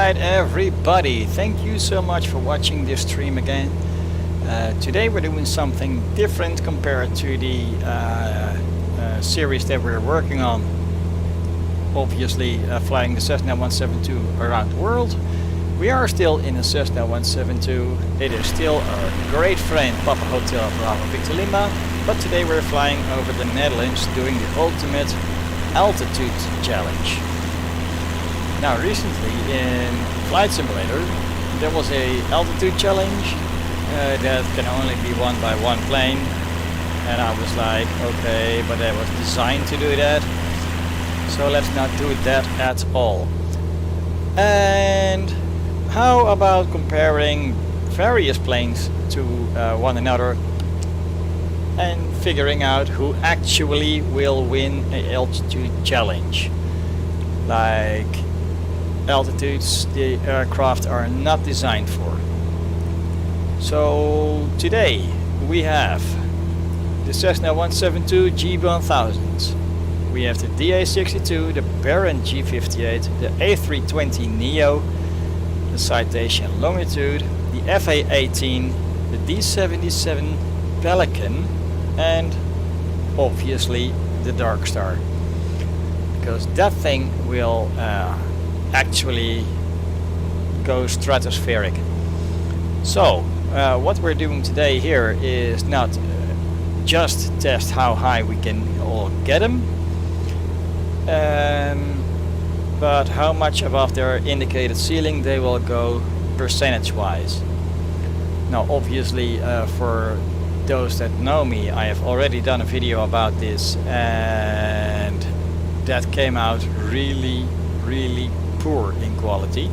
Alright everybody, thank you so much for watching this stream again. Today we're doing something different compared to the series that we're working on. Obviously flying the Cessna 172 around the world. We are still in a Cessna 172. It is still our great friend Papa Hotel Bravo Victor Lima. But today we're flying over the Netherlands doing the ultimate altitude challenge. Now recently in Flight Simulator there was a altitude challenge that can only be won by one plane, and I was like, okay, but that was designed to do that, so let's not do that at all. And how about comparing various planes to one another and figuring out who actually will win an altitude challenge. Like altitudes the aircraft are not designed for. So today we have the Cessna 172 G1000s, we have the DA62, the parent G58, the A320 Neo, the Citation Longitude, the A-18, the D77 Pelican, and obviously the Darkstar, because that thing will actually go stratospheric. So what we're doing today here is not just test how high we can all get them, but how much above their indicated ceiling they will go percentage wise. Now obviously for those that know me, I have already done a video about this, and that came out really poor in quality.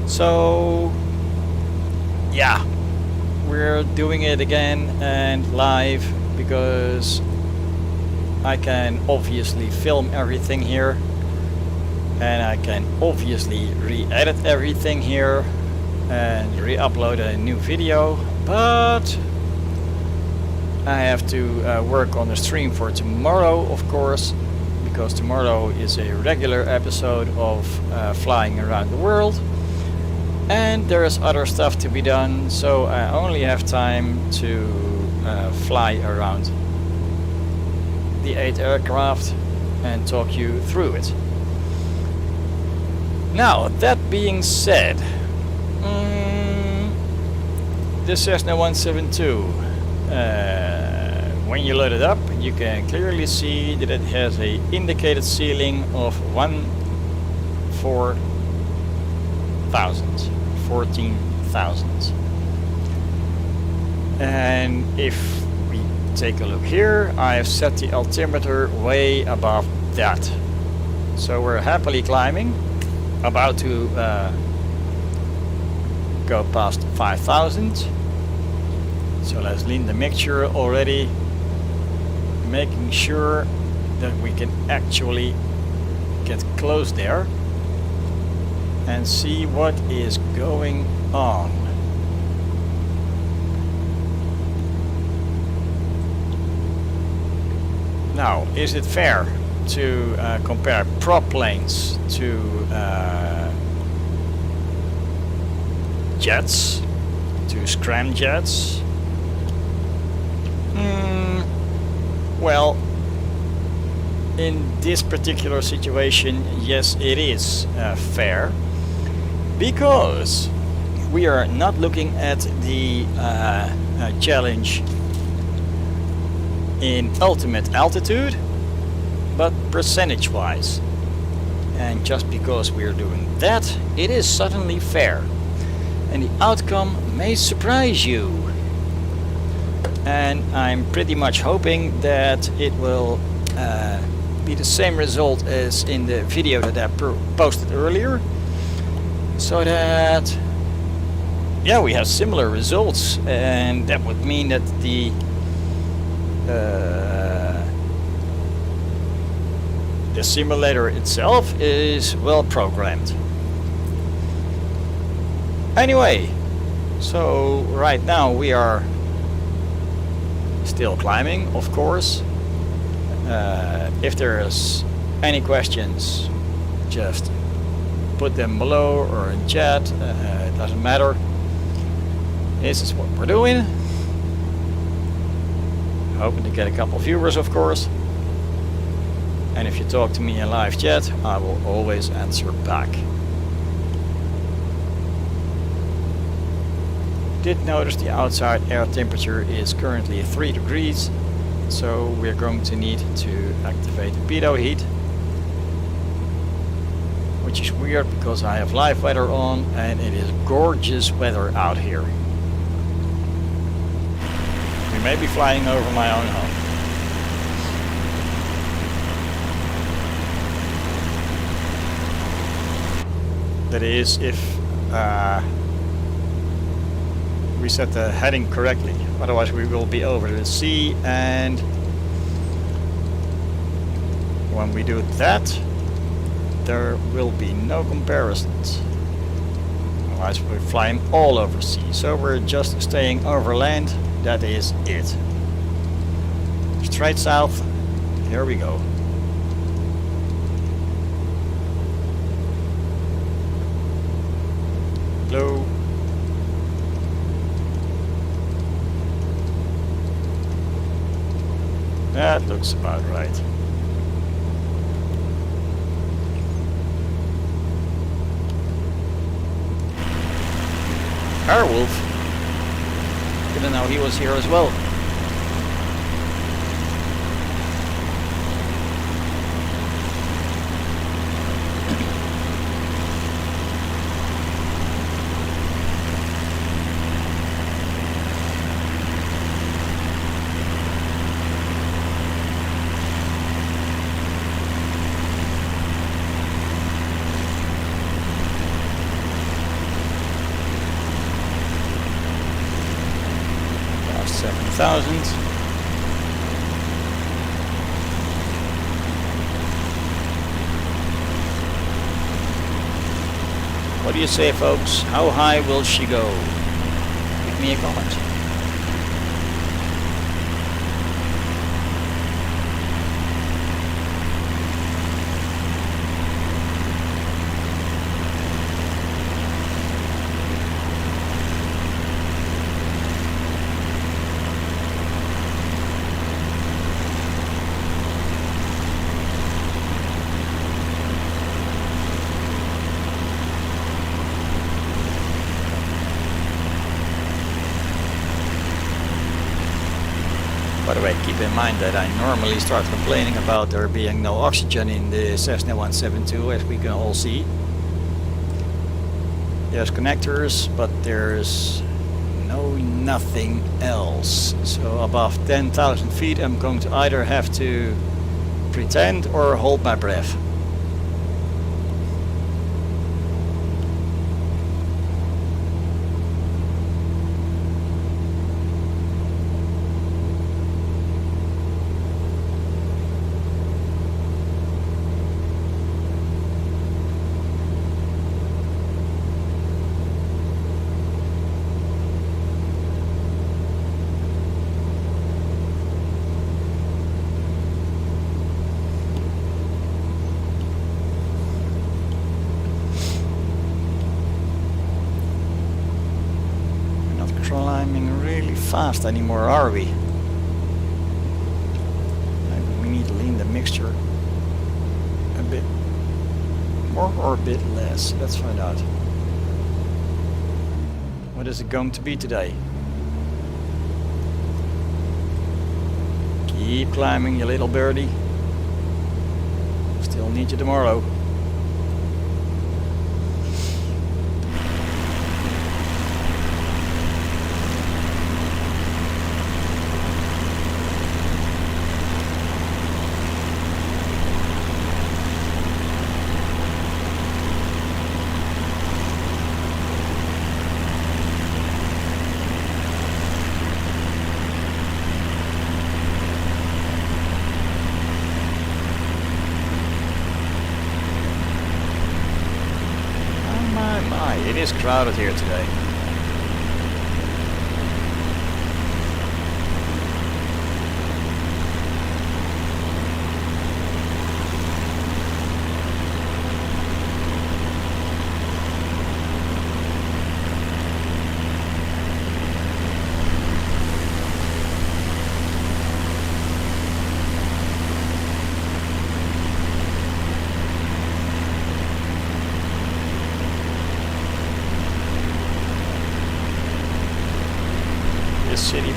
So yeah, we're doing it again and live, because I can obviously film everything here and I can obviously re-edit everything here and re-upload a new video, but I have to work on the stream for tomorrow, of course, because tomorrow is a regular episode of flying around the world, and there is other stuff to be done, so I only have time to fly around the 8 aircraft and talk you through it. Now that being said, the Cessna 172, when you load it up, you can clearly see that it has a indicated ceiling of 14,000. And if we take a look here, I have set the altimeter way above that. So we're happily climbing, about to go past 5,000. So let's lean the mixture already, making sure that we can actually get close there and see what is going on. Now, is it fair to compare prop planes to jets, to scramjets? Well, in this particular situation, yes, it is fair, because we are not looking at the challenge in ultimate altitude, but percentage wise. And just because we're doing that, it is suddenly fair, and the outcome may surprise you. And I'm pretty much hoping that it will be the same result as in the video that I posted earlier, so that yeah, we have similar results, and that would mean that the simulator itself is well programmed. Anyway, so right now we are still climbing, of course. If there is any questions, just put them below or in chat, it doesn't matter. This is what we're doing. Hoping to get a couple viewers, of course. And if you talk to me in live chat, I will always answer back. Did notice the outside air temperature is currently 3 degrees, so we're going to need to activate the pitot heat, which is weird because I have live weather on and it is gorgeous weather out here. We may be flying over my own home. That is, if we set the heading correctly. Otherwise we will be over the sea, and when we do that, there will be no comparisons. Otherwise we're flying all over sea. So we're just staying over land. That is it. Straight south. Here we go. Hello. That looks about right. Airwolf. Didn't know he was here as well. What do you say, folks? How high will she go? Give me a comment. By the way, keep in mind that I normally start complaining about there being no oxygen in the Cessna 172, as we can all see. There's connectors, but there's nothing else. So above 10,000 feet I'm going to either have to pretend or hold my breath. Climbing really fast anymore, are we? Maybe we need to lean the mixture a bit more or a bit less. Let's find out. What is it going to be today? Keep climbing, you little birdie. Still need you tomorrow. It is crowded here today.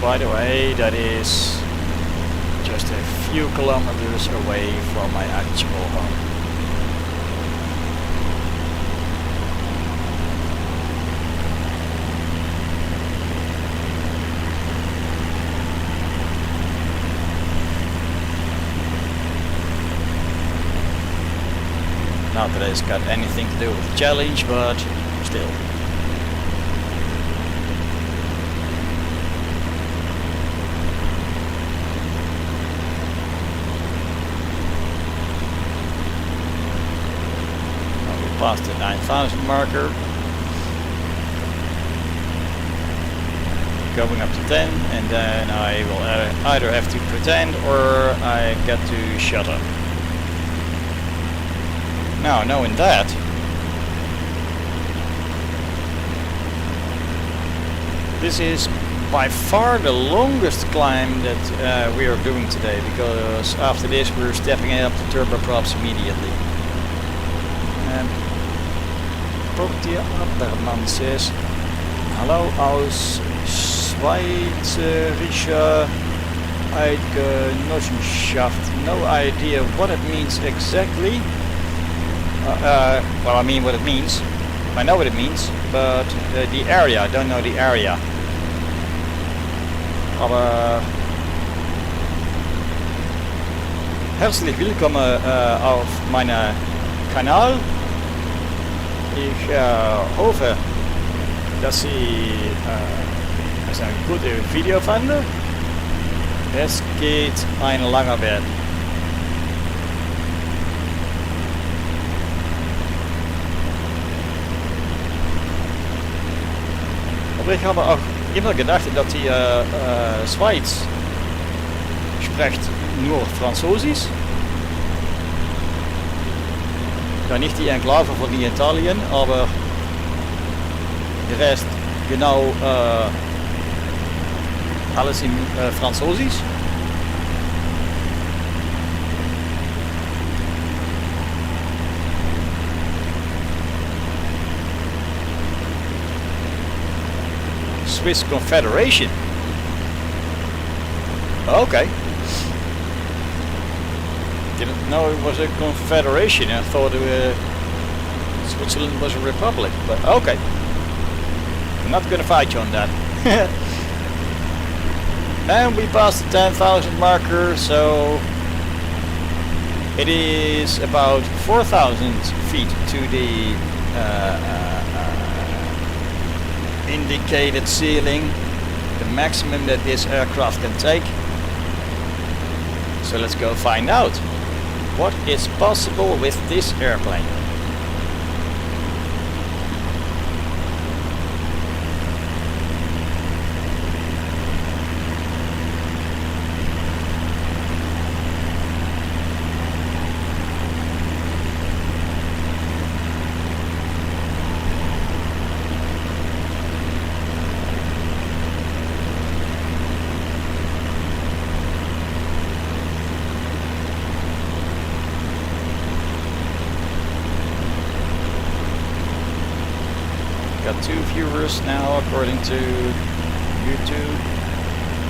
by the way, that is just a few kilometers away from my actual home. Not that it's got anything to do with the challenge, but still. Past the 9,000 marker, going up to 10, and then I will either have to pretend or I get to shut up. Now, knowing that, this is by far the longest climb that we are doing today, because after this we're stepping up the turboprops immediately. Property Abberman says, hallo aus Schweizerischer Eidgenossenschaft. No idea what it means exactly. Well, I mean what it means. I know what it means, but the area, I don't know the area. Aber herzlich willkommen auf meinem Kanal. Ich hoffe, dass Sie es ein gutes Video fanden. Es geht ein langer Weg. Aber ich habe auch immer gedacht, dass die Schweiz spricht nur Französisch. Ja, nicht die Enklave von Italien, aber der Rest genau alles in Französisch. Swiss Confederation. Okay. Didn't know it was a confederation. I thought Switzerland was a republic, but okay. I'm not gonna fight you on that. And we passed the 10,000 marker, so it is about 4,000 feet to the indicated ceiling, the maximum that this aircraft can take. So let's go find out what is possible with this airplane. Got 2 viewers now according to YouTube.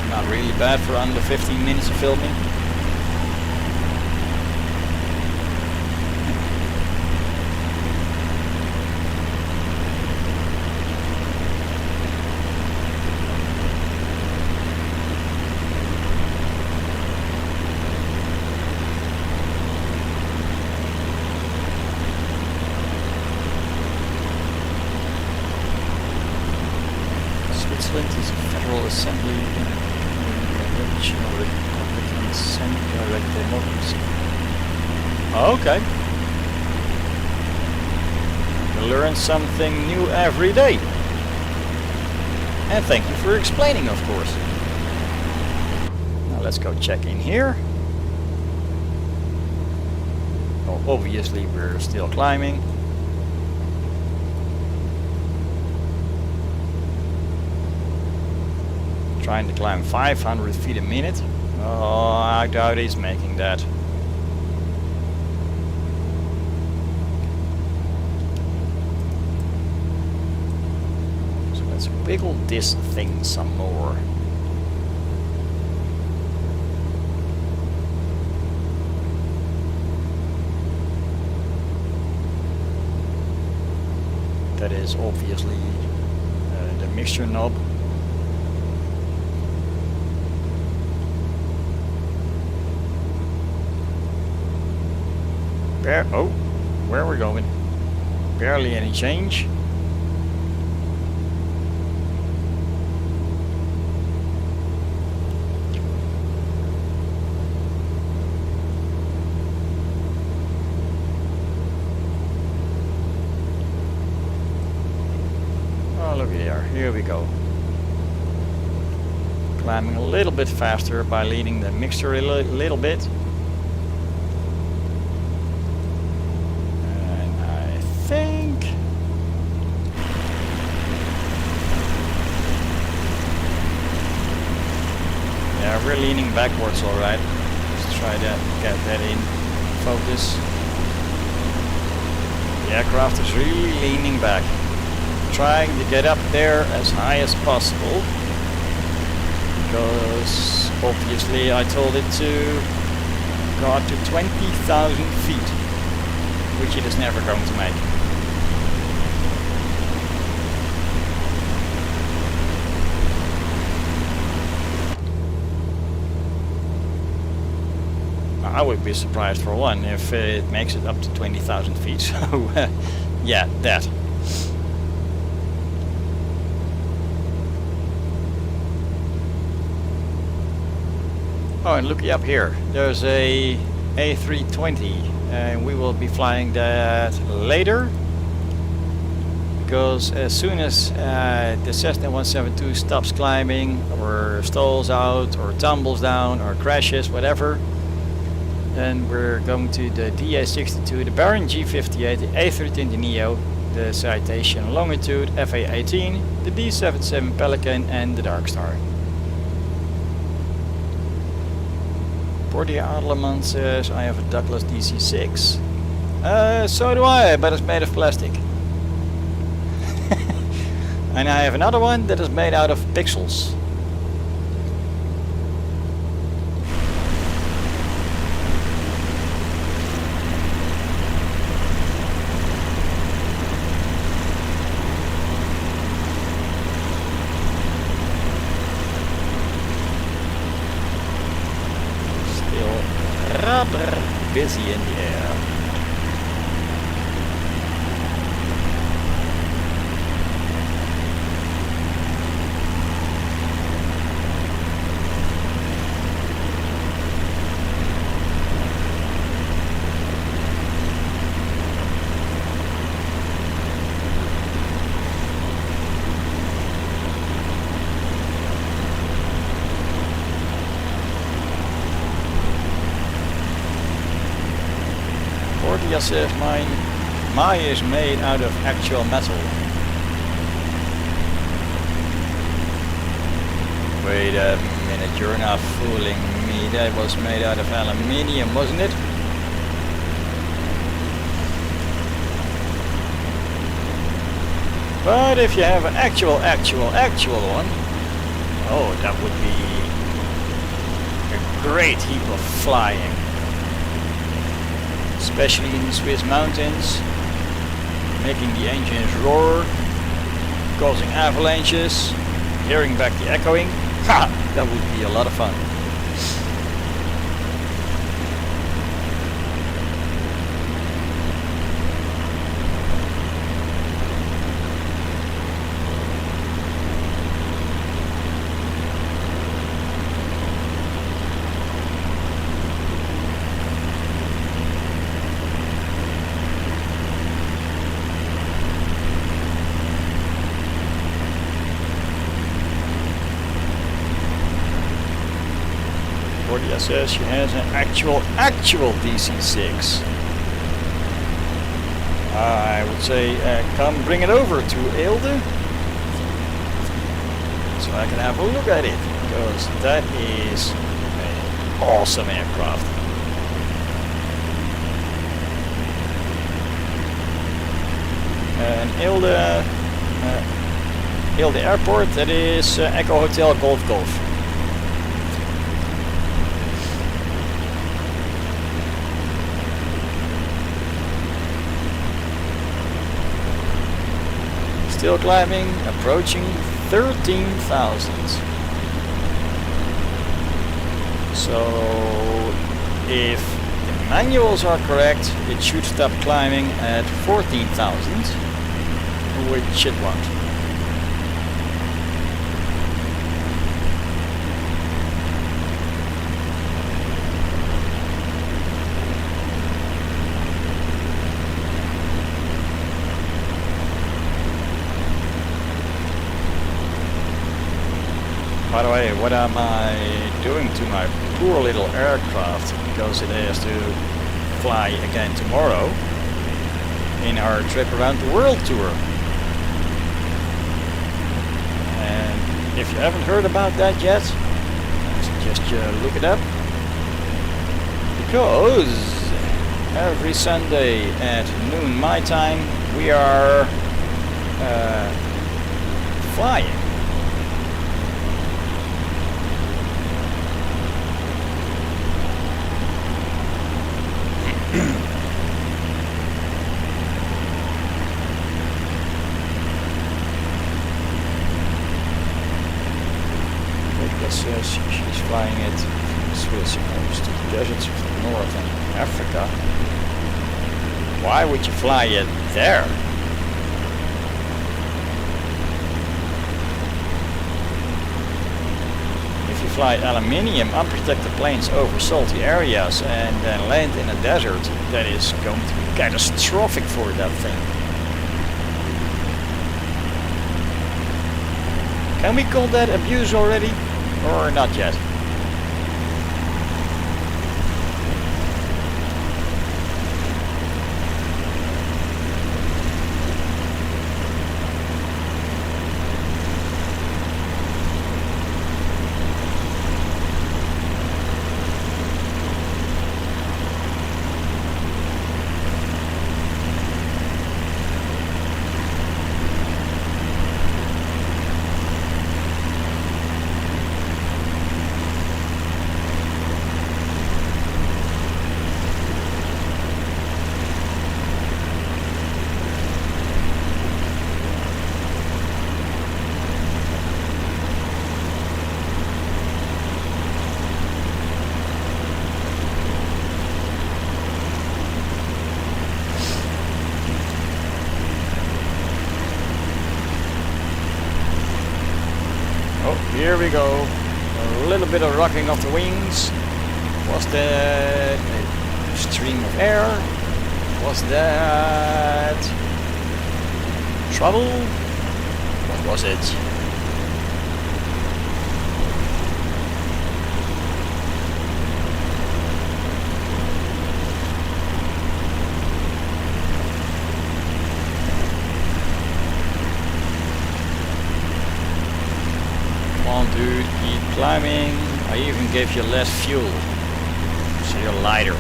Not really bad for under 15 minutes of filming. Switzerland is a federal assembly in original Republican semi-direct democracy. Okay. You learn something new every day. And thank you for explaining, of course. Now let's go check in here. Well, obviously we're still climbing. Trying to climb 500 feet a minute. Oh, I doubt he's making that. So let's wiggle this thing some more. is obviously the mixture knob. Oh, where are we going? Barely any change. Oh, look there, here we go. Climbing a little bit faster by leading the mixture a little bit. We're leaning backwards, alright. Let's try to get that in focus. The aircraft is really leaning back, trying to get up there as high as possible, because obviously I told it to go up to 20,000 feet, which it is never going to make. I would be surprised for one if it makes it up to 20,000 feet, so yeah, that. Oh, and looky up here, there's a A320, and we will be flying that later, because as soon as the Cessna 172 stops climbing, or stalls out, or tumbles down, or crashes, whatever, then we're going to the DA62, the Baron G58, the A320 Neo, the Citation Longitude, FA-18, the D77 Pelican and the Darkstar. Portia Adelman says, I have a Douglas DC-6. So do I, but it's made of plastic. And I have another one that is made out of pixels. Rather busy in the air. Says mine is made out of actual metal. Wait a minute, you're not fooling me. That was made out of aluminium, wasn't it? But if you have an actual one, oh, that would be a great heap of flying. Especially in the Swiss mountains, making the engines roar, causing avalanches, hearing back the echoing. Ha! That would be a lot of fun. Portia says she has an actual DC-6. I would say come bring it over to Eelde so I can have a look at it, because that is an awesome aircraft. And Eelde Airport, that is Echo Hotel Golf Golf. Still climbing, approaching 13,000. So if the manuals are correct, it should stop climbing at 14,000, which it won't. By the way, what am I doing to my poor little aircraft, because it has to fly again tomorrow in our trip around the world tour. And if you haven't heard about that yet, I suggest you look it up, because every Sunday at noon my time we are flying. Says she's flying it from the Swiss coast to the deserts of northern Africa. Why would you fly it there? If you fly aluminium unprotected planes over salty areas and then land in a desert, that is going to be catastrophic for that thing. Can we call that abuse already? Or not yet? Here we go. A little bit of rocking of the wings. Was that a stream of air? Was that trouble? What was it? Dude, keep climbing. I even gave you less fuel, so you're lighter.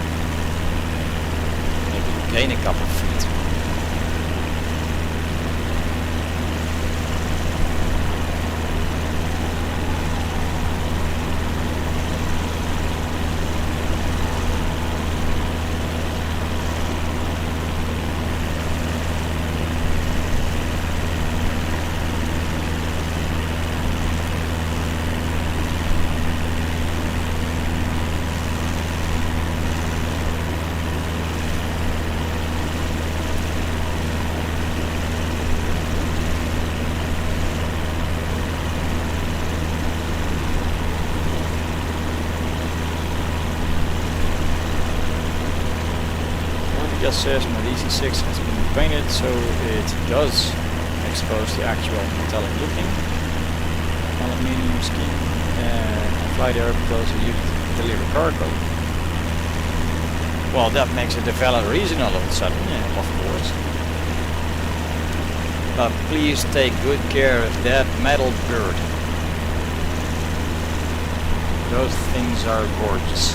Maybe gain a couple of feet. Just says my DC6 has been painted so it does expose the actual metallic looking aluminium skin, and I fly there because I use it to deliver cargo. Well, that makes it a valid reason all of a sudden, yeah, of course. But please take good care of that metal bird. Those things are gorgeous.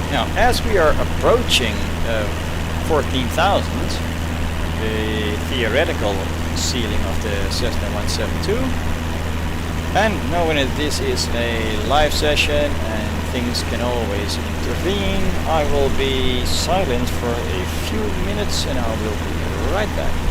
Now, as we are approaching 14,000, the theoretical ceiling of the Cessna 172, and knowing that this is a live session and things can always intervene. I will be silent for a few minutes and I will be right back.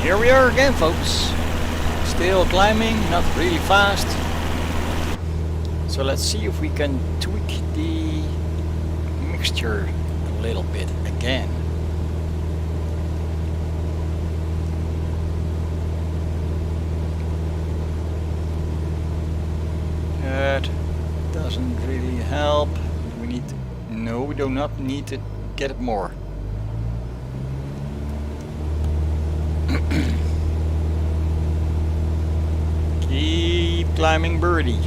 Here we are again, folks. Still climbing, not really fast. So let's see if we can tweak the mixture a little bit again. That doesn't really help. We need to, no, we do not need to get it more. Keep climbing, birdie.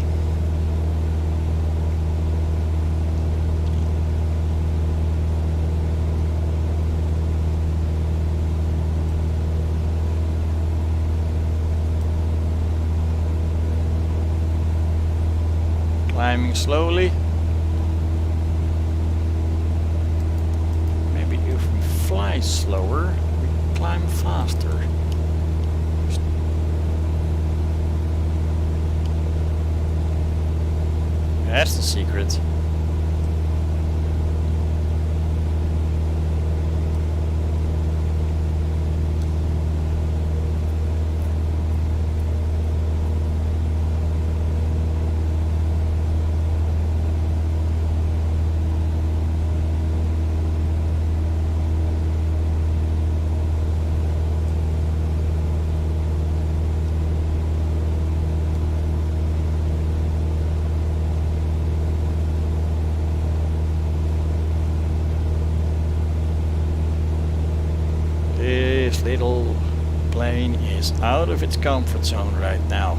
Climbing slowly. Maybe if we fly slower, we climb faster. That's the secret. little plane is out of its comfort zone right now.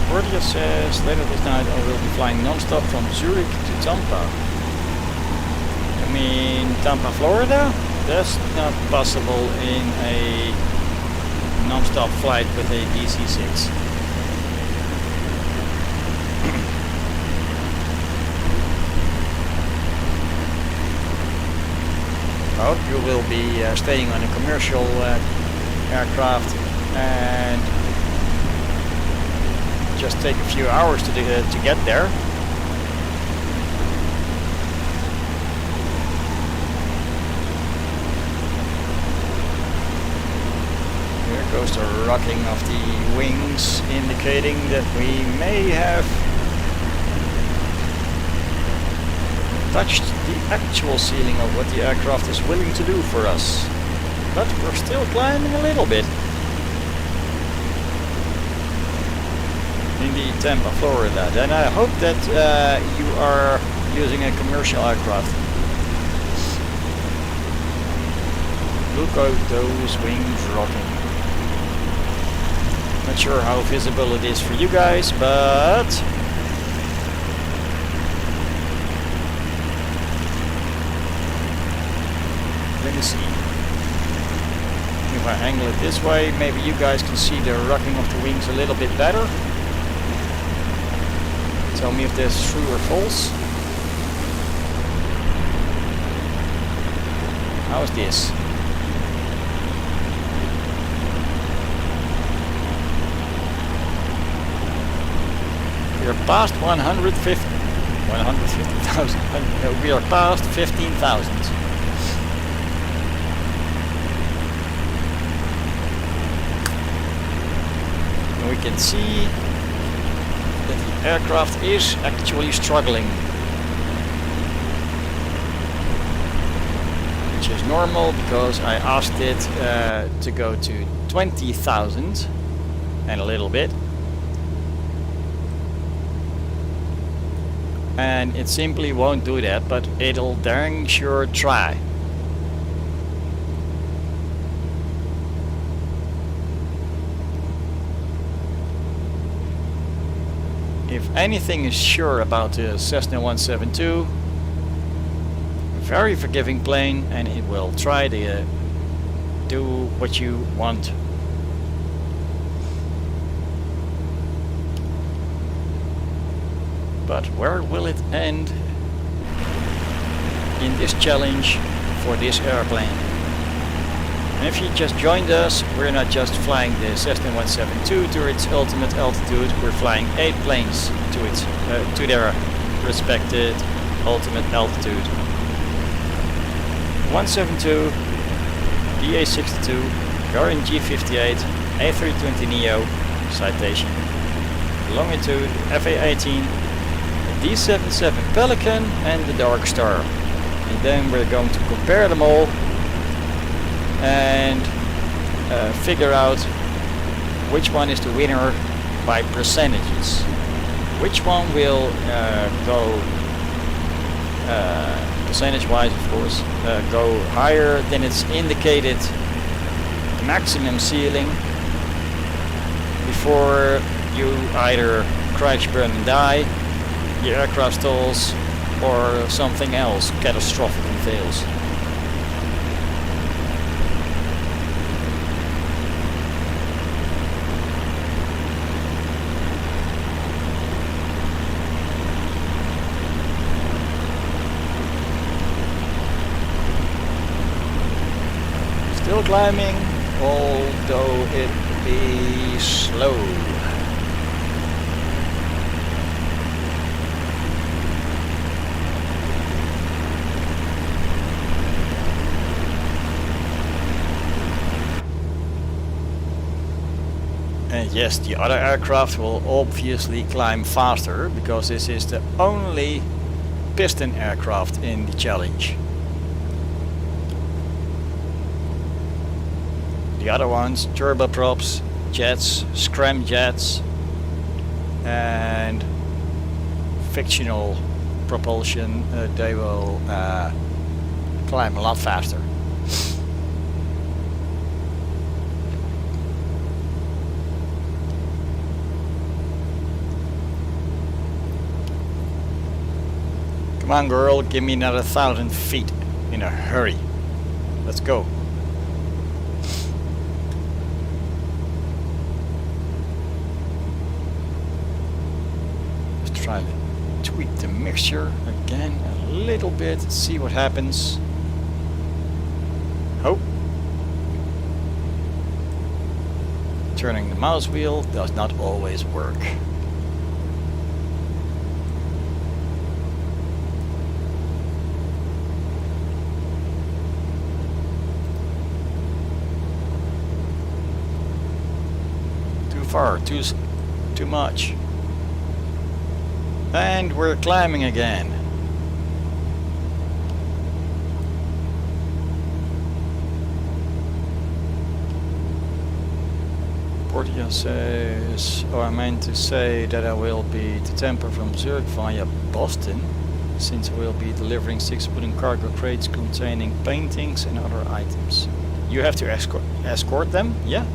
Portia says later this night I will be flying non-stop from Zurich to Tampa. I mean Tampa, Florida? That's not possible in a non-stop flight with a DC-6. I hope you will be staying on a commercial aircraft and just take a few hours to get there. Here goes the rocking of the wings, indicating that we may have touched the actual ceiling of what the aircraft is willing to do for us. But we're still climbing a little bit. In the Tampa, Florida. Then I hope that you are using a commercial aircraft. Look at those wings rocking. Not sure how visible it is for you guys, but let me see. If I angle it this way, maybe you guys can see the rocking of the wings a little bit better. Tell me if that's true or false. How's this? We are past 150,000. We are past 15,000. And we can see that the aircraft is actually struggling, which is normal because I asked it to go to 20,000 and a little bit, and it simply won't do that, but it'll dang sure try. If anything is sure about the Cessna 172, very forgiving plane, and it will try to do what you want. But where will it end in this challenge for this airplane? And if you just joined us, we're not just flying the Cessna 172 to its ultimate altitude, we're flying 8 planes to their respected ultimate altitude. 172, DA62, Garmin G58, A320neo, citation, Longitude, A-18, D77 Pelican and the Darkstar. And then we're going to compare them all and figure out which one is the winner by percentages. Which one will go percentage-wise, of course, go higher than its indicated maximum ceiling before you either crash, burn and die, the aircraft stalls, or something else catastrophically fails. Still climbing, although it be slow. And yes, the other aircraft will obviously climb faster because this is the only piston aircraft in the challenge. The other ones, turboprops, jets, scram jets, and fictional propulsion, they will climb a lot faster. Come on girl, give me another 1,000 feet in a hurry. Let's go. Let's try to tweak the mixture again a little bit, see what happens. Oh. Turning the mouse wheel does not always work. Far, too much. And we're climbing again. Portia says, oh, I meant to say that I will be to Tampa from Zurich via Boston, since I will be delivering 6 wooden cargo crates containing paintings and other items. You have to escort them? Yeah.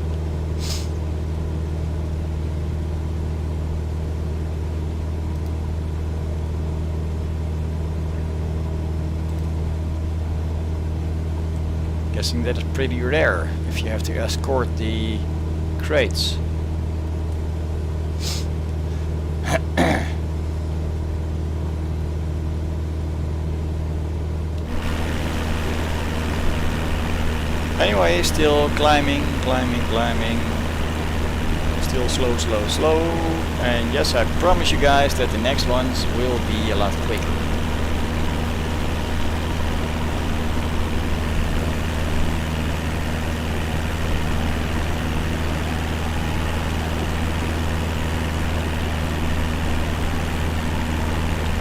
Guessing that is pretty rare if you have to escort the crates. Anyway, still climbing. Still slow. And yes, I promise you guys that the next ones will be a lot quicker.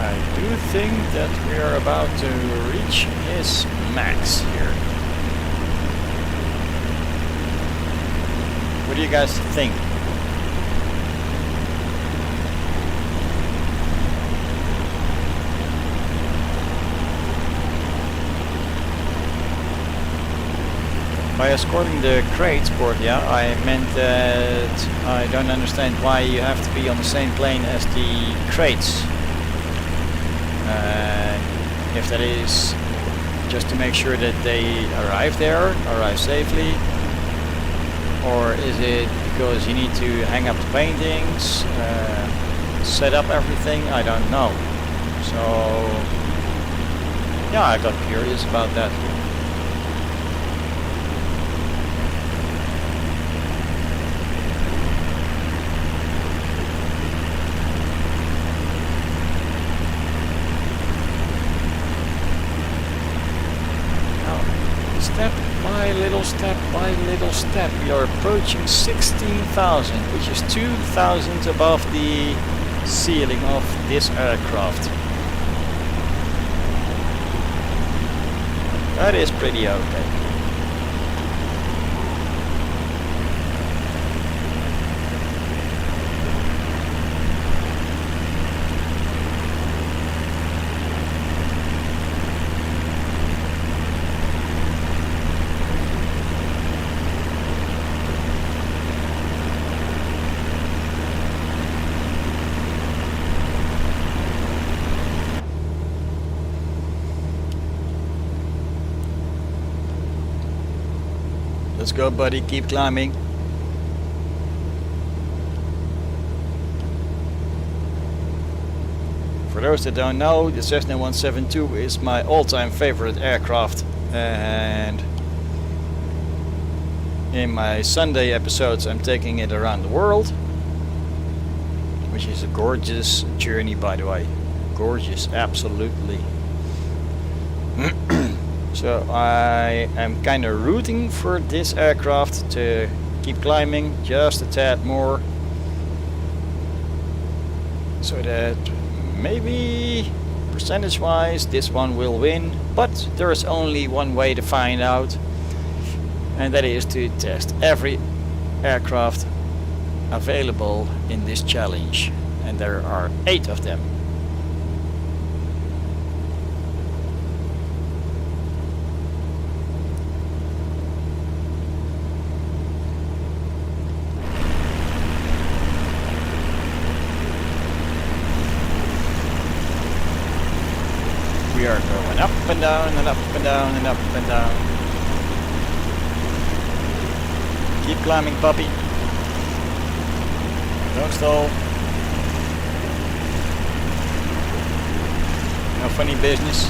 I think that we are about to reach his max here. What do you guys think? By escorting the crates, Portia, I meant that I don't understand why you have to be on the same plane as the crates. If that is just to make sure that they arrive safely, or is it because you need to hang up the paintings, set up everything? I don't know. So yeah, I got curious about that. Step by little step, we are approaching 16,000, which is 2,000 above the ceiling of this aircraft. That is pretty okay. Let's go, buddy, keep climbing. For those that don't know, the Cessna 172 is my all-time favorite aircraft, and in my Sunday episodes I'm taking it around the world, which is a gorgeous journey, by the way. Gorgeous, absolutely. So I am kind of rooting for this aircraft to keep climbing just a tad more, so that maybe percentage wise this one will win, but there is only one way to find out, and that is to test every aircraft available in this challenge. and there are 8 of them. We are going up and down and up and down and up and down. Keep climbing, puppy. Don't stall. No funny business.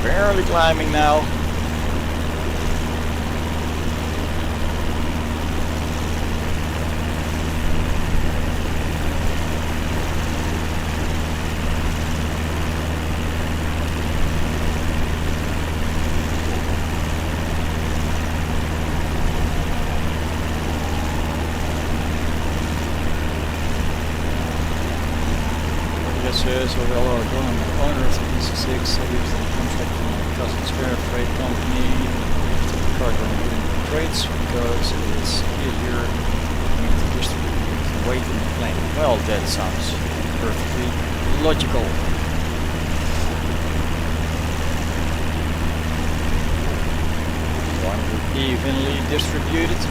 Barely climbing now. So well are going owner of the D66, I use the contract from my cousin's spare freight company to cargo and freights because it's easier for me to distribute weight in the plane. Well, that sounds perfectly logical. One would evenly distributed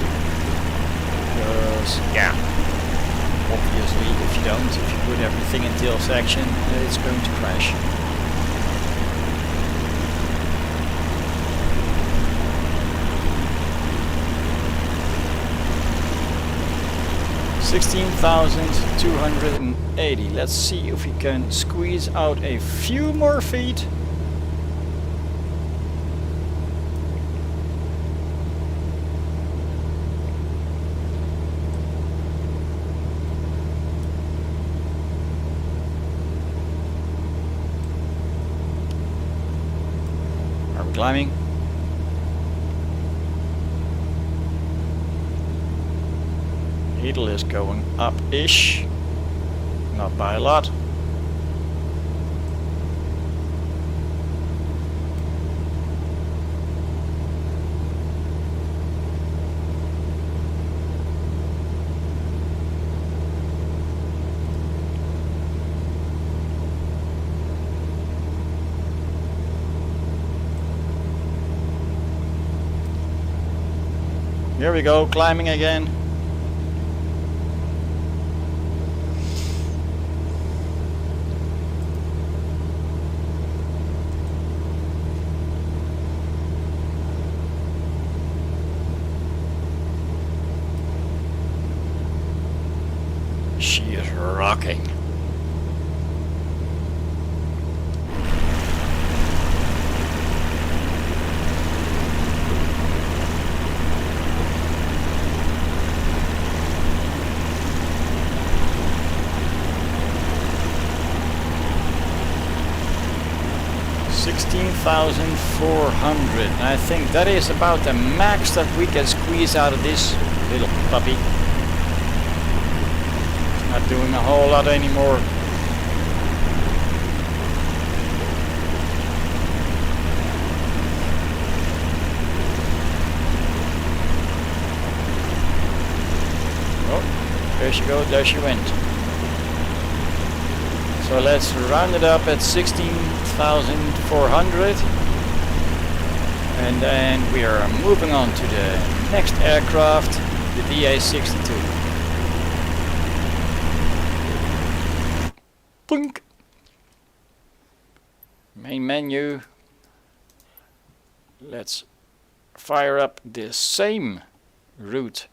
because, yeah. Obviously, if you put everything in tail section, it's going to crash. $16,280. Let's see if we can squeeze out a few more feet. Climbing. Needle is going up-ish, not by a lot. Here we go, climbing again. She is rocking. $16,400. I think that is about the max that we can squeeze out of this little puppy. It's not doing a whole lot anymore. Oh, there she goes, there she went. So let's round it up at 16,400, and then we are moving on to the next aircraft, the DA62. Plunk. Main menu. Let's fire up the same route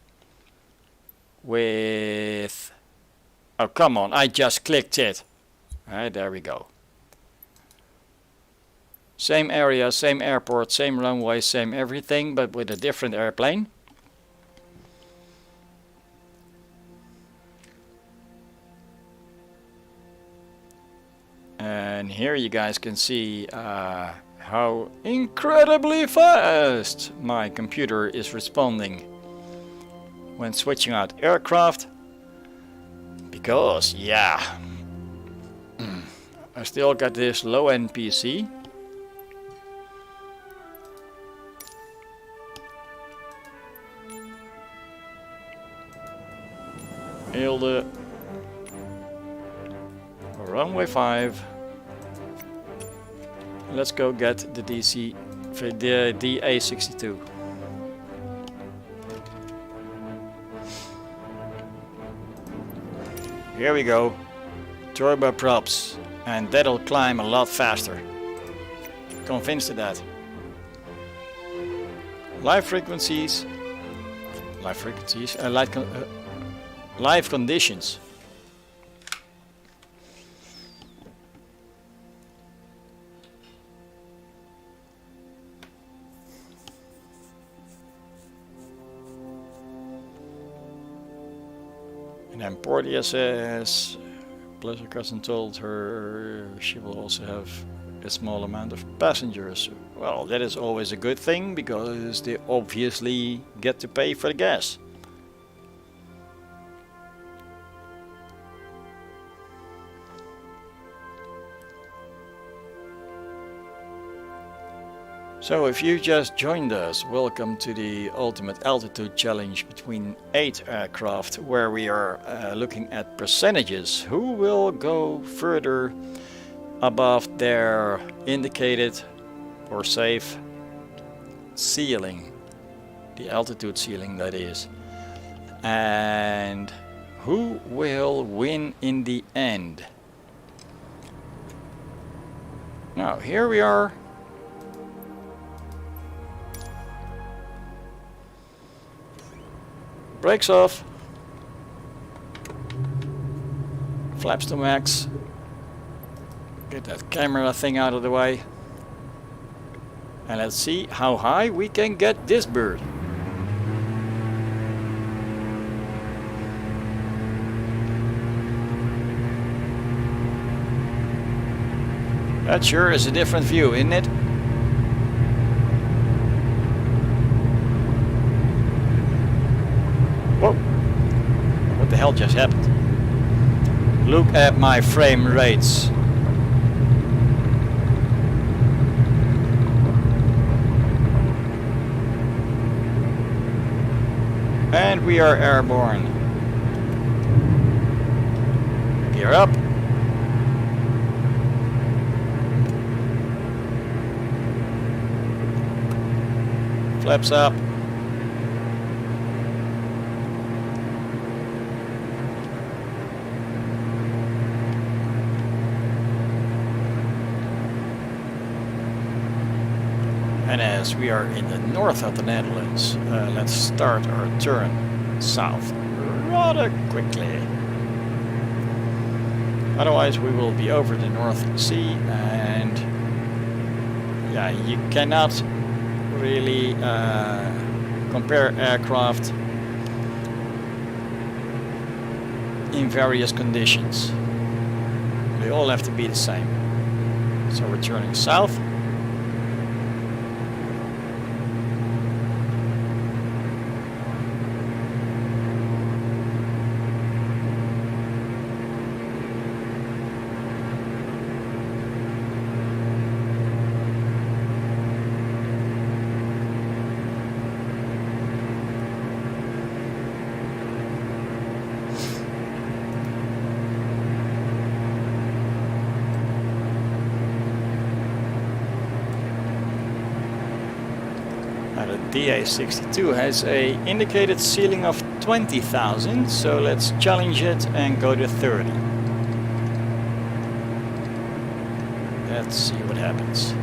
with... Oh, come on, I just clicked it. Alright, there we go. Same area, same airport, same runway, same everything, but with a different airplane. And here you guys can see how incredibly fast my computer is responding. when switching out aircraft, because yeah, I still got this low-end PC. Hilde, runway 5. Let's go get the DA62. Here we go, turboprops, and that'll climb a lot faster. Convinced of that. Live conditions. And then Portia says, Pleasure Cousin told her she will also have a small amount of passengers. Well, that is always a good thing, because they obviously get to pay for the gas. So if you just joined us, welcome to the Ultimate Altitude Challenge between 8 aircraft, where we are looking at percentages. Who will go further above their indicated or safe ceiling, the altitude ceiling that is, and who will win in the end? Now here we are. Brakes off, flaps to max, get that camera thing out of the way, and let's see how high we can get this bird. That sure is a different view, isn't it? Whoa, what the hell just happened? Look at my frame rates. And we are airborne. Gear up. Flaps up. And as we are in the north of the Netherlands, let's start our turn south rather quickly. Otherwise we will be over the North Sea, and yeah, you cannot really compare aircraft in various conditions. They all have to be the same. So we're turning south. DA62 has a indicated ceiling of 20,000, so let's challenge it and go to 30. Let's see what happens.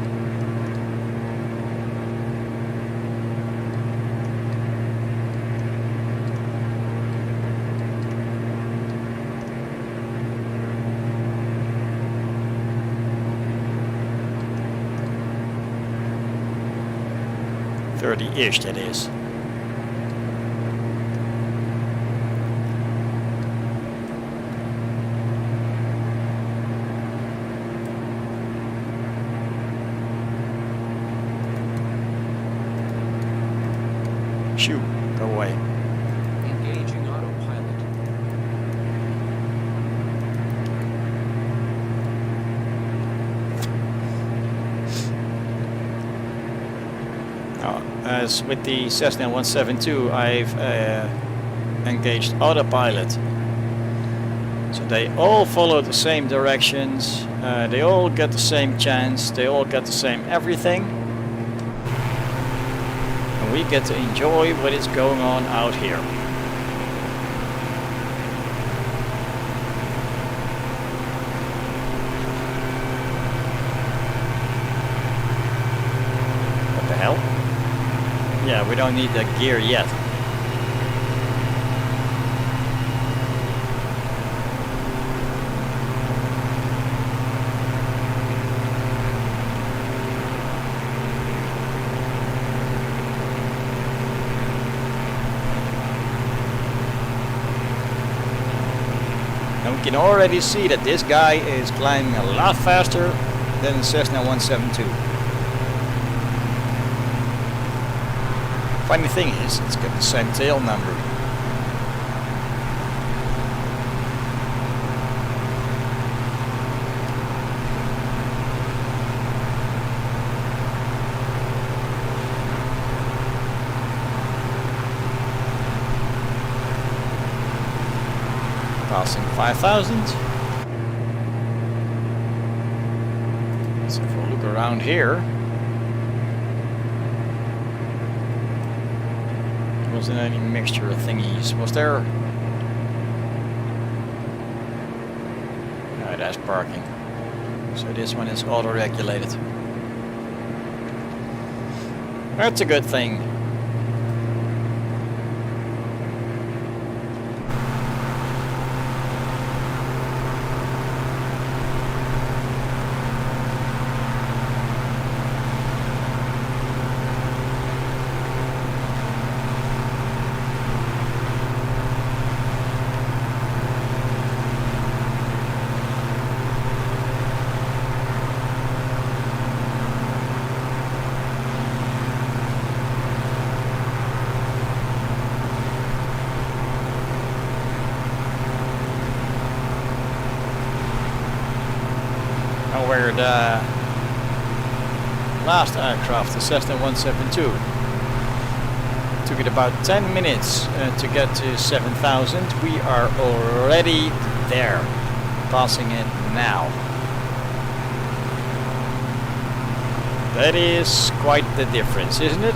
Ish, that is. Shoo, go away. Thank you. as with the Cessna 172, I've engaged Autopilot. So they all follow the same directions, they all get the same chance, they all get the same everything. And we get to enjoy what is going on out here. What the hell? Yeah, we don't need the gear yet. And we can already see that this guy is climbing a lot faster than the Cessna 172. Funny thing is, it's got the same tail number. Passing 5,000. So if we look around here, wasn't any mixture of thingies, was there? No, that's parking. So this one is auto-regulated. That's a good thing. Where the last aircraft, the Cessna 172, took it about 10 minutes to get to 7,000. We are already there, passing it now. That is quite the difference, isn't it?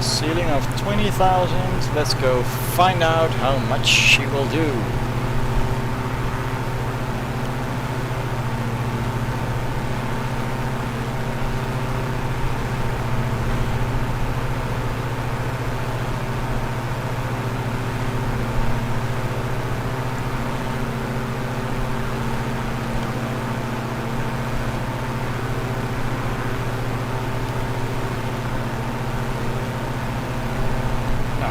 Ceiling of 20,000. Let's go find out how much she will do.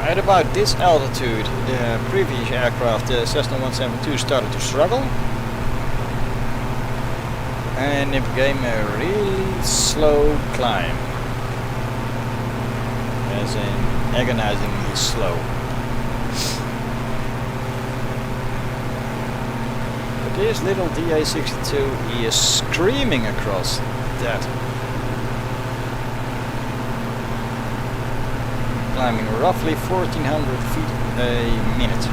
At about this altitude, the previous aircraft, the Cessna 172, started to struggle, and it became a really slow climb, as in agonizingly slow. But this little DA62, he is screaming across that. Climbing roughly 1,400 feet a minute.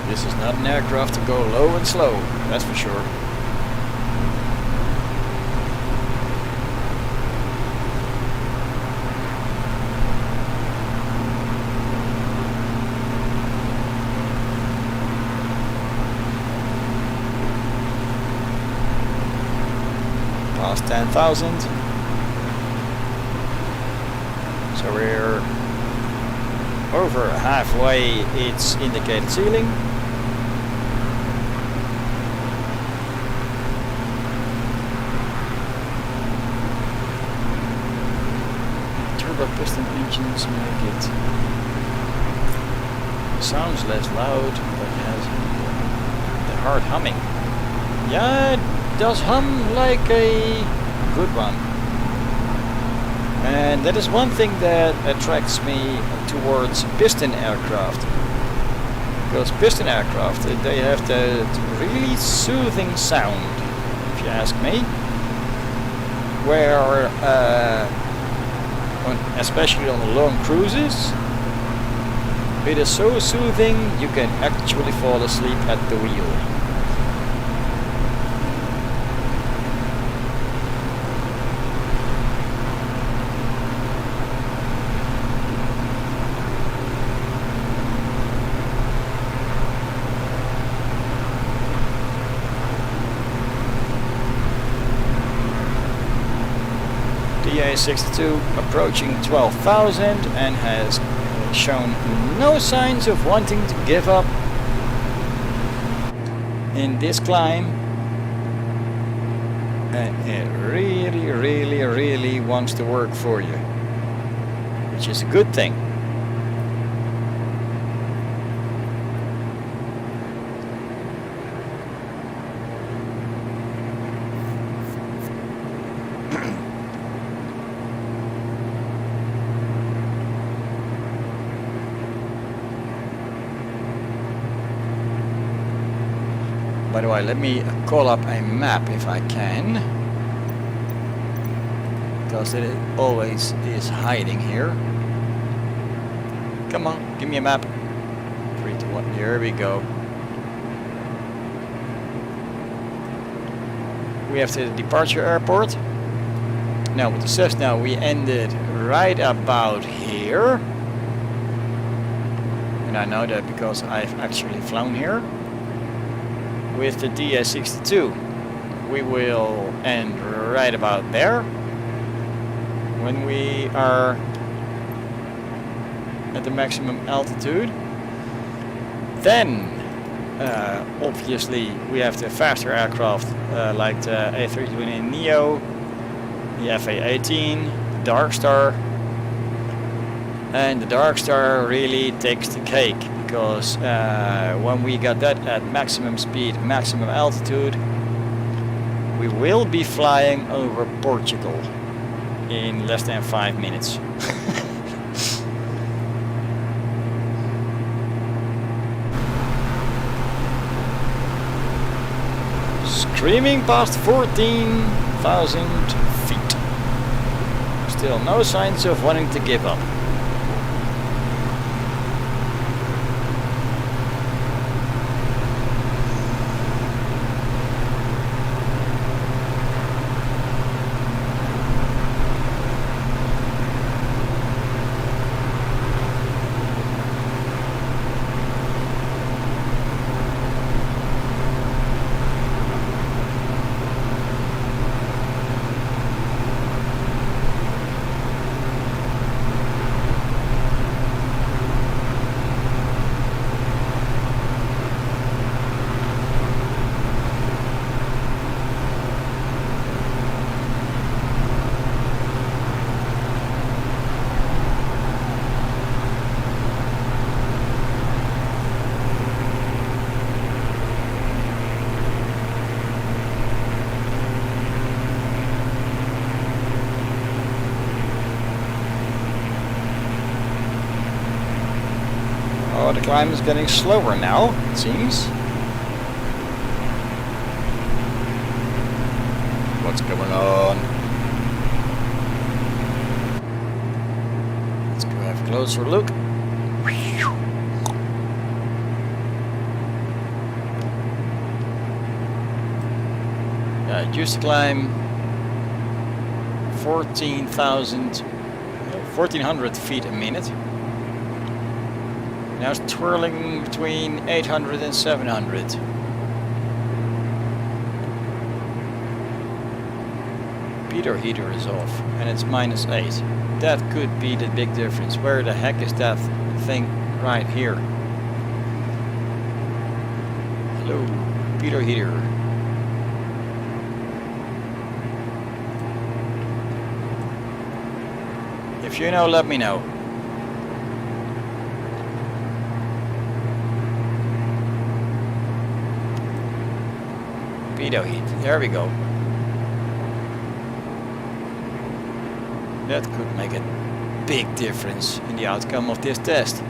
This is not an aircraft to go low and slow, that's for sure. Past 10,000. So we're over halfway its indicated ceiling. piston engines make it sounds less loud, but has the hard humming. Yeah, it does hum like a good one. And that is one thing that attracts me towards piston aircraft. Because piston aircraft, they have that really soothing sound, if you ask me. Where, especially on the long cruises, it is so soothing you can actually fall asleep at the wheel. DA62 approaching 12,000 and has shown no signs of wanting to give up in this climb, and it really wants to work for you, which is a good thing. By the way, let me call up a map if I can, because it always is hiding here. Come on, give me a map. 3, 2, 1, here we go. We have the departure airport. Now with the Cessna we ended right about here. And I know that because I've actually flown here. With the DA62 we will end right about there when we are at the maximum altitude. Then obviously we have the faster aircraft like the A320 Neo, the FA-18, the Darkstar, and the Darkstar really takes the cake. Because when we got that at maximum speed, maximum altitude, we will be flying over Portugal in less than 5 minutes. Screaming past 14,000 feet. Still no signs of wanting to give up. Oh, the climb is getting slower now, it seems. What's going on? Let's go have a closer look. It used to climb 1400 feet a minute. Now it's twirling between 800 and 700. Pitot heater is off and it's -8. That could be the big difference. Where the heck is that thing right here? Hello, Pitot heater. If you know, let me know. Pitot heat, there we go. That could make a big difference in the outcome of this test.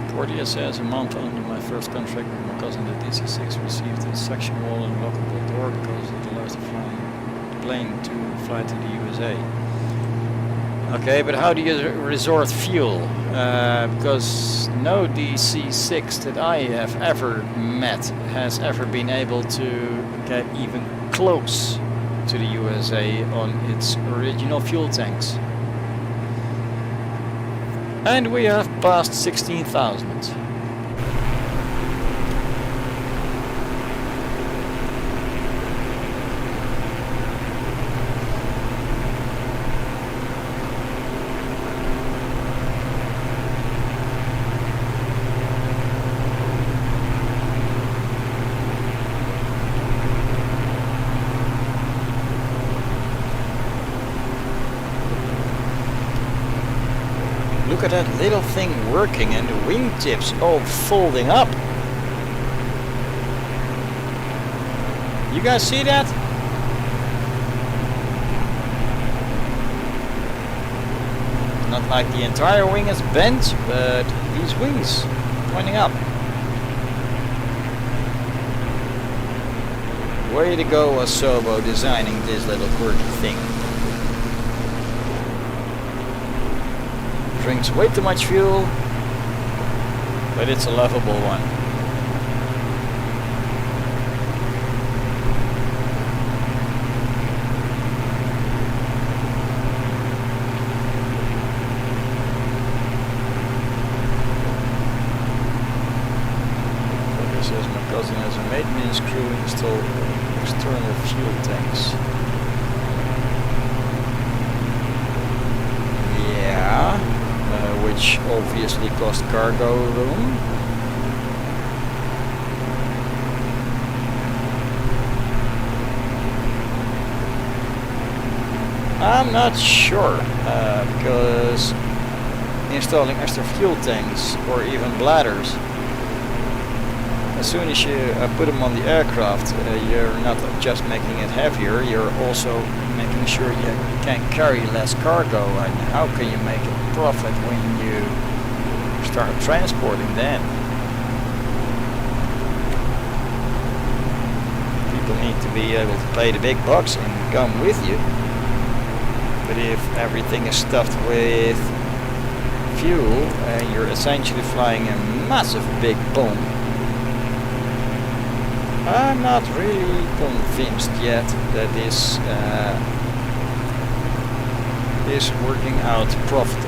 Portia says, a month under my first contract with my cousin, the DC6 received a section wall and lockable door because it allows the plane to fly to the USA. Okay, but how do you resort fuel? Because no DC6 that I have ever met has ever been able to get even close to the USA on its original fuel tanks. And we have passed 16,000. Look at that little thing working and the wingtips all folding up. You guys see that? Not like the entire wing is bent, but these wings pointing up. Way to go, Asobo, designing this little quirky thing. Drinks way too much fuel, but it's a lovable one. Focus says my cousin has a maintenance crew install external fuel tanks. Yeah. Which obviously cost cargo room. I'm not sure, because installing extra fuel tanks or even bladders, as soon as you put them on the aircraft, you're not just making it heavier, you're also making sure you can carry less cargo. And how can you make a profit when you start transporting then? People need to be able to pay the big bucks and come with you. But if everything is stuffed with fuel and you're essentially flying a massive big bomb, I'm not really convinced yet that this is working out profitable.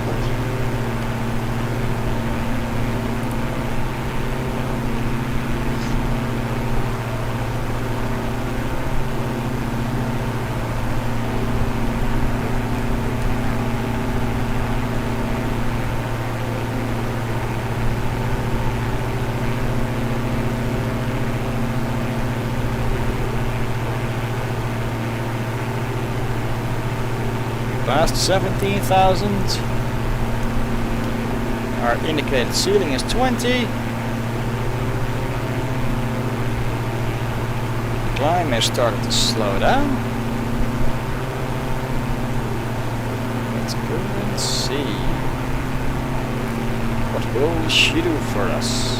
Past 17,000. Our indicated ceiling is 20. Climb has started to slow down. Let's go and see. What will she do for us?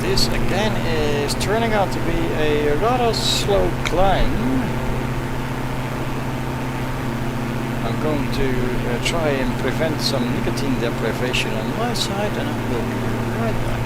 This again is turning out to be a rather slow climb. I'm I'm going to try and prevent some nicotine deprivation on my side, and I will be right back.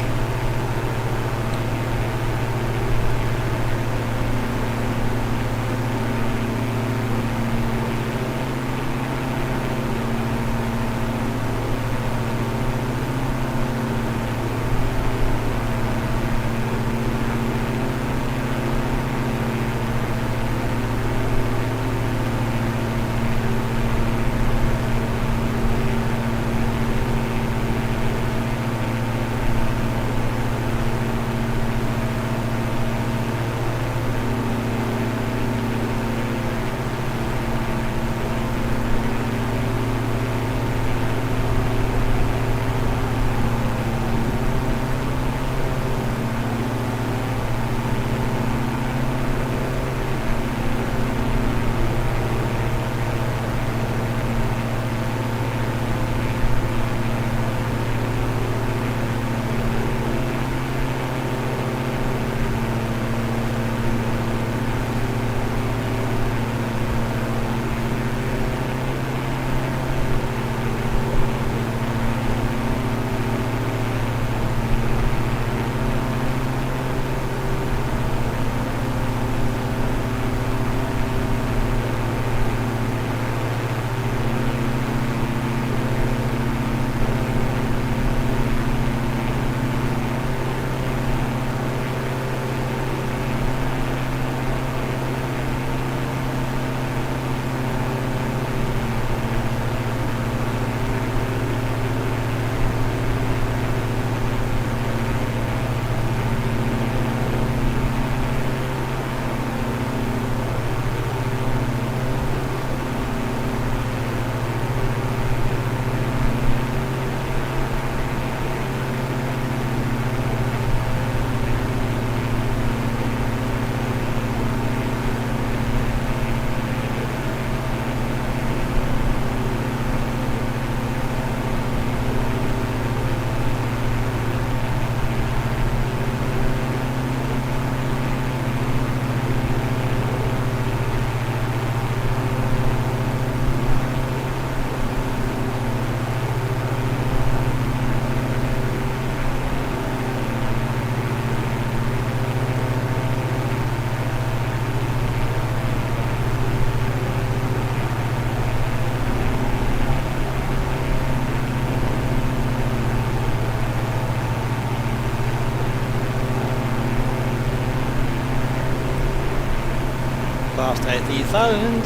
Past 80,000.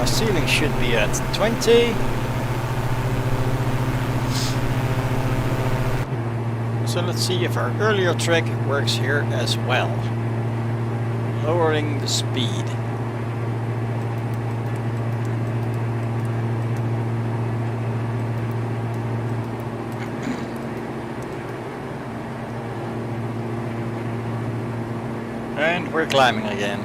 Our ceiling should be at 20. So let's see if our earlier trick works here as well. Lowering the speed. And we're climbing again.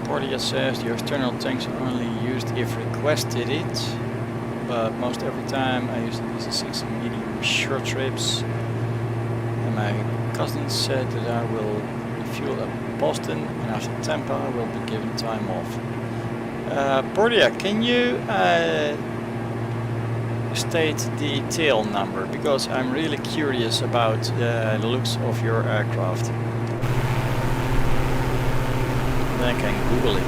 Portia says the external tanks are only used if requested it, but most every time I use the DC6 medium short trips. And my cousin said that I will refuel at Boston, and after Tampa I will be given time off. Portia, can you state the tail number, because I'm really curious about the looks of your aircraft. Then I can Google it.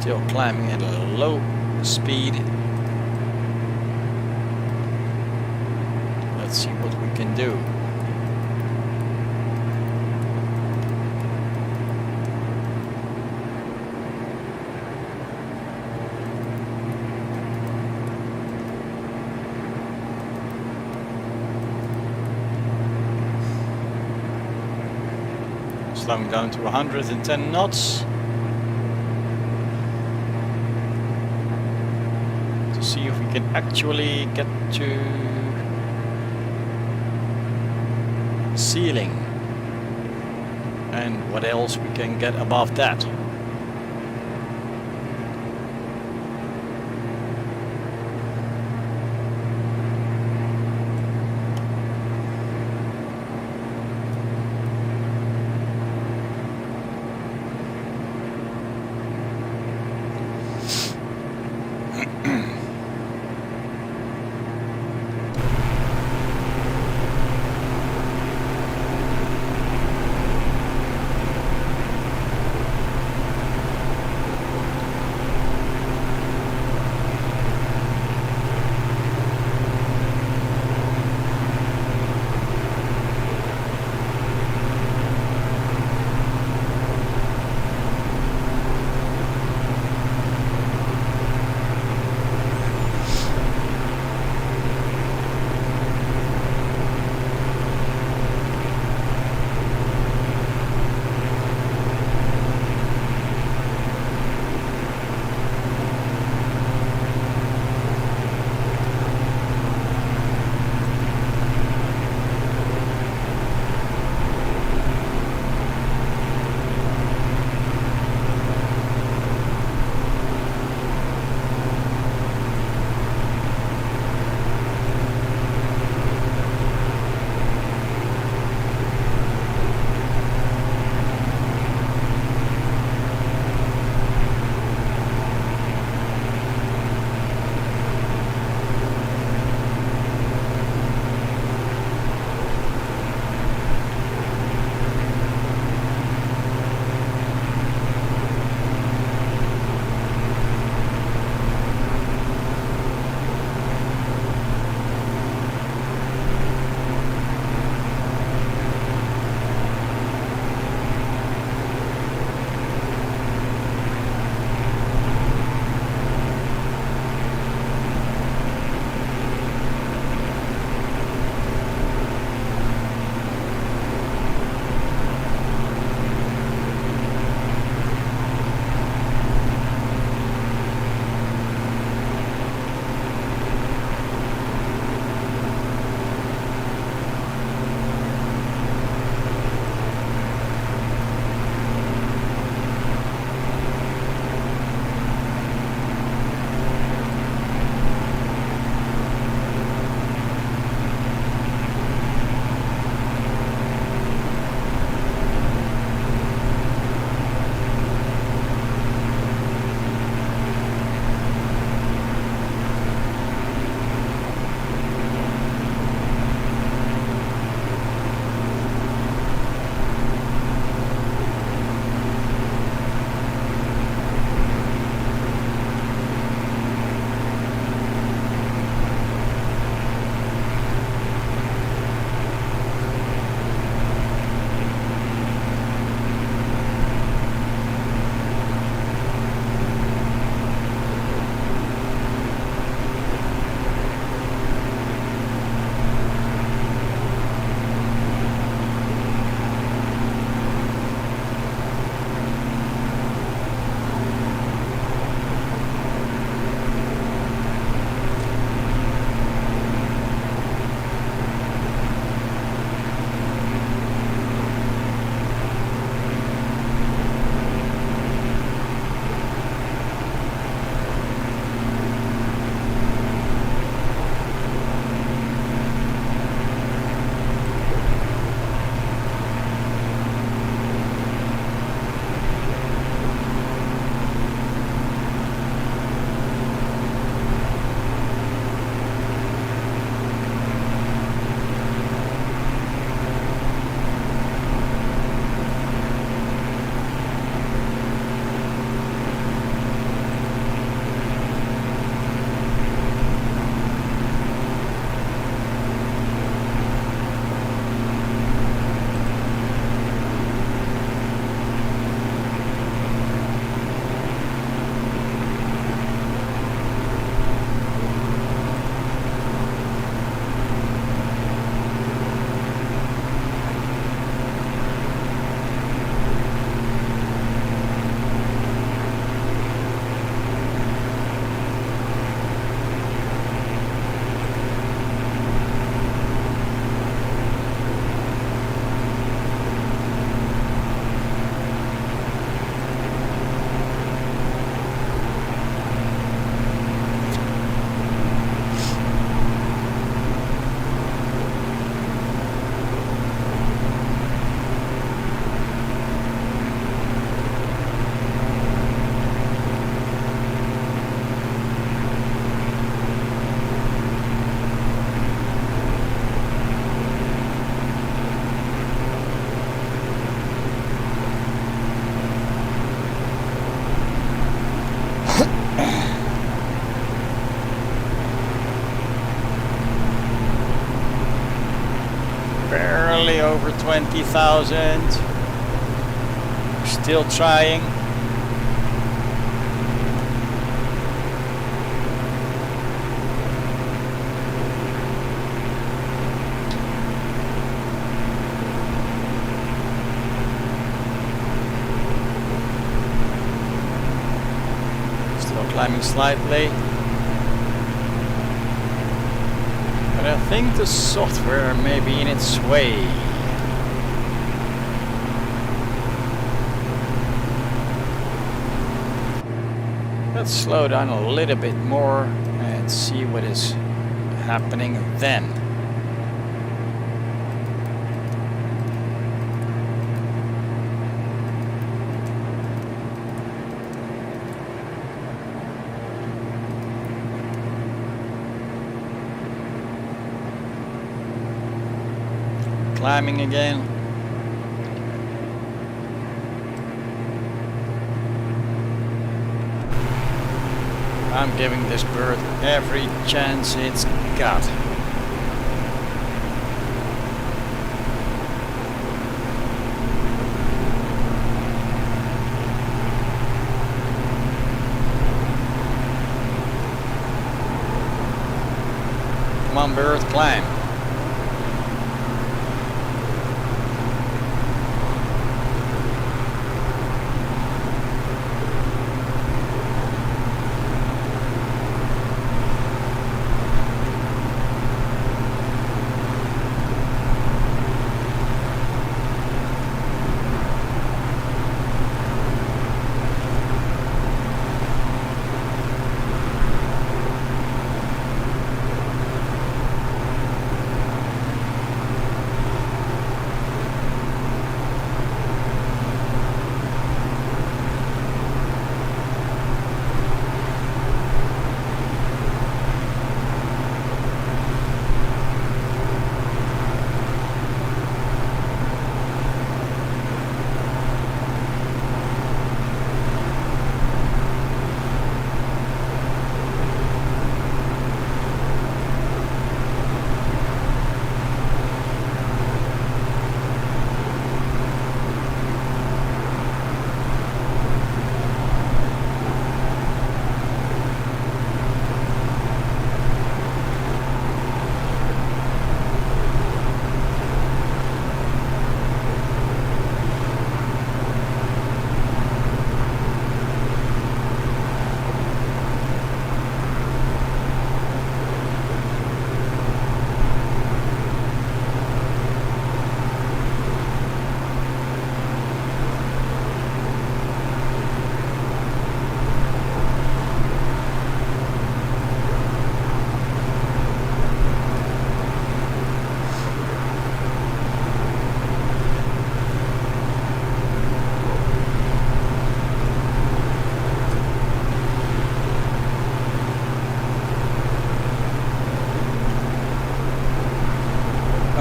Still climbing at a low speed. Let's see what we can do. Slowing down to 110 knots. To see if we can actually get to ceiling. And what else we can get above that. 50,000. Still trying. Still climbing slightly. But I think the software may be in its way. Let's slow down a little bit more and see what is happening then. Climbing again. I'm giving this bird every chance it's got. Come on, bird, climb.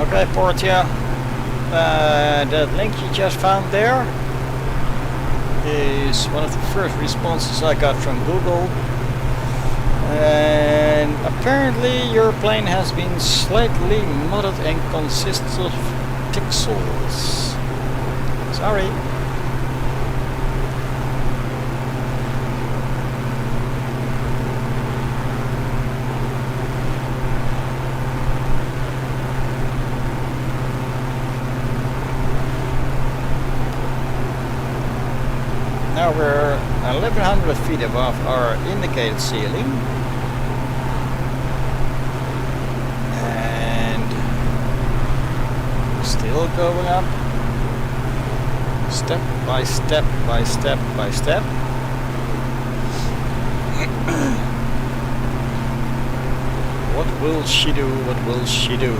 Okay, Portia, that link you just found there is one of the first responses I got from Google, and apparently your plane has been slightly modded and consists of pixels. Sorry. Now we're 1100 feet above our indicated ceiling, and still going up, step by step by step by step. What will she do? What will she do?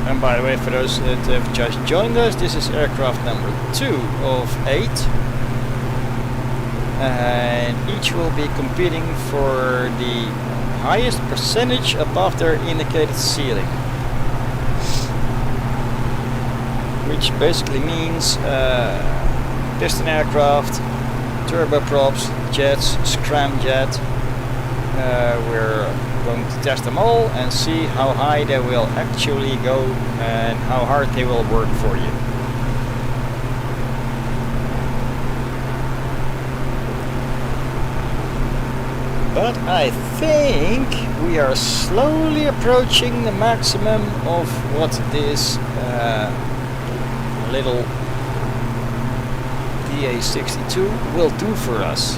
And by the way, for those that have just joined us, this is aircraft number 2 of 8. And each will be competing for the highest percentage above their indicated ceiling. Which basically means piston aircraft, turboprops, jets, scramjet. We're going to test them all and see how high they will actually go and how hard they will work for you. But I think we are slowly approaching the maximum of what this little DA62 will do for us.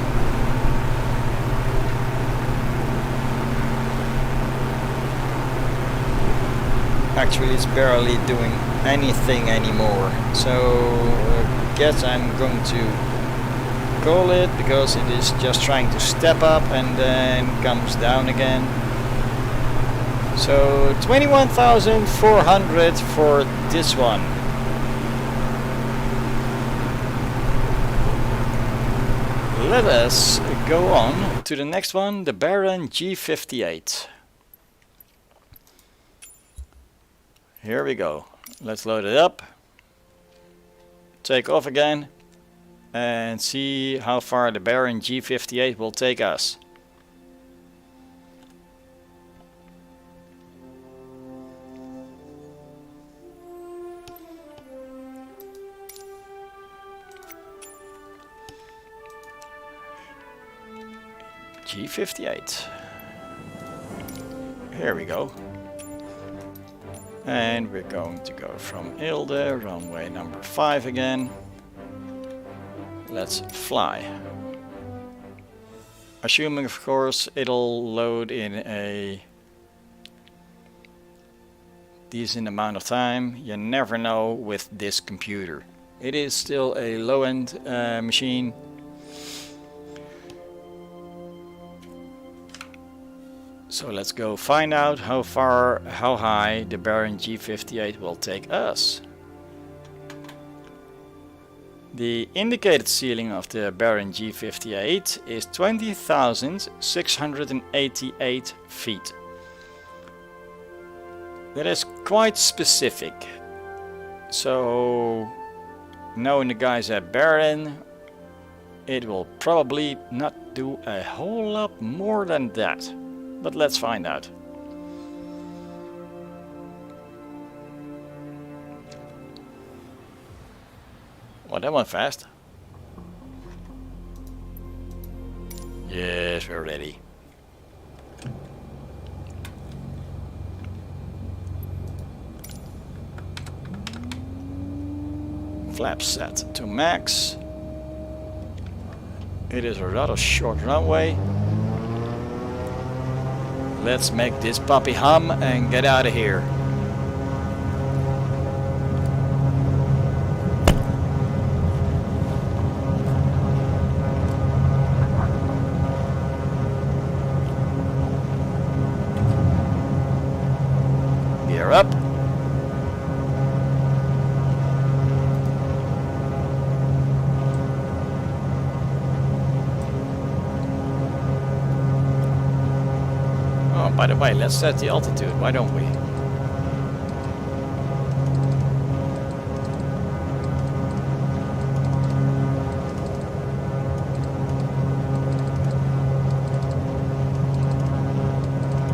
Actually, it's barely doing anything anymore, so I guess I'm going to call it, because it is just trying to step up and then comes down again. So 21,400 for this one. Let us go on to the next one, the Baron G58. Here we go. Let's load it up. Take off again. And see how far the Baron G58 will take us. G58. Here we go. And we're going to go from Ilde, runway number 5 again. Let's fly. Assuming, of course, it'll load in a decent amount of time. You never know with this computer. It is still a low-end machine. So let's go find out how high the Baron G58 will take us. The indicated ceiling of the Baron G58 is 20,688 feet. That is quite specific. So, knowing the guys at Baron, it will probably not do a whole lot more than that. But let's find out. Well, that went fast. Yes, we're ready. Flaps set to max. It is a rather short runway. Let's make this puppy hum and get out of here. Gear up. By the way, let's set the altitude, why don't we?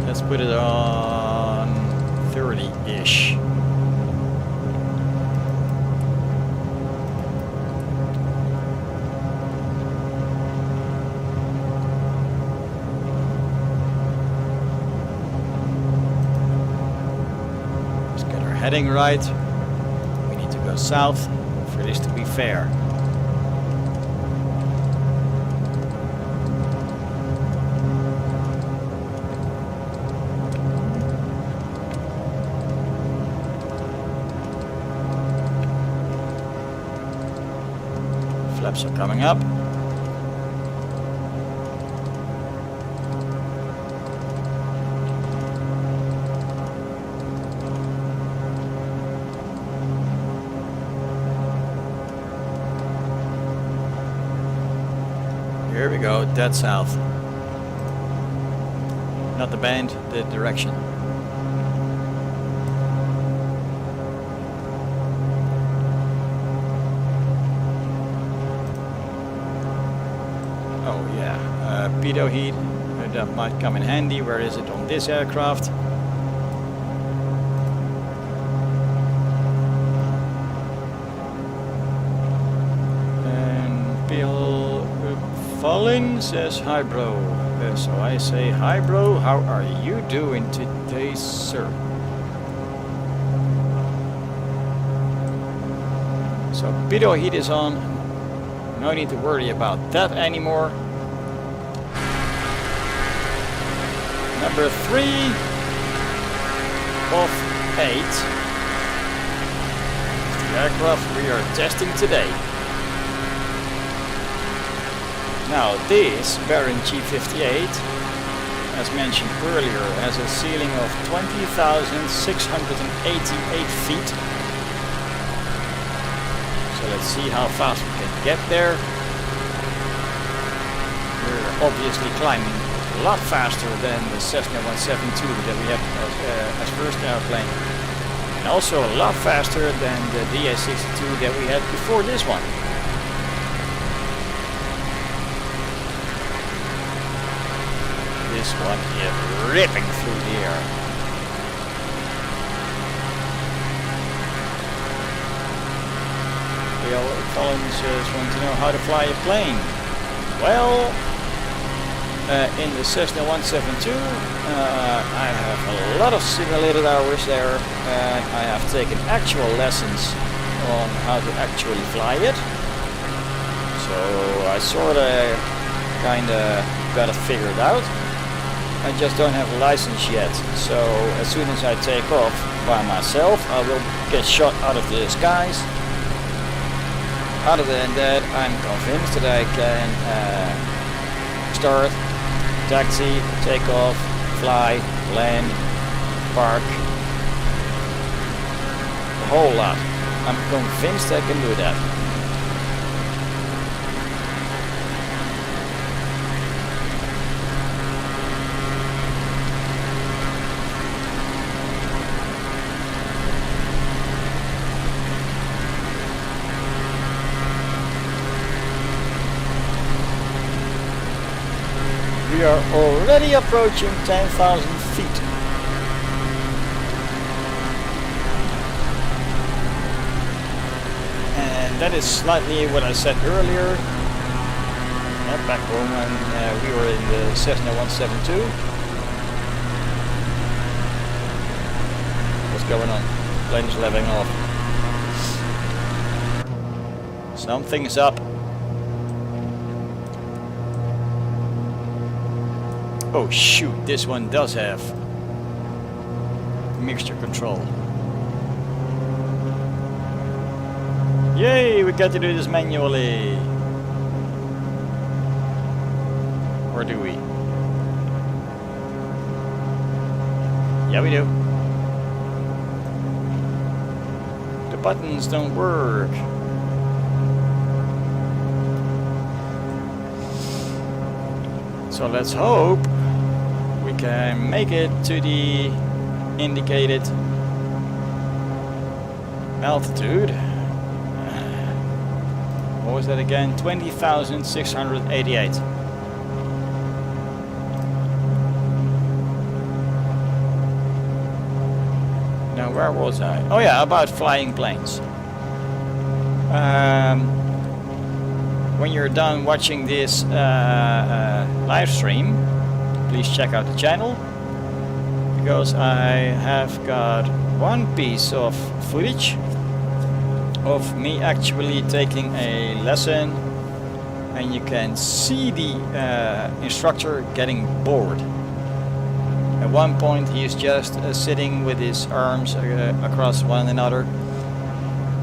Let's put it on 30-ish. Heading right, we need to go south for this to be fair. Flaps are coming up. Here we go, dead south. Not the bend, the direction. Oh yeah, pitot heat, that might come in handy. Where is it on this aircraft? And Bill Fallin says hi bro. So I say hi bro, how are you doing today, sir? So pitot heat is on. No need to worry about that anymore. Number 3 of 8. The aircraft we are testing today. Now this Baron G58, as mentioned earlier, has a ceiling of 20,688 feet. So let's see how fast we can get there. We're obviously climbing a lot faster than the Cessna 172 that we had as first airplane. And also a lot faster than the DA62 that we had before this one. This one is ripping through the air. Bill Collins wants to know how to fly a plane. Well, in the Cessna 172, I have a lot of simulated hours there, and I have taken actual lessons on how to actually fly it. So I sort of, kind of got it figured out. I just don't have a license yet. So as soon as I take off by myself, I will get shot out of the skies. Other than that, I'm convinced that I can start, taxi, take off, fly, land, park, a whole lot. I'm convinced I can do that. We are already approaching 10,000 feet. And that is slightly what I said earlier. Back home when we were in the Cessna 172. What's going on? Plane's leveling off. Something's up. Oh shoot, this one does have mixture control. Yay, we got to do this manually. Or do we? Yeah, we do. The buttons don't work. So let's hope we can make it to the indicated altitude. What was that again? 20,688. Now where was I? Oh yeah, about flying planes. When you're done watching this live stream, please check out the channel, because I have got one piece of footage of me actually taking a lesson, and you can see the instructor getting bored. At one point he is just sitting with his arms across one another,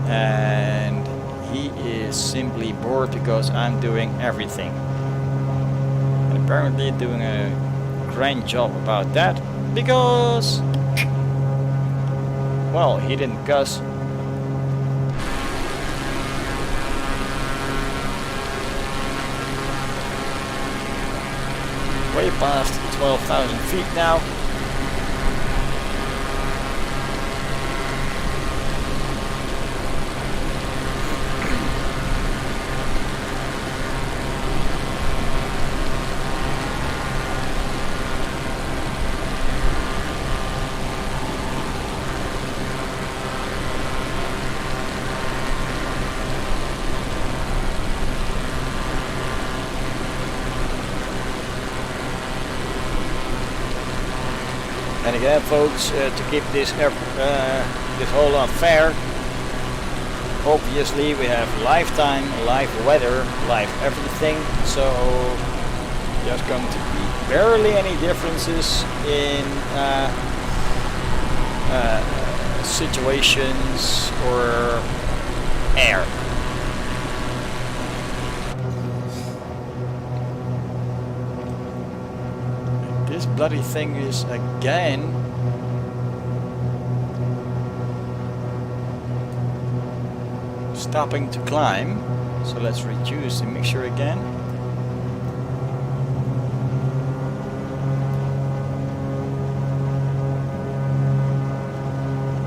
and he is simply bored because I'm doing everything. And apparently doing a great job about that, because, well, he didn't cuss. Way past 12,000 feet now. And again, folks, to keep this this whole lot fair, obviously we have live time, live weather, live everything, so there's going to be barely any differences in situations or air. This bloody thing is again stopping to climb, so let's reduce the mixture again.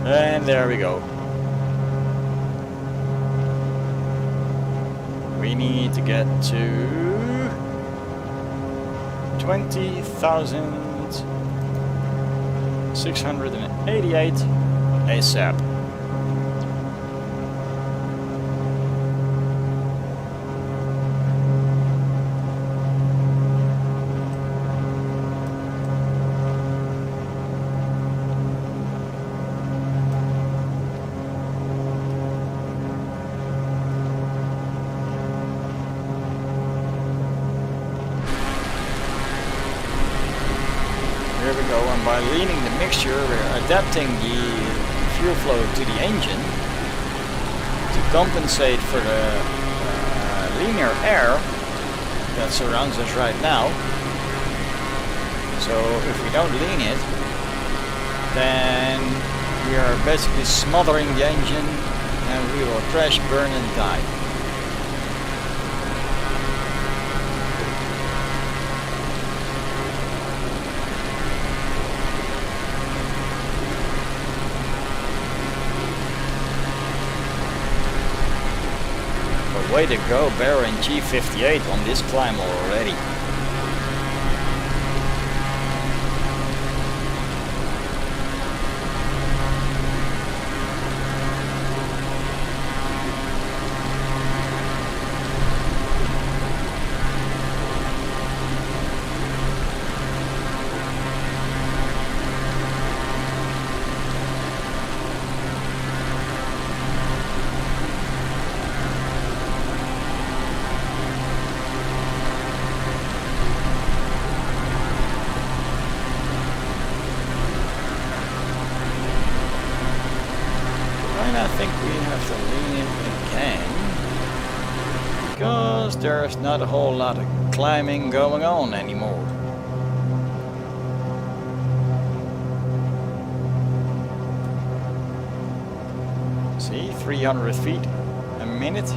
And there we go. We need to get to 20,688 ASAP. Here we go, and by leaning the mixture, we're adapting the fuel flow to the engine to compensate for the linear air that surrounds us right now. So if we don't lean it, then we are basically smothering the engine and we will crash, burn and die. Way to go, Bear and G58 on this climb already. I think we have to lean it again because there's not a whole lot of climbing going on anymore. See, 300 feet a minute.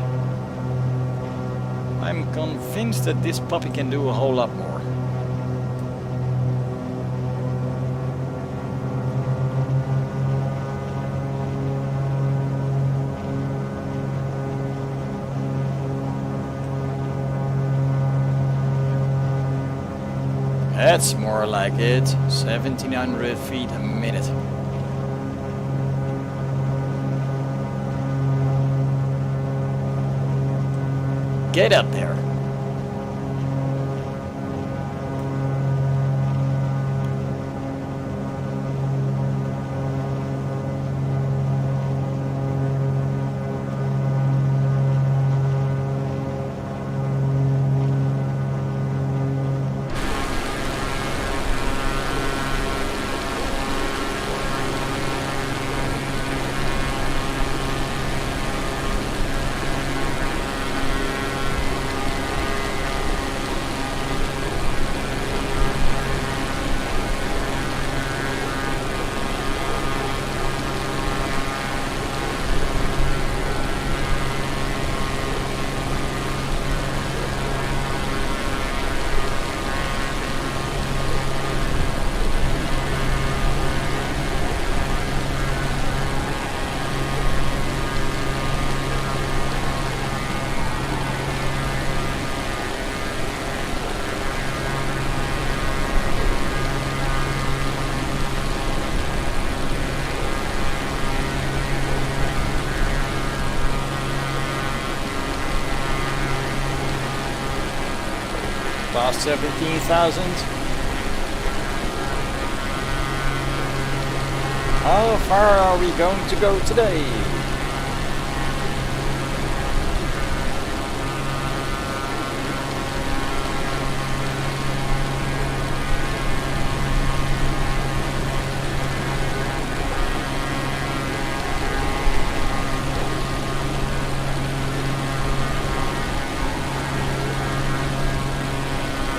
I'm convinced that this puppy can do a whole lot more. That's more like it, 1700 feet a minute. Get up there. Past 17,000. How far are we going to go today?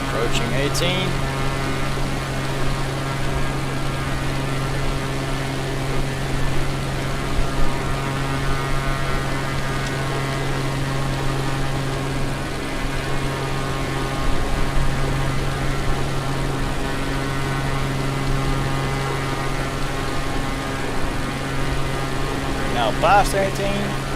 Approaching 18. Now past 18.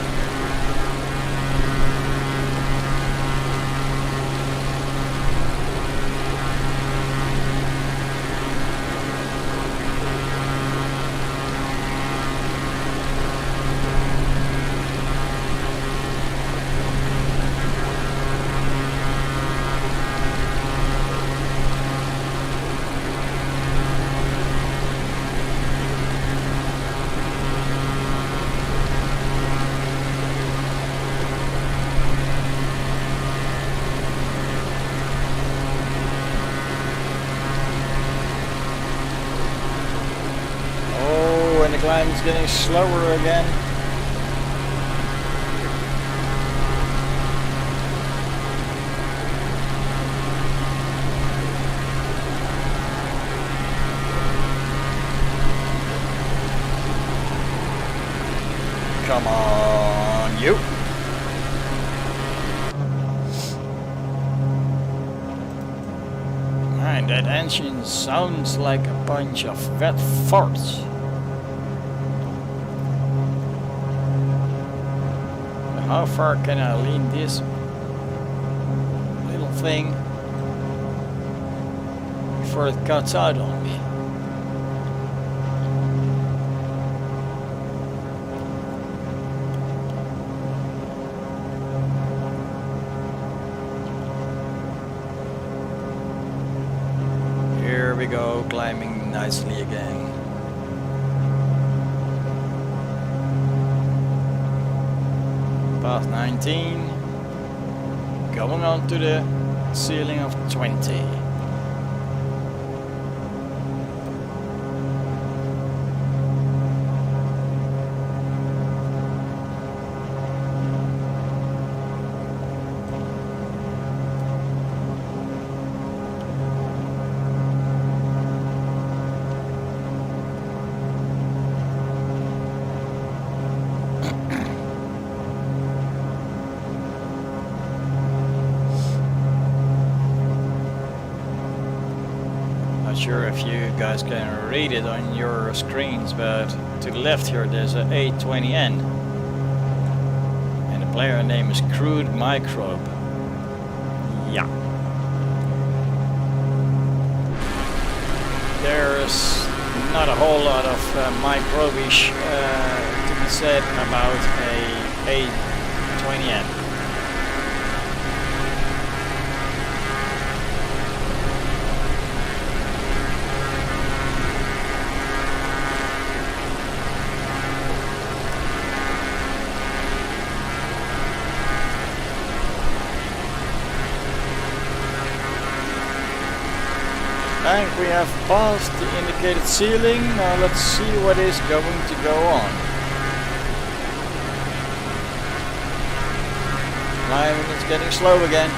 And the climb is getting slower again. Come on, you. Man, that engine sounds like a bunch of wet farts. How far can I lean this little thing before it cuts out on me? Here we go, climbing nicely again. Past 19, going on to the ceiling of 20. Not sure if you guys can read it on your screens, but to the left here there's an A-20N and the player name is Crude Microbe. Yeah. There's not a whole lot of microbish to be said about a A-20N. And we have passed the indicated ceiling. Now let's see what is going to go on. Climbing is getting slow again.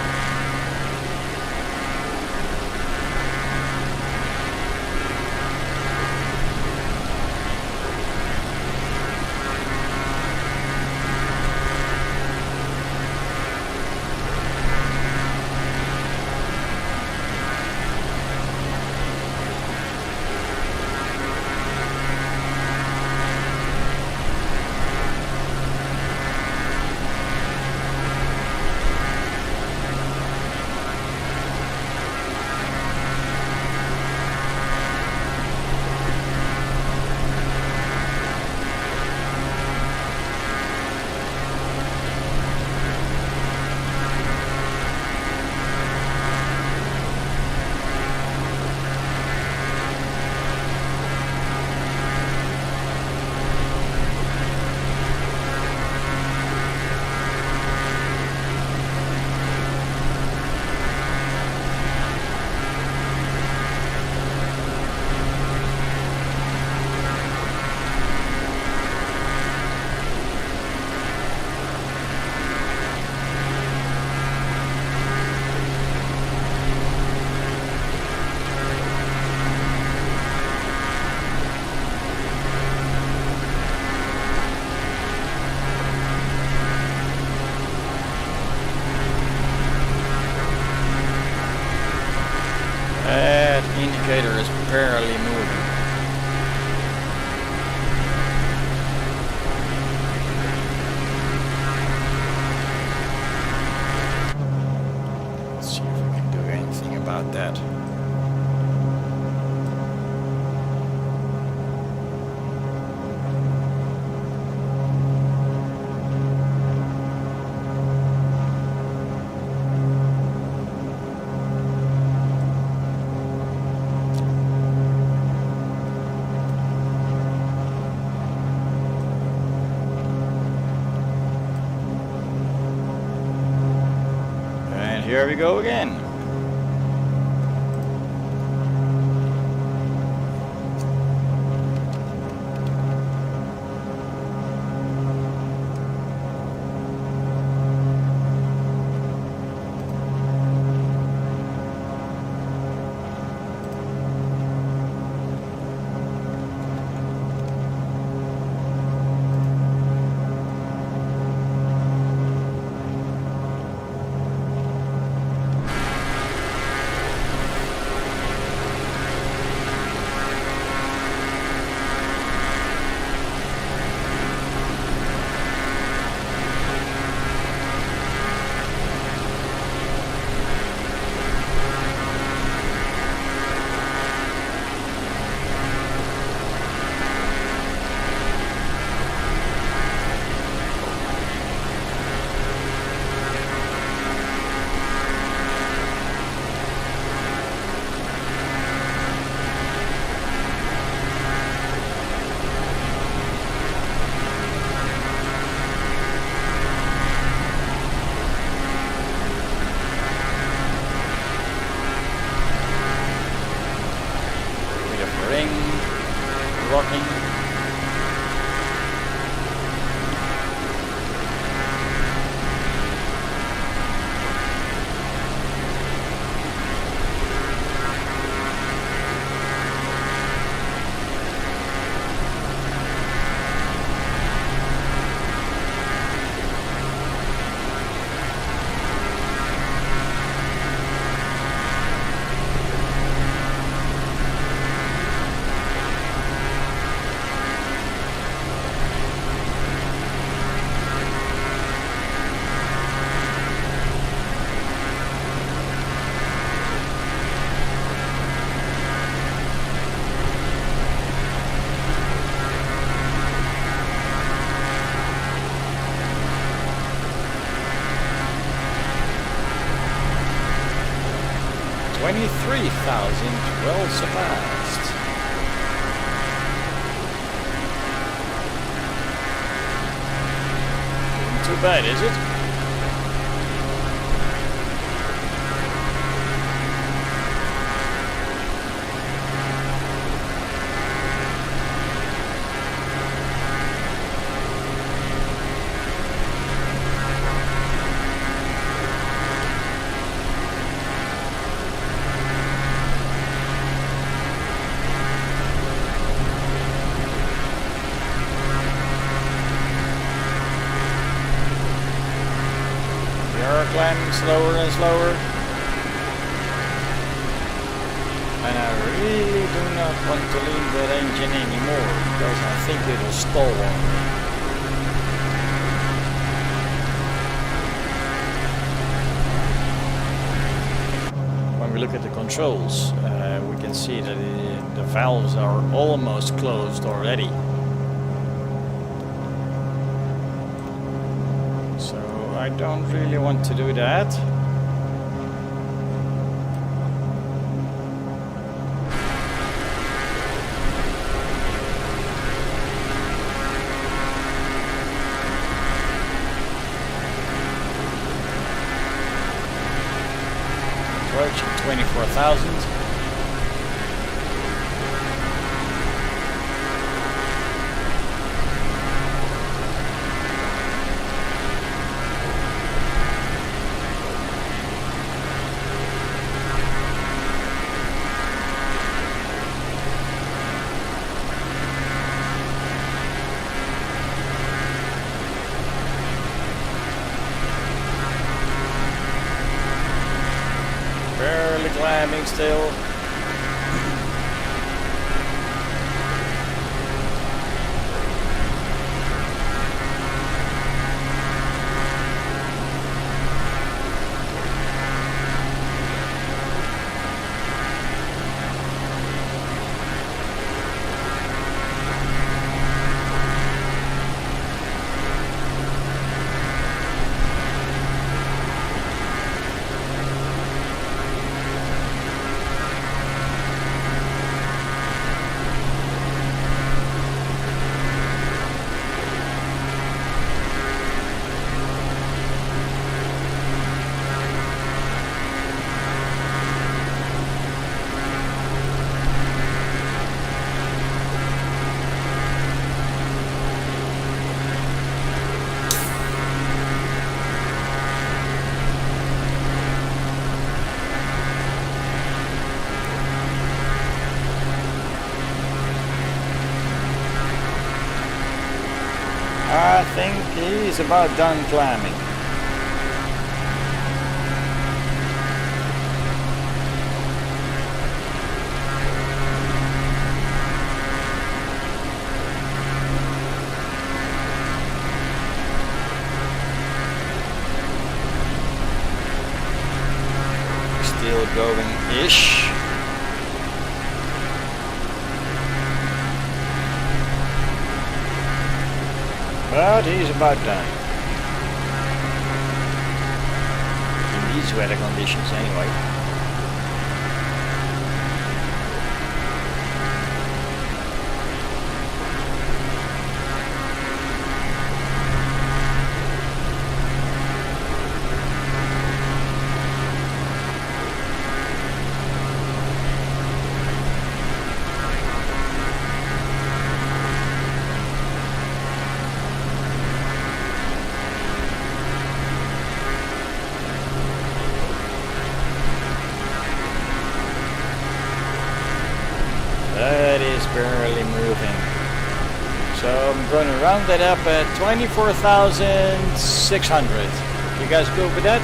indicator is barely moving. Let's see if we can do anything about that. Here we go again. Rocking. $23,000 well surpassed. Not too bad, is it? Climbing slower and slower, and I really do not want to leave that engine anymore because I think it'll stall on me. When we look at the controls, we can see that the valves are almost closed already. I don't really want to do that. Approaching 24,000. Barely climbing still. he's about done climbing. Still going-ish. But he's about done. In these weather conditions anyway. That is barely moving. So I'm going to round that up at 24,600. You guys go with that?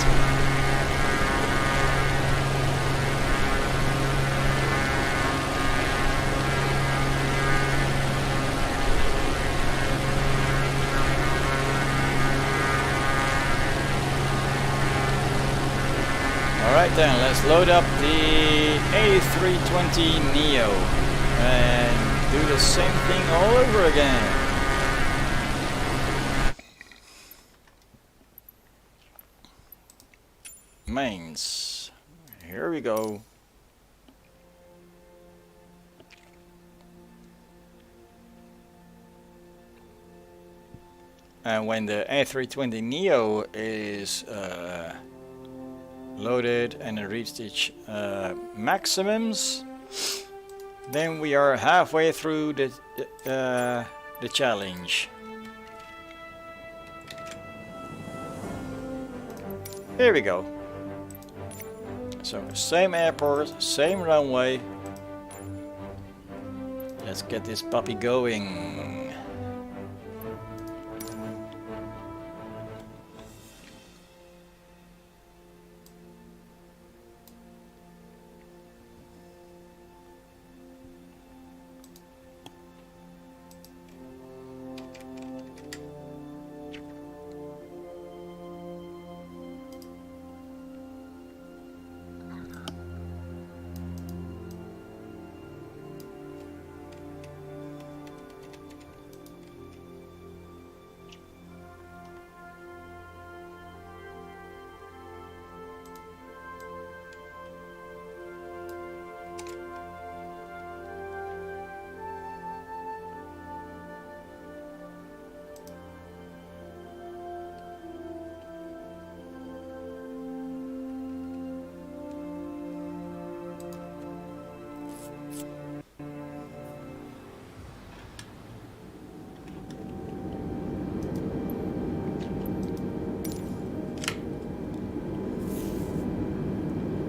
Alright then, let's load up the A320 Neo and do the same thing all over again. Mains. Here we go. And when the A320 Neo is loaded and it reached its maximums, then we are halfway through the challenge. Here we go. So same airport, same runway. Let's get this puppy going.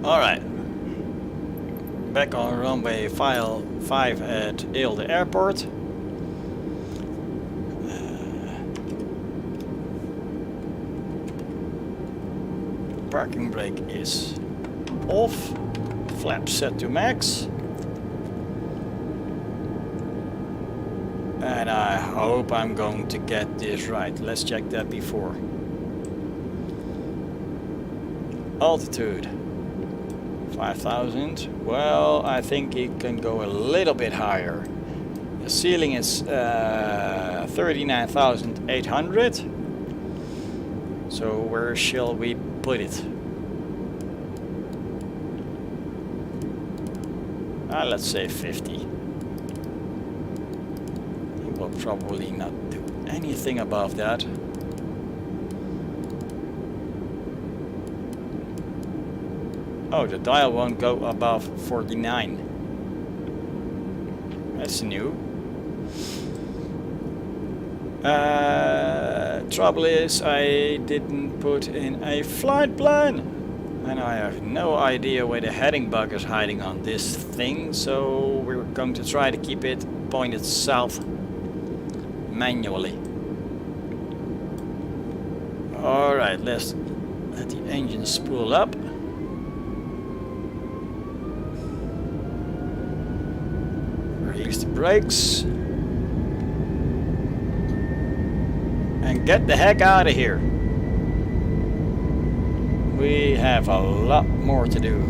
Alright, back on runway 5 at Eelde Airport. Parking brake is off, flaps set to max. And I hope I'm going to get this right. Let's check that before. Altitude 5,000. Well, I think it can go a little bit higher. The ceiling is 39,800. So where shall we put it? Let's say 50. It will probably not do anything above that. Oh, the dial won't go above 49. That's new. Trouble is, I didn't put in a flight plan, and I have no idea where the heading bug is hiding on this thing, so we're going to try to keep it pointed south manually. Alright, let's let the engine spool up. Release the brakes. And get the heck out of here. We have a lot more to do.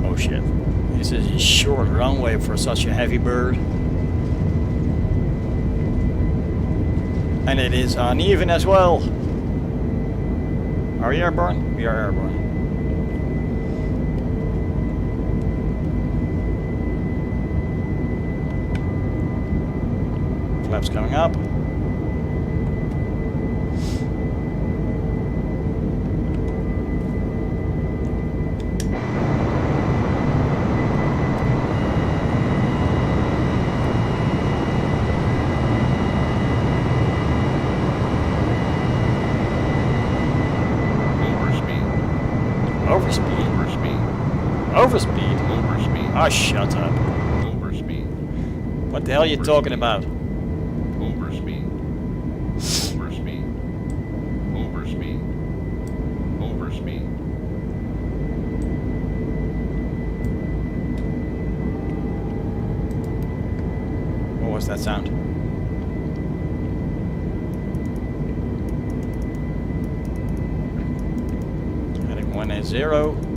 Oh shit. This is a short runway for such a heavy bird. And it is uneven as well. Are we airborne? We are airborne. Flaps coming up. Overspeed? Overspeed. Ah, shut up. Overspeed. What the hell are you talking about? Overspeed. Overspeed. Overspeed. Overspeed. What was that sound? Heading 180.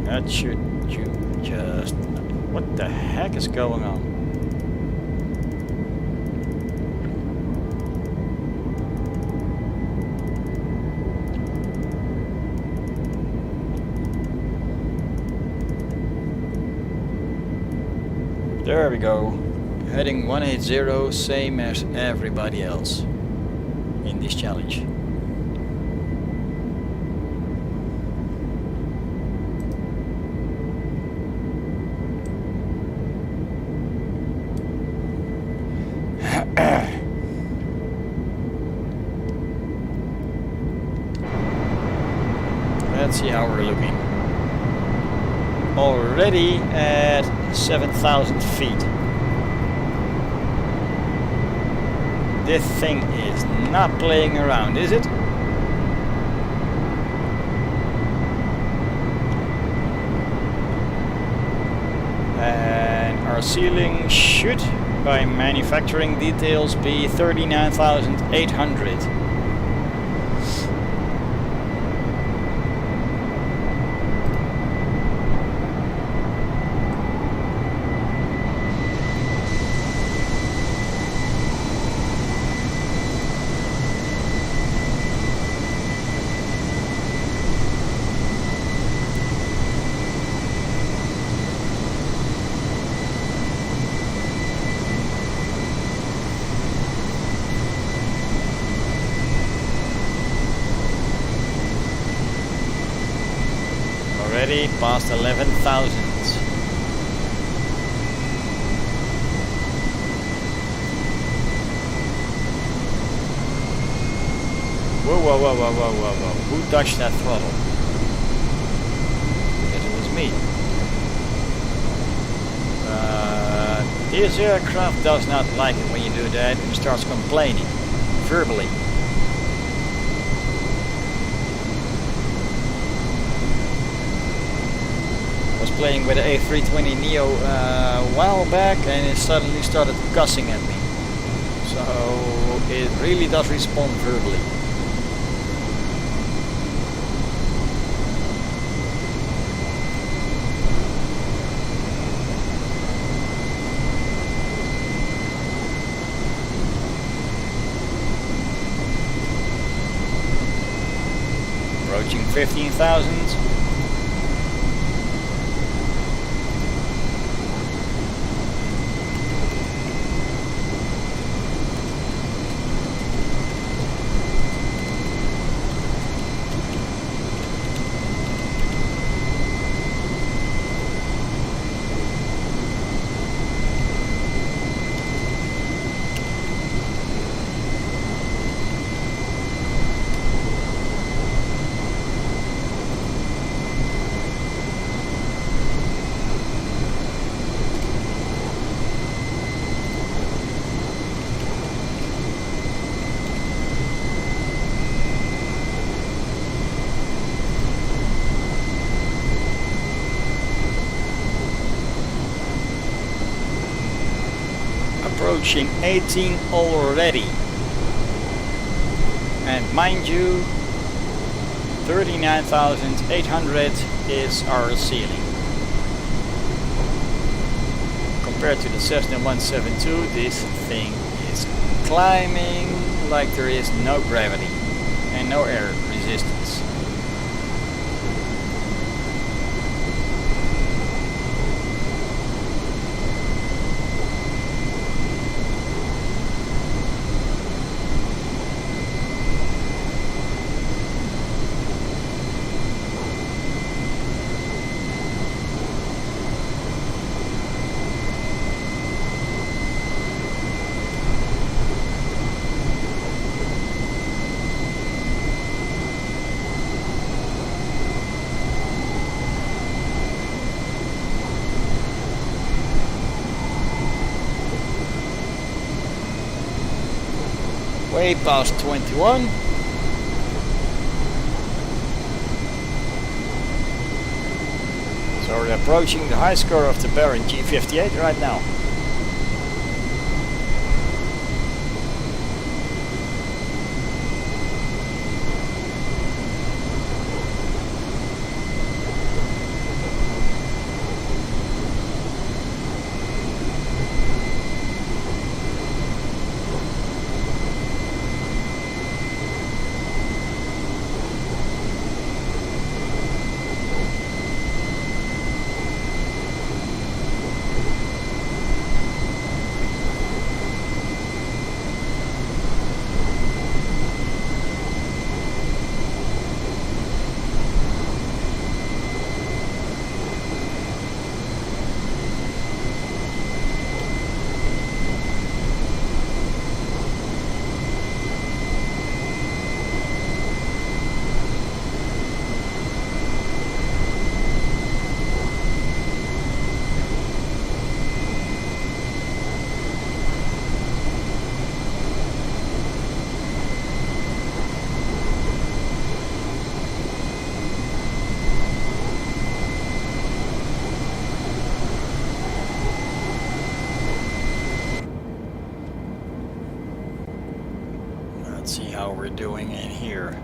That should you just... What the heck is going on? There we go. Heading 180, same as everybody else in this challenge. Let's see how we're looking. Already at 7,000 feet. This thing is not playing around, is it? And our ceiling should, by manufacturing details, be 39,800. Already past 11,000. Whoa, whoa, whoa, whoa, whoa, whoa, whoa. Who touched that throttle? Because it was me. This aircraft does not like it when you do that and starts complaining verbally. Playing with the A320 Neo a while back, and it suddenly started cussing at me. So it really does respond verbally. Approaching 15,000. approaching 18 already. And mind you, 39,800 is our ceiling. Compared to the Cessna 172, this thing is climbing like there is no gravity and no air resistance. Way past 21. So we're approaching the high score of the Baron G58 right now. Let's see how we're doing in here.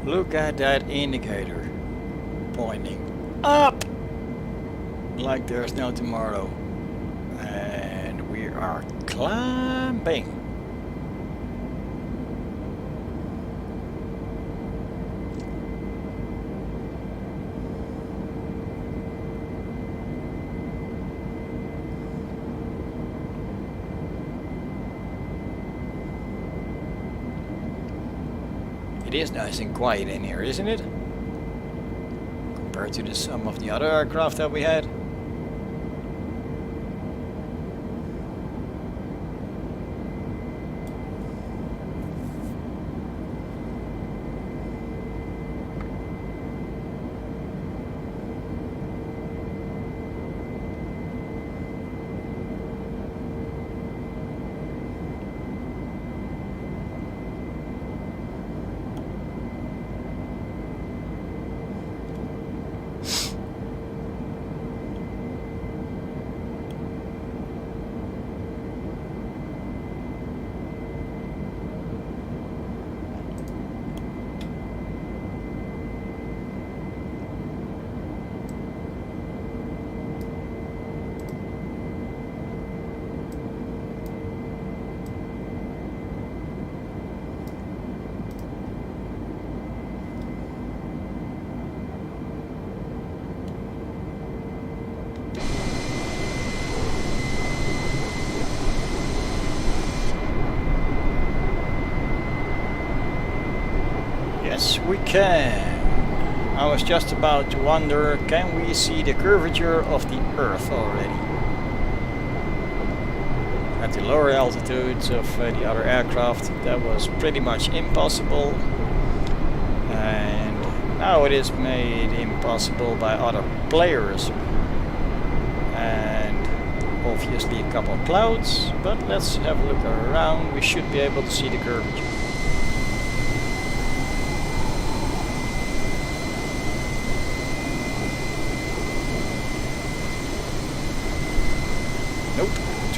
Look at that indicator pointing up like there's no tomorrow. And we are climbing. It is nice and quiet in here, isn't it? Compared to some of the other aircraft that we had. Yes, we can. I was just about to wonder, can we see the curvature of the Earth already? At the lower altitudes of the other aircraft, that was pretty much impossible. And now it is made impossible by other players. And obviously a couple of clouds, but let's have a look around. We should be able to see the curvature.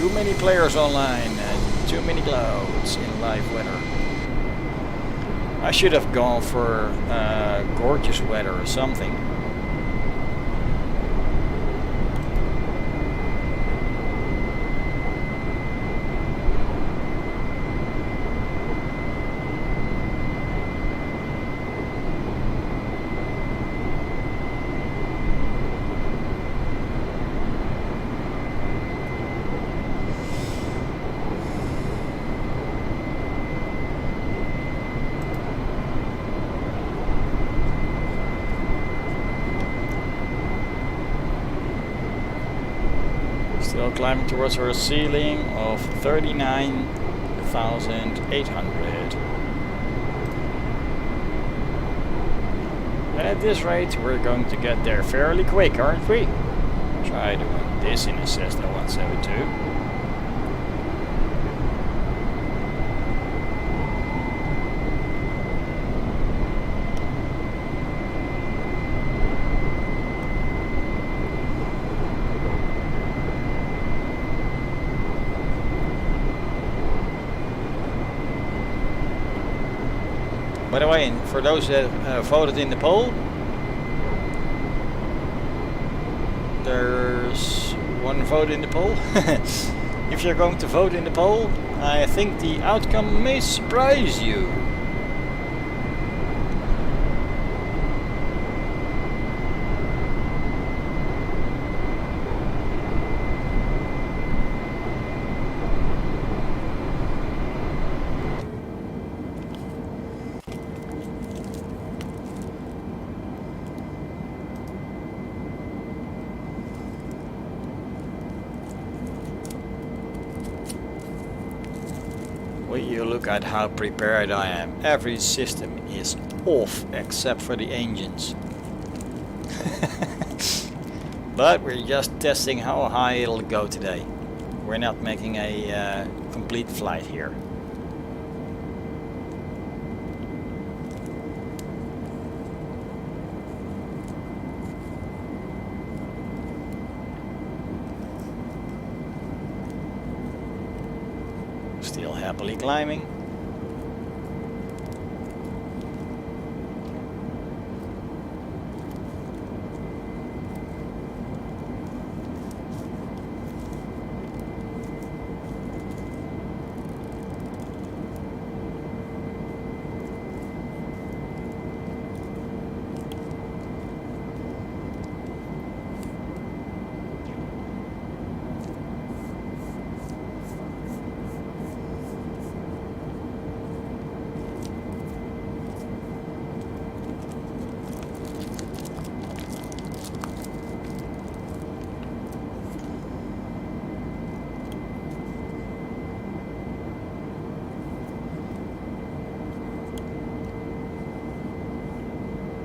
too many players online and too many clouds in live weather. I should have gone for gorgeous weather or something. Still climbing towards our ceiling of 39,800. At this rate, we're going to get there fairly quick, aren't we? Try doing this in a Cessna 172. By the way, for those that voted in the poll, there's one vote in the poll. If you're going to vote in the poll, I think the outcome may surprise you. Will you look at how prepared I am? Every system is off except for the engines. But we're just testing how high it'll go today. We're not making a complete flight here. Still happily climbing.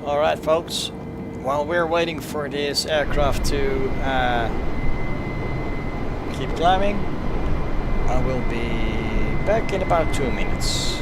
Alright folks, while we're waiting for this aircraft to keep climbing, I will be back in about 2 minutes.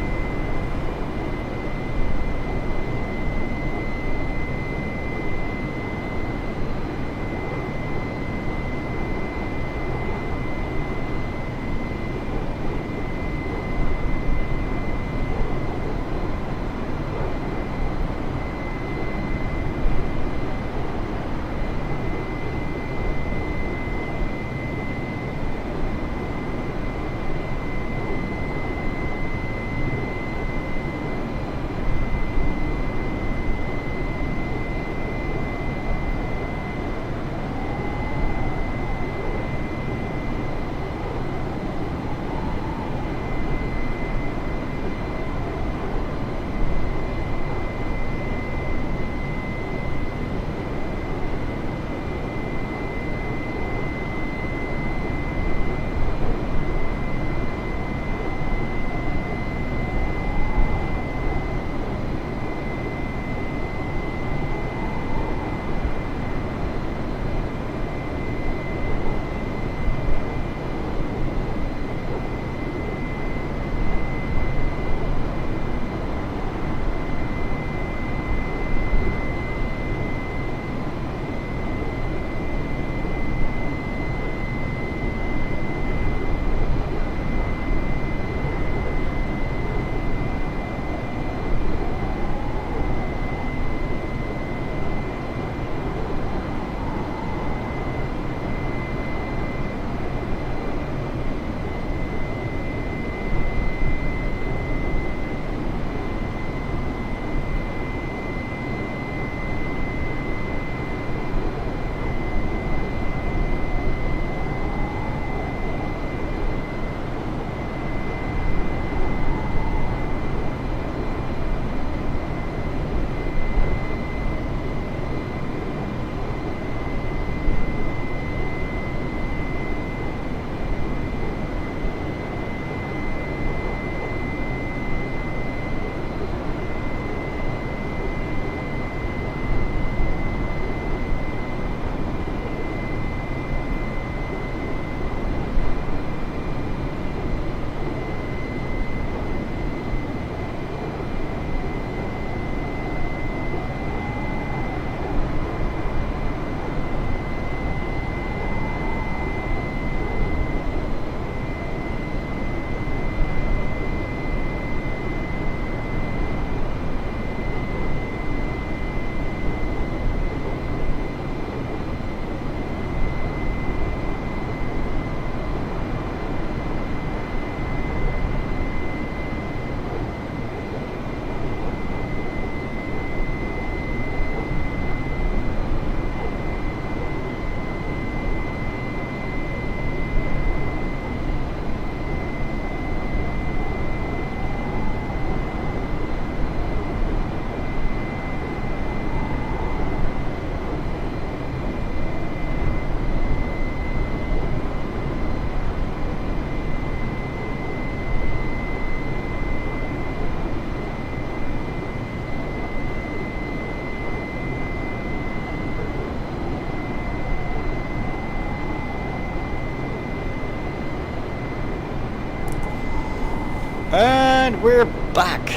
And we're back.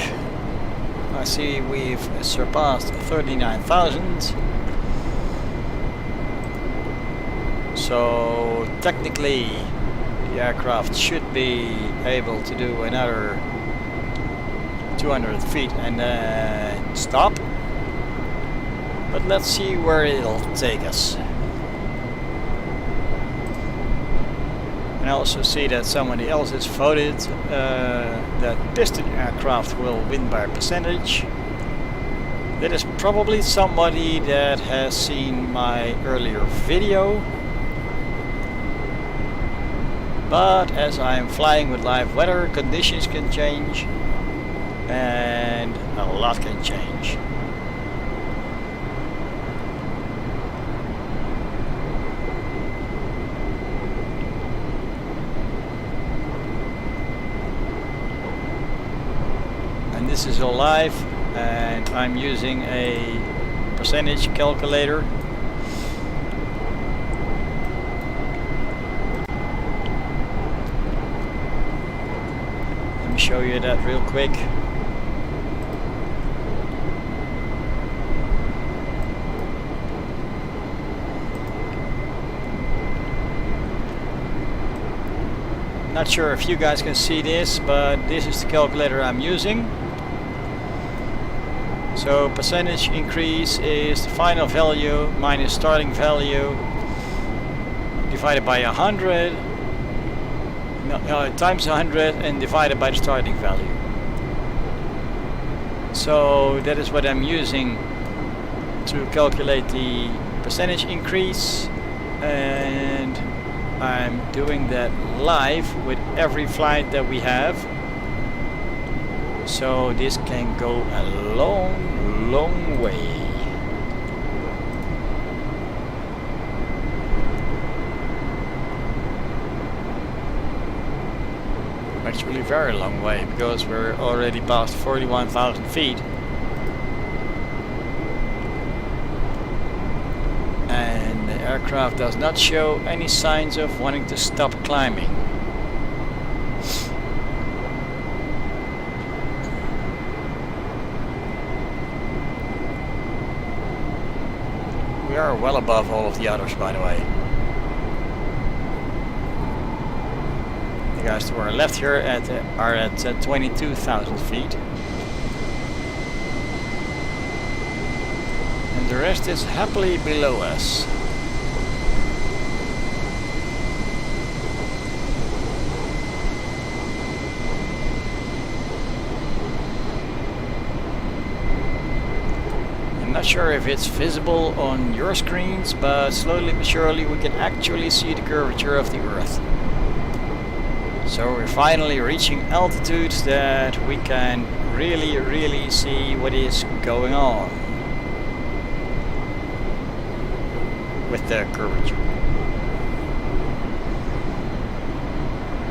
I see we've surpassed 39,000. So technically the aircraft should be able to do another 200 feet and then stop. But let's see where it'll take us. And I also see that somebody else has voted that piston aircraft will win by a percentage. That is probably somebody that has seen my earlier video. But as I am flying with live weather, conditions can change and a lot can change. And this is all live, and I'm using a percentage calculator. Let me show you that real quick. Not sure if you guys can see this, but this is the calculator I'm using. So percentage increase is the final value minus starting value divided by 100, times 100 and divided by the starting value. So that is what I'm using to calculate the percentage increase, and I'm doing that live with every flight that we have. So this can go a long, long way. Actually very long way, because we're already past 41,000 feet. And the aircraft does not show any signs of wanting to stop climbing. We are well above all of the others, by the way. The guys to our left here are at 22,000 feet. And the rest is happily below us. Not sure if it's visible on your screens, but slowly but surely we can actually see the curvature of the Earth. So we're finally reaching altitudes that we can really see what is going on with the curvature.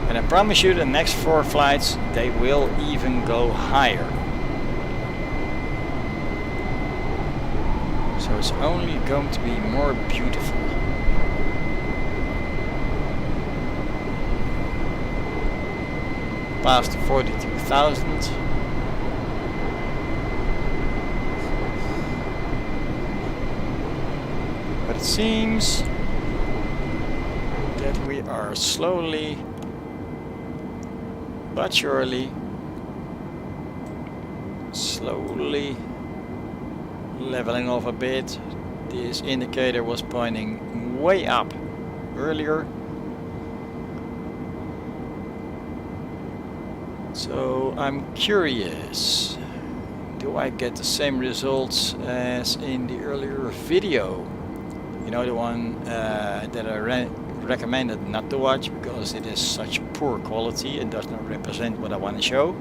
And I promise you the next 4 flights they will even go higher. So it's only going to be more beautiful. Past 42,000. But it seems that we are slowly but surely leveling off a bit. This indicator was pointing way up earlier. So I'm curious, do I get the same results as in the earlier video? You know, the one that I recommended not to watch because it is such poor quality and does not represent what I want to show?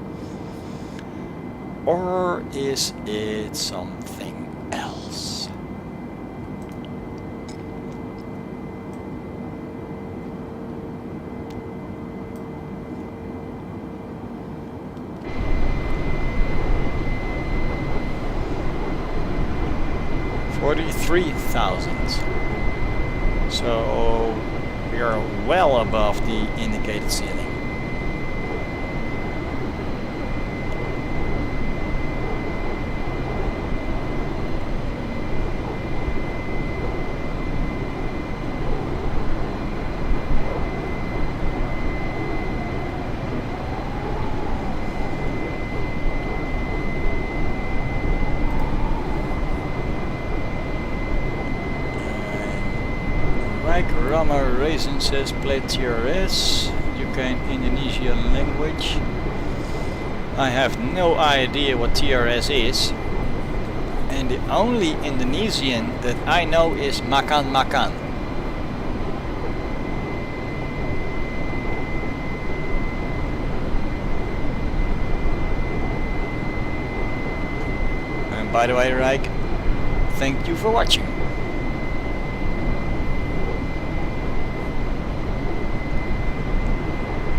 Or is it something else? $43,000. So we are well above the indicated ceiling. Rama Raisin says play TRS, UK and Indonesian language. I have no idea what TRS is. And the only Indonesian that I know is makan makan. And by the way, Rijk, thank you for watching.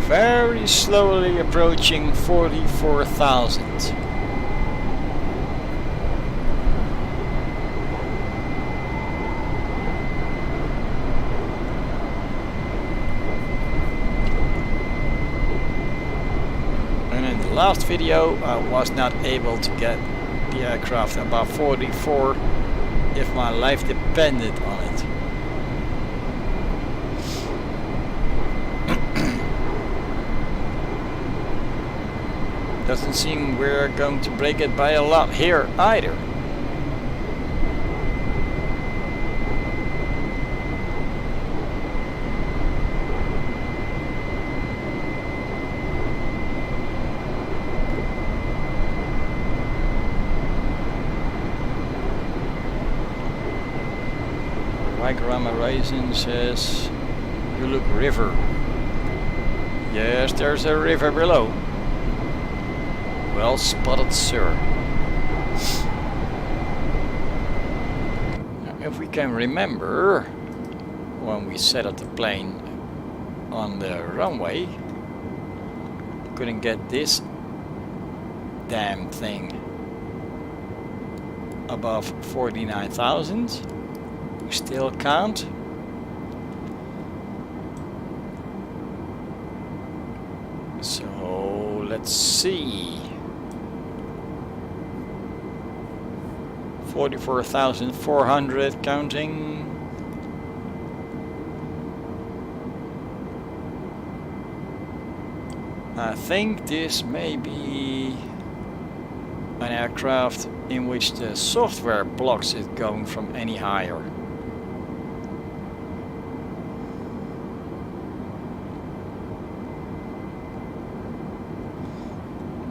Very slowly approaching 44,000. And in the last video I was not able to get the aircraft above 44 if my life depended on it. Doesn't seem we're going to break it by a lot here either. Rama Raisin says, you look river. Yes, there's a river below. Well spotted, sir. Now, if we can remember when we set up the plane on the runway, couldn't get this damn thing above 49,000. We still can't. So let's see. 44,400 counting. I think this may be an aircraft in which the software blocks it going from any higher.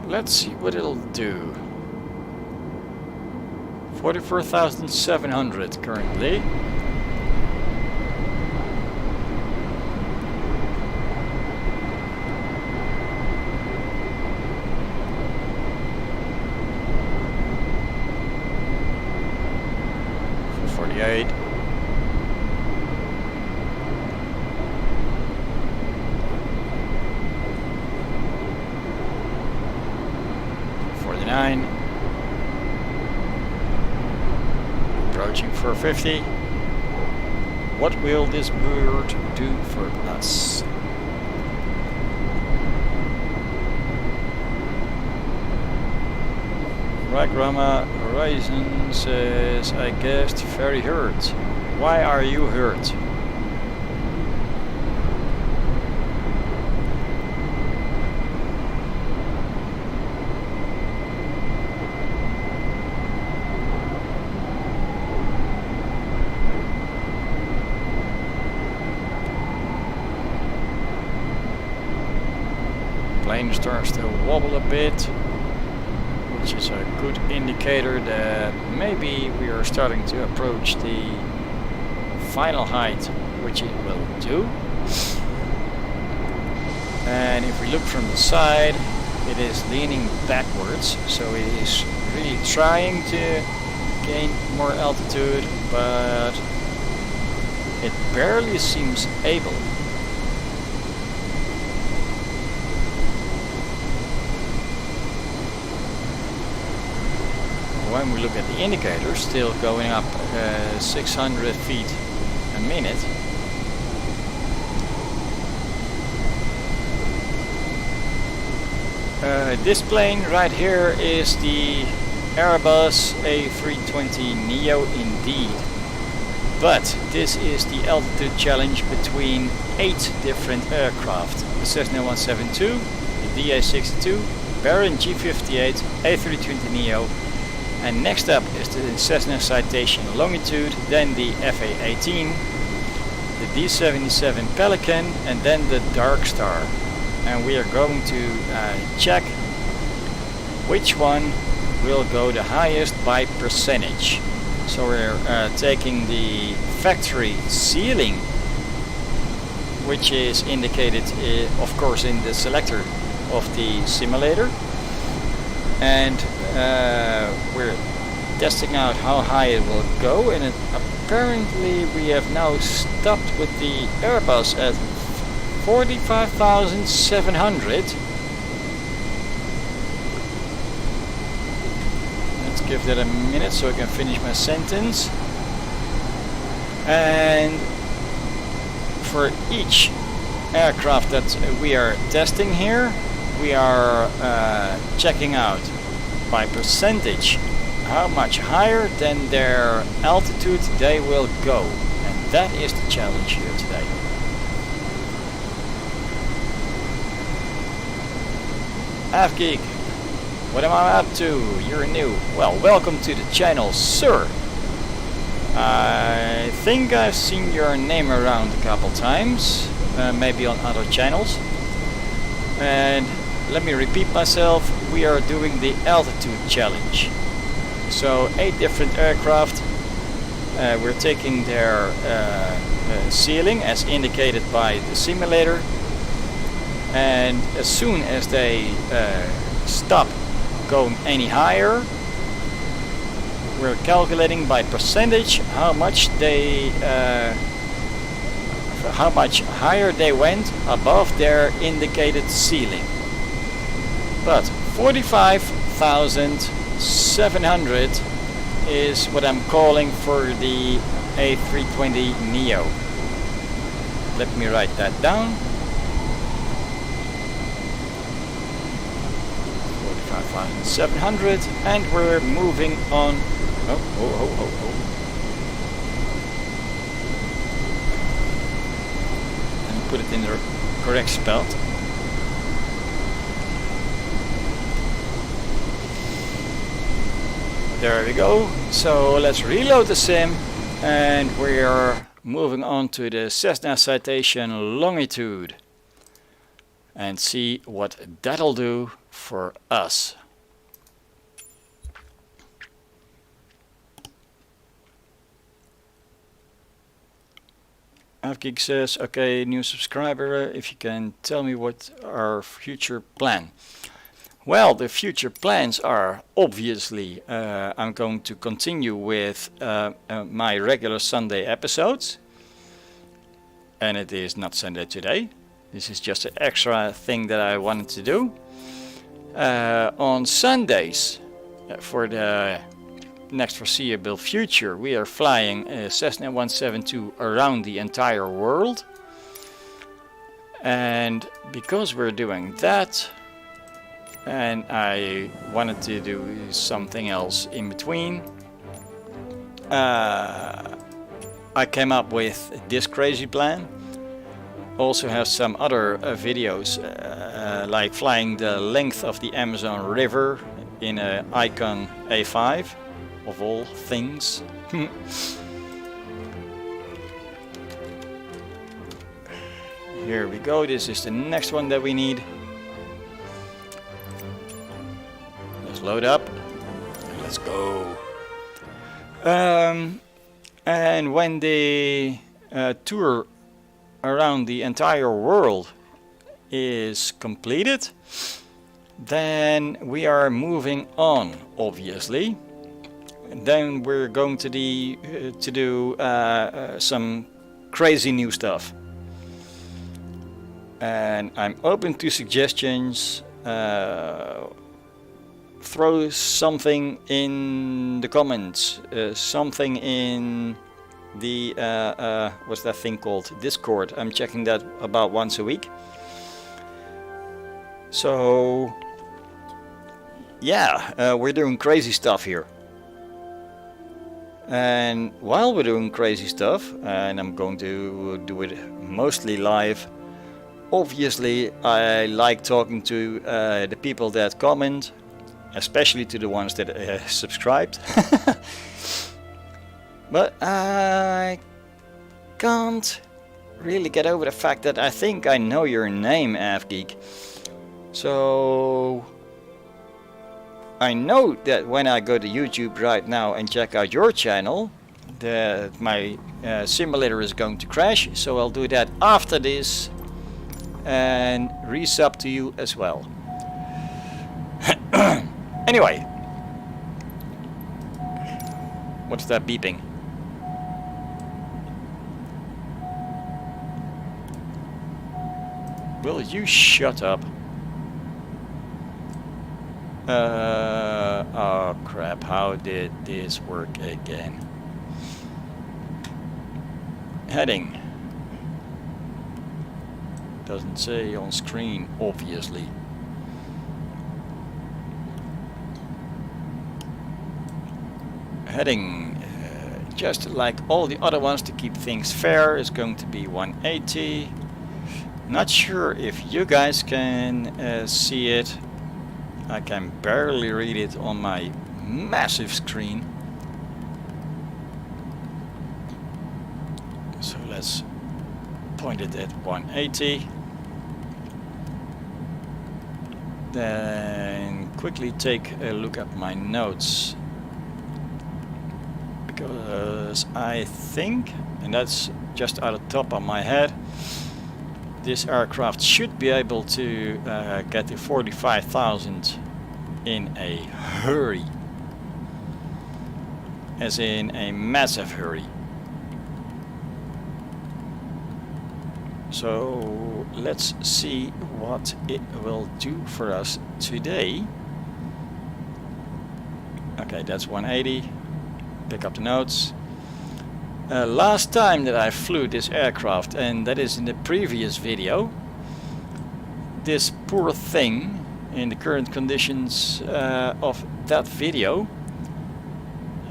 Let's see what it'll do. 44,700 currently. For 48. Approaching 450. What will this bird do for us? Rama Horizon says, I guessed very hurt. Why are you hurt? Plane starts to wobble a bit, which is a good indicator that maybe we are starting to approach the final height, which it will do. And if we look from the side, it is leaning backwards, so it is really trying to gain more altitude, but it barely seems able. When we look at the indicator, still going up 600 feet a minute. This plane right here is the Airbus A320 Neo indeed. But this is the altitude challenge between 8 different aircraft. The Cessna 172, the DA62, Baron G58, A320 Neo. And next up is the Cessna Citation Longitude, then the FA-18, the D77 Pelican and then the Darkstar, and we are going to check which one will go the highest by percentage. So we're taking the factory ceiling, which is indicated of course in the selector of the simulator, and we're testing out how high it will go, and apparently we have now stopped with the Airbus at 45,700. Let's give that a minute so I can finish my sentence. And for each aircraft that we are testing here, we are checking out by percentage how much higher than their altitude they will go, and that is the challenge here today. Avgeek, what am I up to? You're new. Well, welcome to the channel, sir. I think I've seen your name around a couple times, maybe on other channels. And let me repeat myself, we are doing the altitude challenge. So 8 different aircraft, we're taking their ceiling as indicated by the simulator, and as soon as they stop going any higher, we're calculating by percentage how much higher they went above their indicated ceiling. But 45,700 is what I'm calling for the A320 Neo. Let me write that down. 45,700, and we're moving on. Oh. And put it in the correct spell. There we go. So let's reload the sim, and we're moving on to the Cessna Citation Longitude and see what that'll do for us. Avgeek says, okay, new subscriber, if you can tell me what our future plan. Well, the future plans are obviously I'm going to continue with my regular Sunday episodes, and it is not Sunday today. This is just an extra thing that I wanted to do. On Sundays, for the next foreseeable future, we are flying a Cessna 172 around the entire world. And because we're doing that, and I wanted to do something else in between, I came up with this crazy plan. Also have some other videos like flying the length of the Amazon River in an Icon A5 of all things. Here we go, this is the next one that we need. Let's load up and let's go. And when the tour around the entire world is completed, then we are moving on, obviously. And then we're going to do some crazy new stuff, and I'm open to suggestions. Throw something in the comments, something in the what's that thing called, Discord. I'm checking that about once a week. So yeah, we're doing crazy stuff here, and while we're doing crazy stuff, and I'm going to do it mostly live, obviously I like talking to the people that comment, especially to the ones that subscribed. But I can't really get over the fact that I think I know your name, AvGeek. So I know that when I go to YouTube right now and check out your channel, that my simulator is going to crash. So I'll do that after this and resub to you as well. Anyway, what's that beeping? Will you shut up? Oh crap, how did this work again? Heading. Doesn't say on screen, obviously. Heading, just like all the other ones to keep things fair, is going to be 180. Not sure if you guys can see it. I can barely read it on my massive screen. So let's point it at 180. Then quickly take a look at my notes. Because I think, and that's just out of the top of my head, this aircraft should be able to get to 45,000 in a hurry. As in a massive hurry. So let's see what it will do for us today. Okay, that's 180. Pick up the notes. Last time that I flew this aircraft, and that is in the previous video, this poor thing, in the current conditions of that video,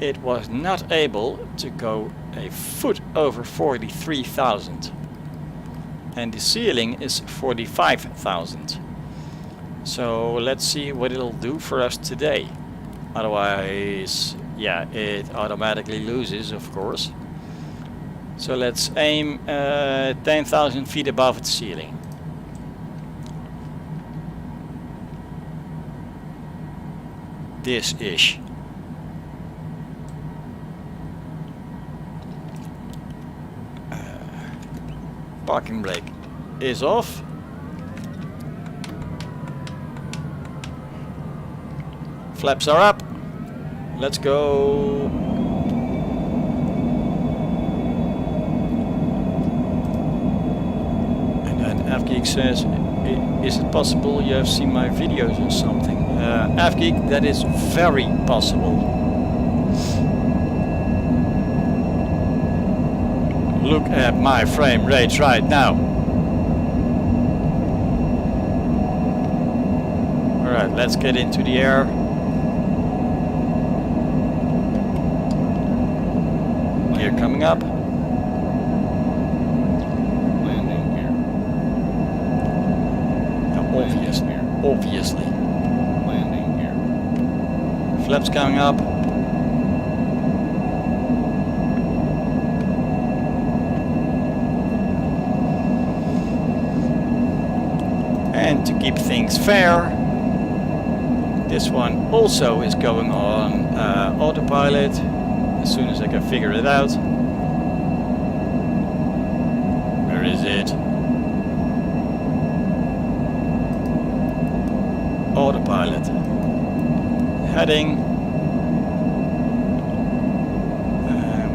it was not able to go a foot over 43,000, and the ceiling is 45,000. So let's see what it'll do for us today. Otherwise, yeah, it automatically loses, of course. So let's aim 10,000 feet above its ceiling. This-ish. Parking brake is off. Flaps are up. Let's go. AvGeek says, is it possible you have seen my videos or something? AvGeek, that is very possible. Look at my frame rate right now. Alright, let's get into the air. Gear coming up. Obviously. Landing here. Flaps coming up. And to keep things fair, this one also is going on autopilot as soon as I can figure it out. Where is it? Autopilot. Heading.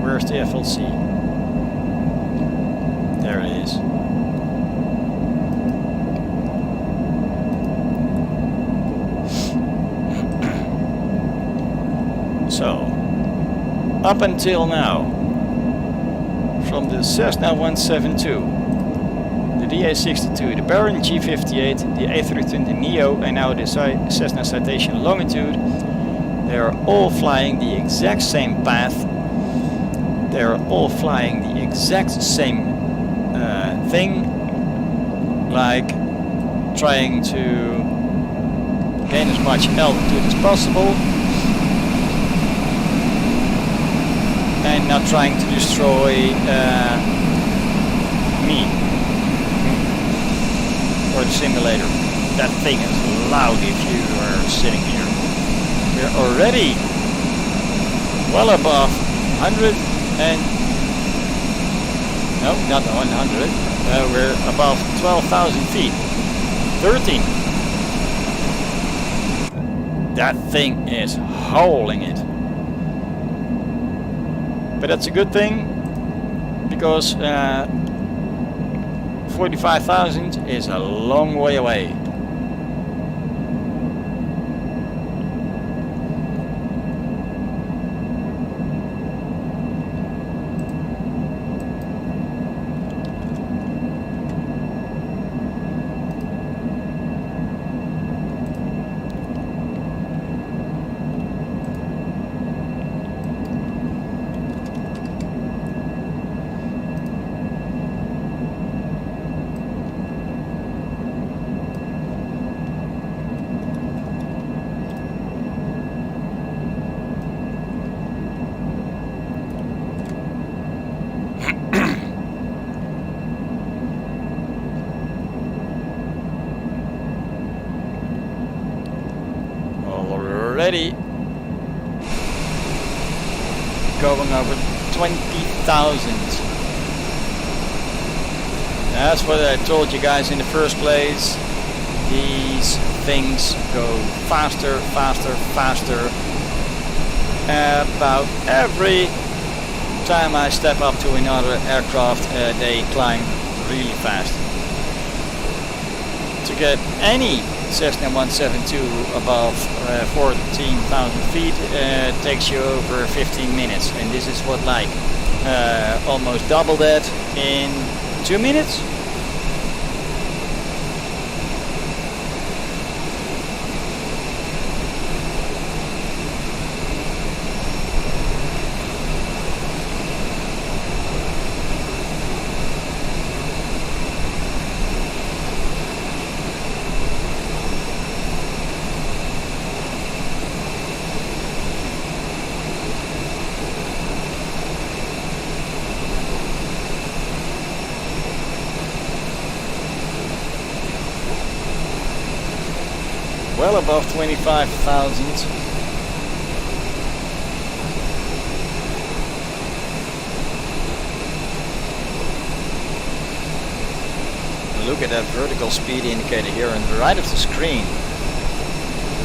Where's the FLC? There it is. So, up until now, from the Cessna 172, the DA62, the Baron G58, the A320 Neo, and now the Cessna Citation Longitude, they are all flying the exact same path. They are all flying the exact same thing, like trying to gain as much altitude as possible and not trying to destroy me or the simulator. That thing is loud if you are sitting here. We're already well above 100 and no, not 100. We're above 12,000 feet. 13. That thing is howling it. But that's a good thing, because 45,000 is a long way away. Already going over 20,000. That's what I told you guys in the first place. These things go faster, faster, faster. About every time I step up to another aircraft, they climb really fast. To get any Cessna 172 above 14,000 feet takes you over 15 minutes, and this is what, like almost double that in 2 minutes. Well above 25,000. Look at that vertical speed indicator here on the right of the screen.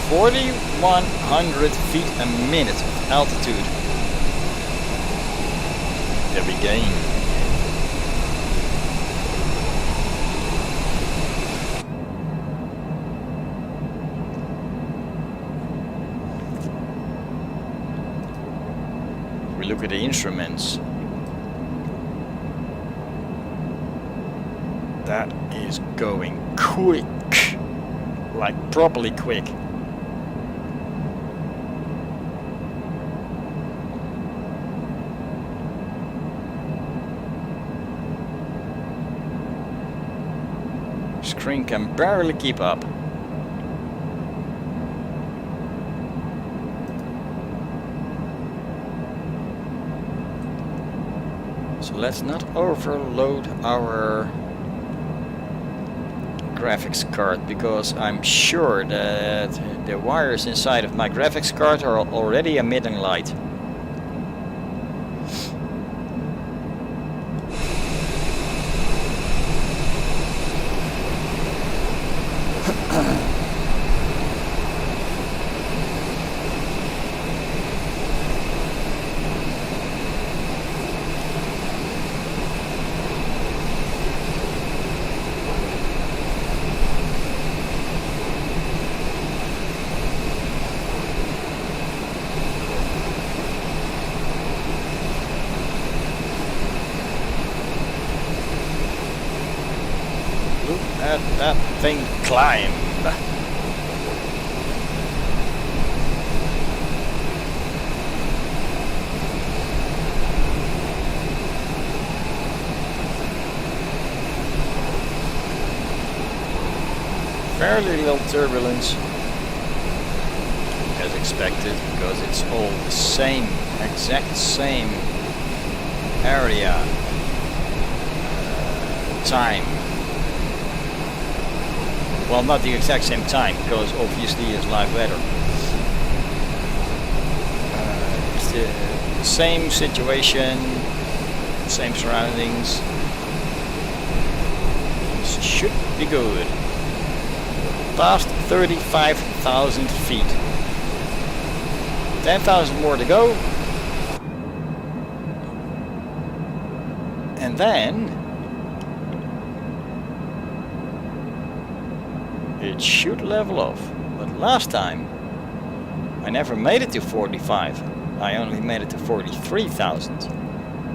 4,100 feet a minute of altitude that we gain. We look at the instruments. That is going quick, like properly quick. Screen can barely keep up. So let's not overload our graphics card, because I'm sure that the wires inside of my graphics card are already emitting light. At that thing climb. Fairly little turbulence, as expected, because it's all the same, exact same area. time. Well, not the exact same time, because obviously it's live weather. It's the same situation, same surroundings. This should be good. Past 35,000 feet. 10,000 more to go. And then it should level off. But last time I never made it to 45. I only made it to 43,000.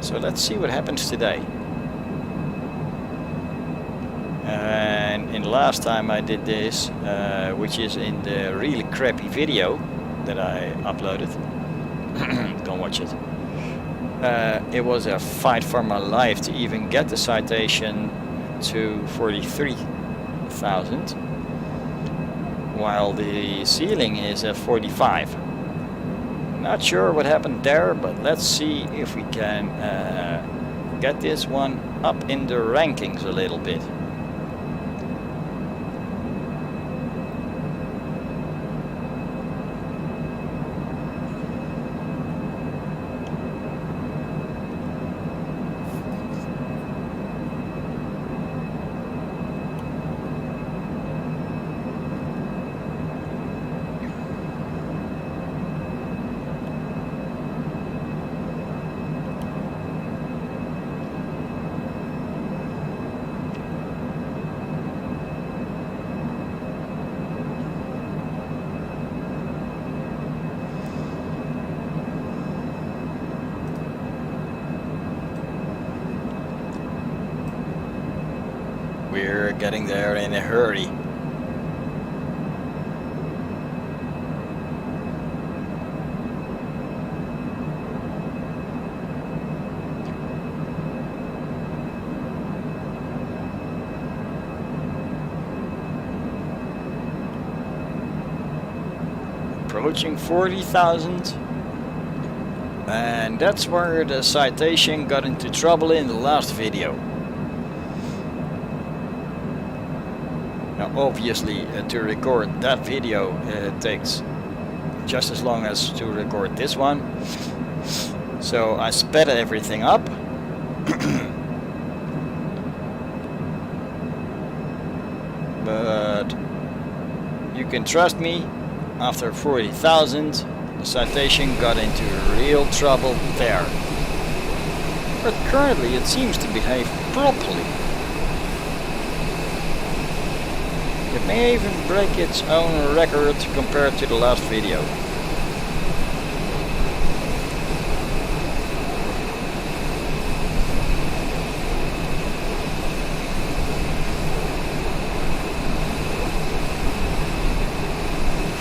So let's see what happens today. And in the last time I did this, which is in the really crappy video that I uploaded, don't watch it. It was a fight for my life to even get the citation to 43,000, while the ceiling is at 45. Not sure what happened there, but let's see if we can get this one up in the rankings a little bit. We're getting there in a hurry. Approaching 40,000. And that's where the citation got into trouble in the last video. Now obviously to record that video takes just as long as to record this one. So I sped everything up. But you can trust me, after 40,000 the citation got into real trouble there. But currently it seems to behave properly. It may even break its own record compared to the last video.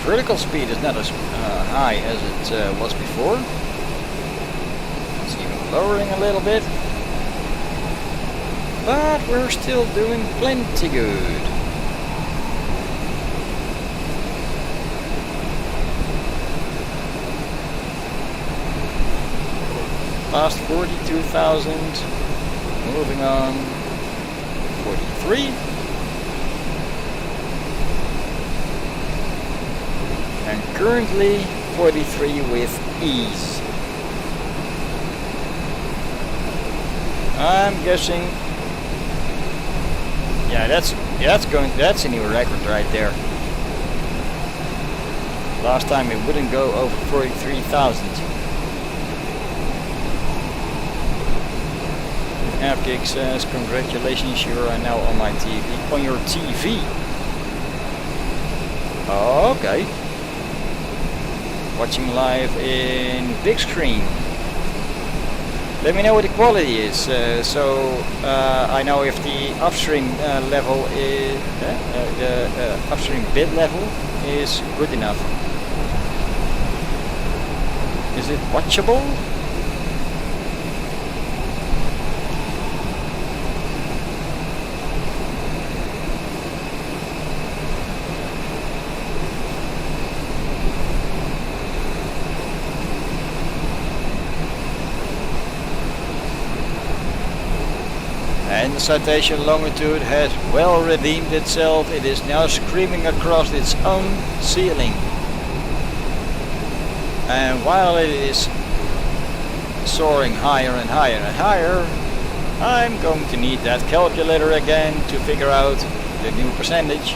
Vertical speed is not as high as it was before. It's even lowering a little bit. But we're still doing plenty good. Past 42,000, moving on, 43, and currently 43 with ease. I'm guessing, yeah, that's a new record right there. Last time it wouldn't go over 43,000. Avgig says, congratulations, you are now on my TV, on your TV. Okay. Watching live in big screen. Let me know what the quality is, so I know if the upstream level is, the upstream bit level is good enough. Is it watchable? and the citation longitude has well redeemed itself. It is now screaming across its own ceiling. And while it is soaring higher and higher and higher, I'm going to need that calculator again to figure out the new percentage.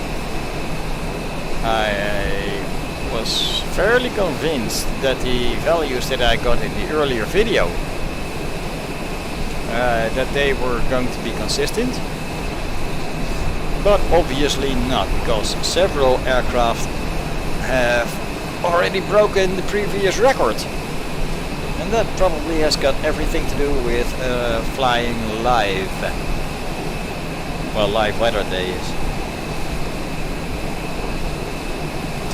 I was fairly convinced that the values that I got in the earlier video, that they were going to be consistent, but obviously not, because several aircraft have already broken the previous record. And that probably has got everything to do with flying live. Well, live weather days.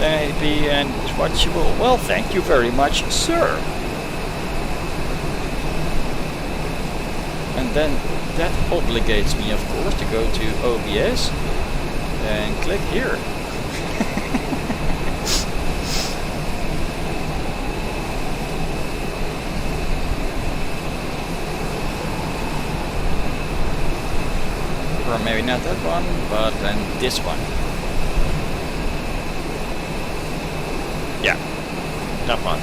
1080p and watchable. Well, thank you very much, sir. And then that obligates me, of course, to go to OBS and click here. Or maybe not that one, but then this one. Yeah, that one.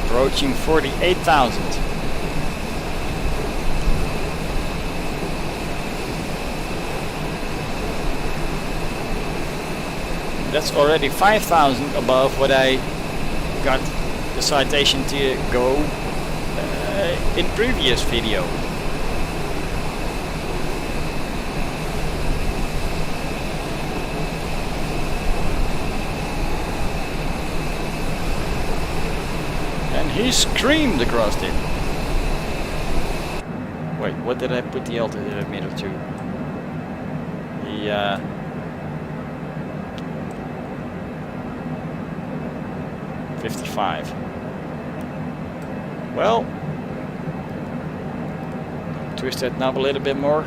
Approaching 48,000. That's already 5,000 above what I got the citation to go in previous video. He screamed across it. Wait, what did I put the altimeter to? The 55. Well, twist that knob a little bit more.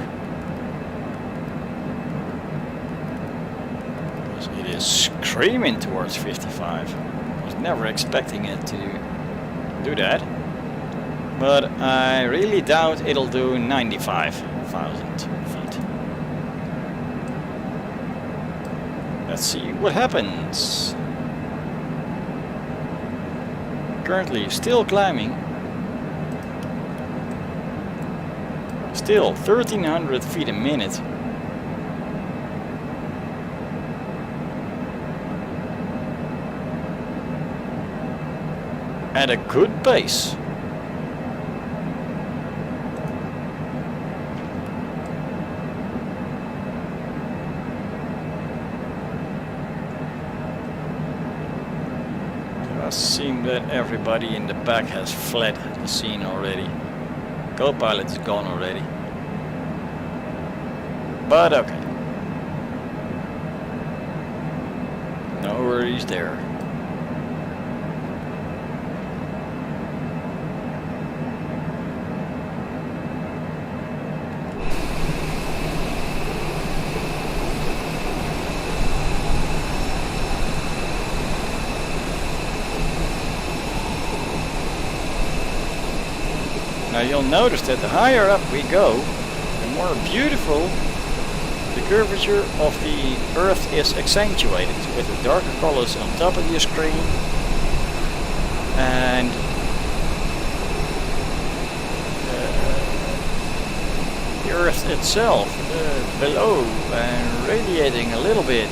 It is screaming towards 55. I was never expecting it to do that, but I really doubt it'll do 95,000 feet. Let's see what happens. Currently still climbing. Still 1,300 feet a minute. At a good pace. It does seem that everybody in the back has fled the scene already. Co-pilot is gone already. But okay. No worries there. Now you'll notice that the higher up we go, the more beautiful the curvature of the Earth is accentuated with the darker colors on top of your screen and the Earth itself below and radiating a little bit.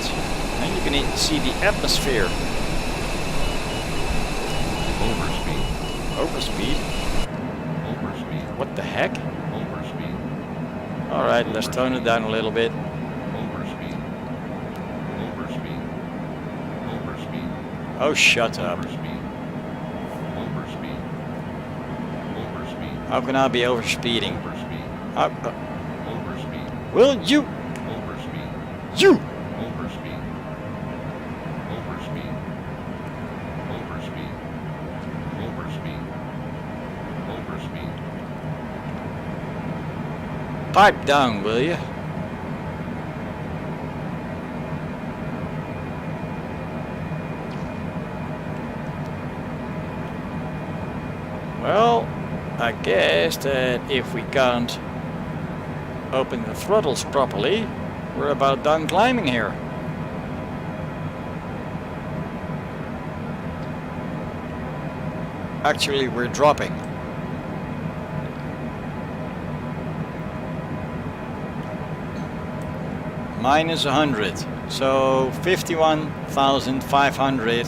And you can even see the atmosphere. Overspeed. Overspeed? What the heck? Overspeed. Alright, let's tone it down a little bit. Overspeed. Overspeed. Overspeed. Oh, shut up. Overspeed. Overspeed. Overspeed. How can I be overspeeding? Overspeed. How, Overspeed. will you? Overspeed. You! Pipe down, will you? Well, I guess that if we can't open the throttles properly, we're about done climbing here. Actually, we're dropping. Minus 100, so 51,500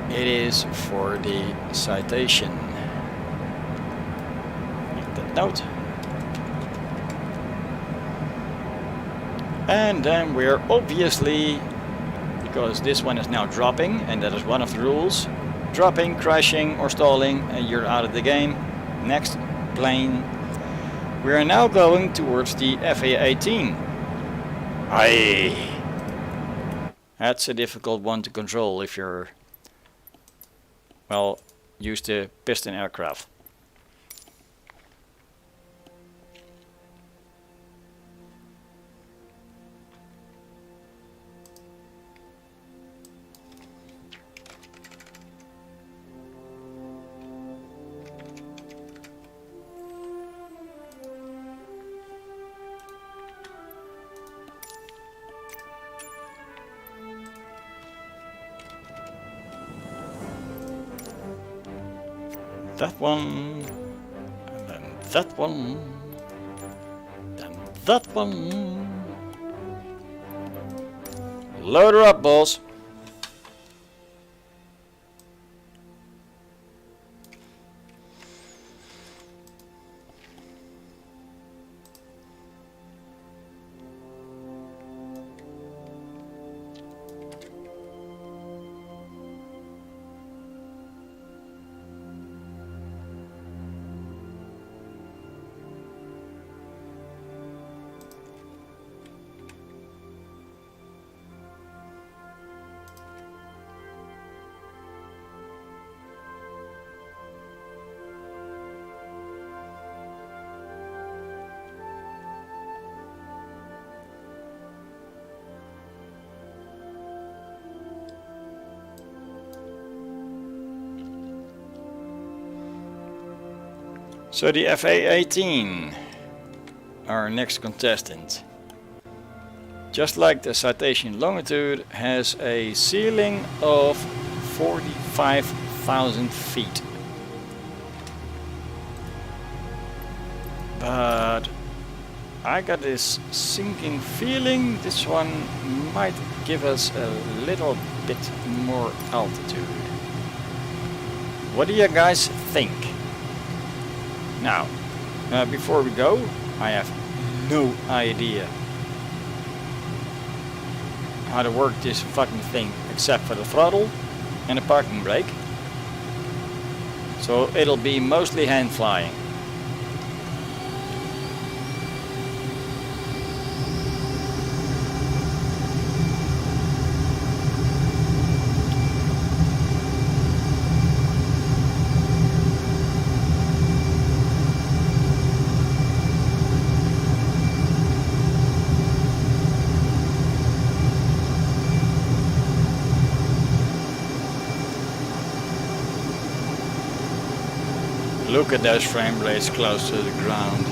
it is for the citation. Make that note. And then we're obviously, because this one is now dropping, and that is one of the rules, dropping, crashing or stalling, and you're out of the game. Next plane. We are now going towards the A-18. Aye. That's a difficult one to control if you're, well, used to piston aircraft. That one, and then that one, then that one. Load her up, boss. So the FA-18, our next contestant, just like the citation Longitude, has a ceiling of 45,000 feet. But I got this sinking feeling this one might give us a little bit more altitude. What do you guys think? Now, before we go, I have no idea how to work this fucking thing except for the throttle and the parking brake. So it'll be mostly hand flying. Look at those frame blades close to the ground.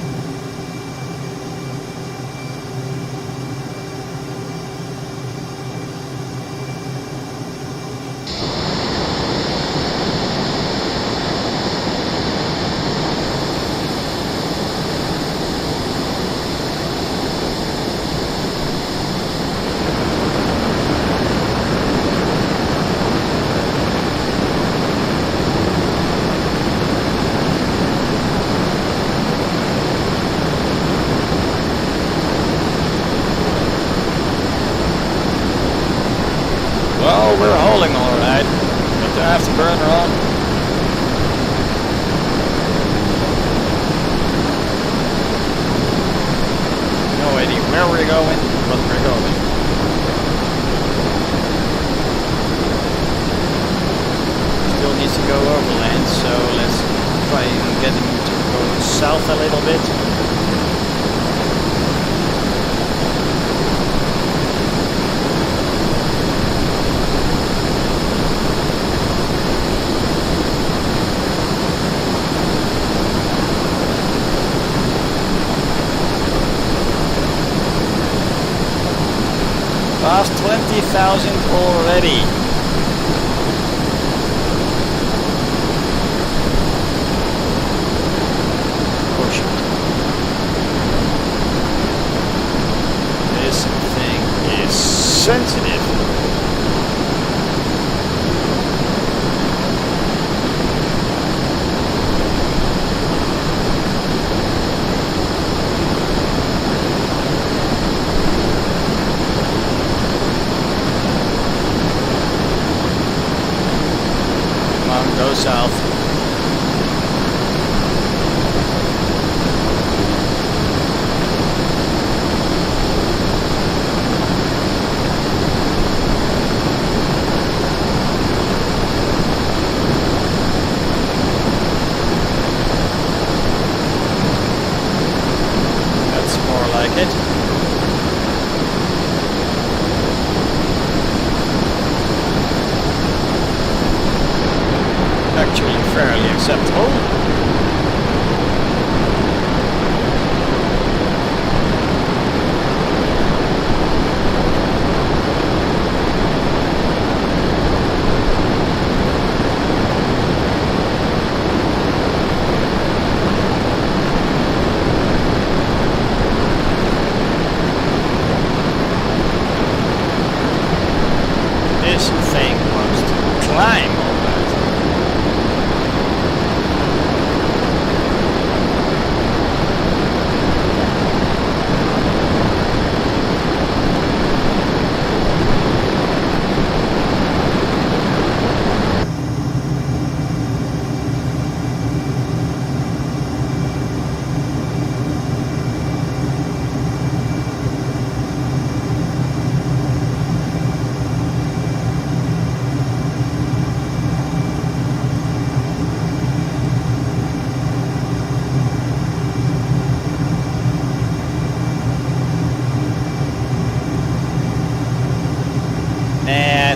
Well, we're holding alright. Got the afterburner on. No idea where we're going, but we're going. Still needs to go overland, so let's try and get him to go south a little bit. Past 20,000 already. Oh shit. This thing is sensitive. Go south. That's more like it. Actually fairly acceptable. This thing wants to climb all that.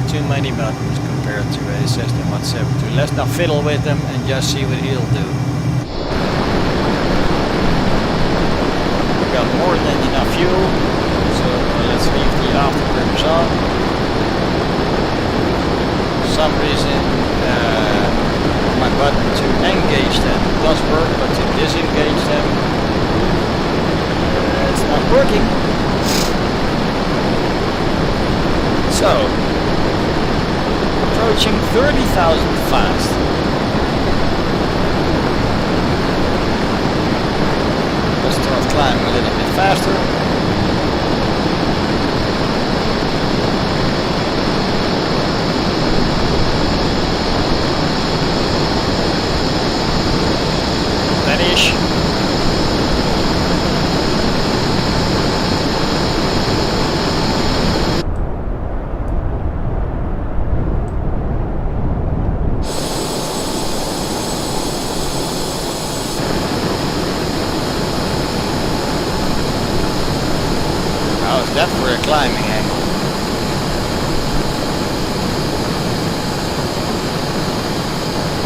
Too many buttons compared to a C172. Let's not fiddle with them and just see what he'll do. We got more than enough fuel, so let's leave the afterburners on. For some reason my button to engage them does work, but to disengage them it's not working. So approaching 30,000 fast. Let's start climbing a little bit faster. That-ish. That for a climbing angle.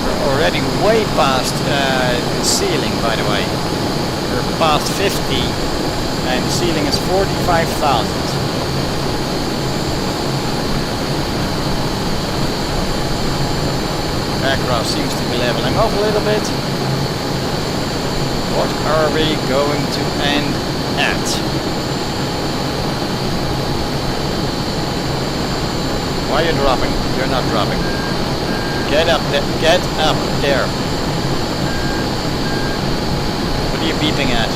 We're already way past the ceiling, by the way. We're past 50 and the ceiling is 45,000. Aircraft seems to be leveling off a little bit. What are we going to end at? Why are you dropping? You're not dropping. Get up there. Get up there. What are you beeping at?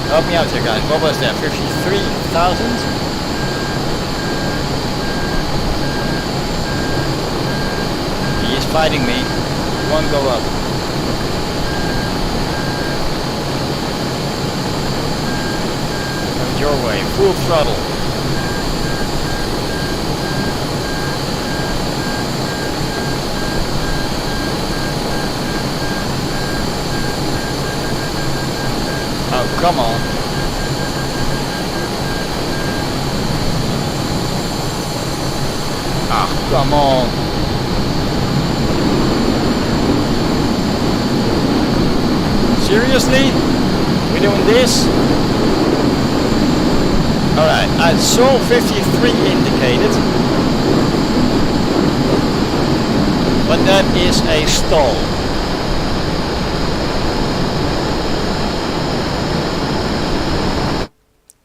Help me out here, guys. What was that? 53,000? He is fighting me. He won't go up. Your way, full throttle. come on. Ah, come on. Seriously? We're doing this? Alright, I saw 53 indicated. But that is a stall.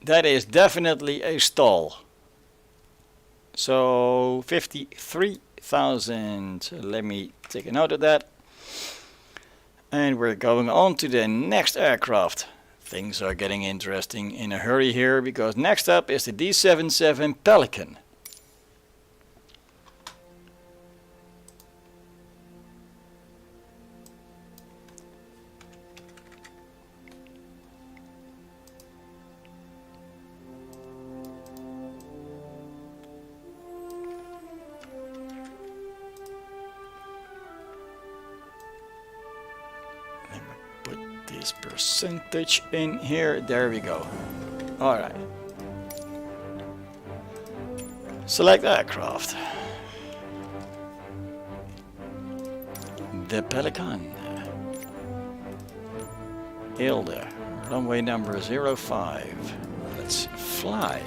That is definitely a stall. So 53,000. Let me take a note of that. And we're going on to the next aircraft. Things are getting interesting in a hurry here, because next up is the D77 Pelican. Percentage in here. There we go. Alright. Select aircraft. The Pelican. Hilde. Runway number 05. Let's fly.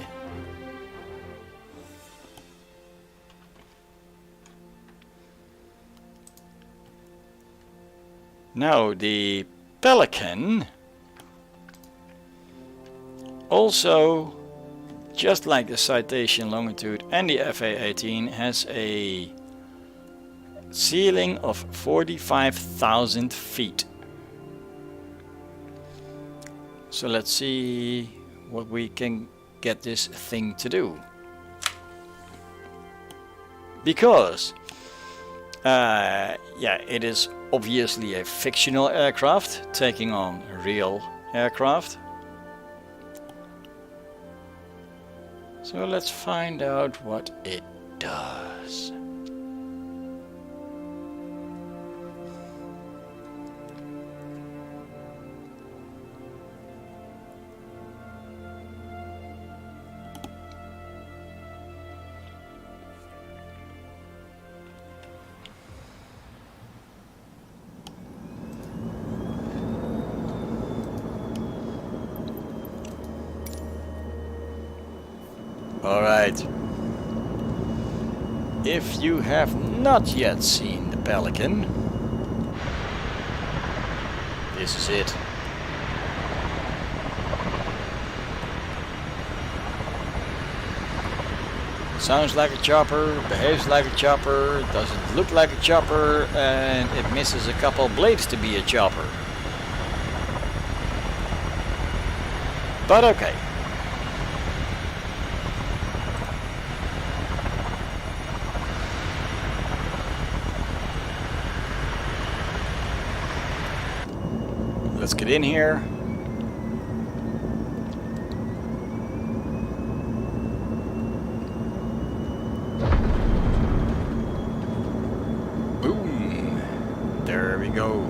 Now the Pelican also, just like the Citation Longitude and the FA-18, has a ceiling of 45,000 feet. So let's see what we can get this thing to do. Because yeah, it is obviously a fictional aircraft taking on real aircraft. So let's find out what it does. Alright, if you have not yet seen the Pelican, this is it. Sounds like a chopper, behaves like a chopper, doesn't look like a chopper, and it misses a couple blades to be a chopper. But okay. Let's get in here. Boom. There we go.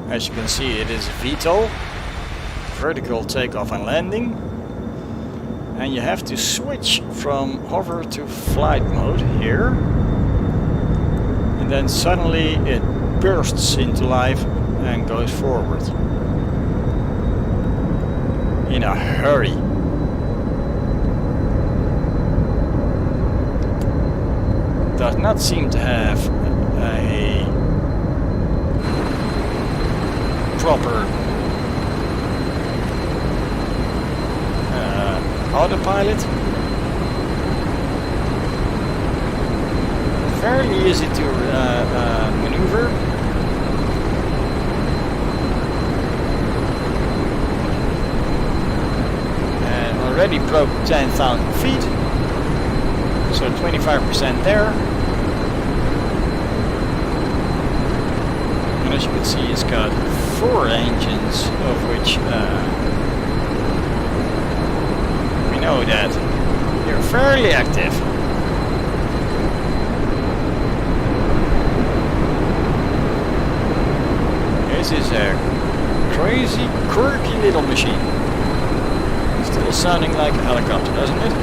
As you can see, it is VTOL, vertical takeoff and landing. And you have to switch from hover to flight mode here. And then suddenly it bursts into life and goes forward in a hurry. Does not seem to have a proper autopilot. Fairly easy to maneuver. And already broke 10,000 feet. So 25% there. And as you can see, it's got 4 engines, of which we know that they're fairly active. is a crazy, quirky little machine. Still sounding like a helicopter, doesn't it?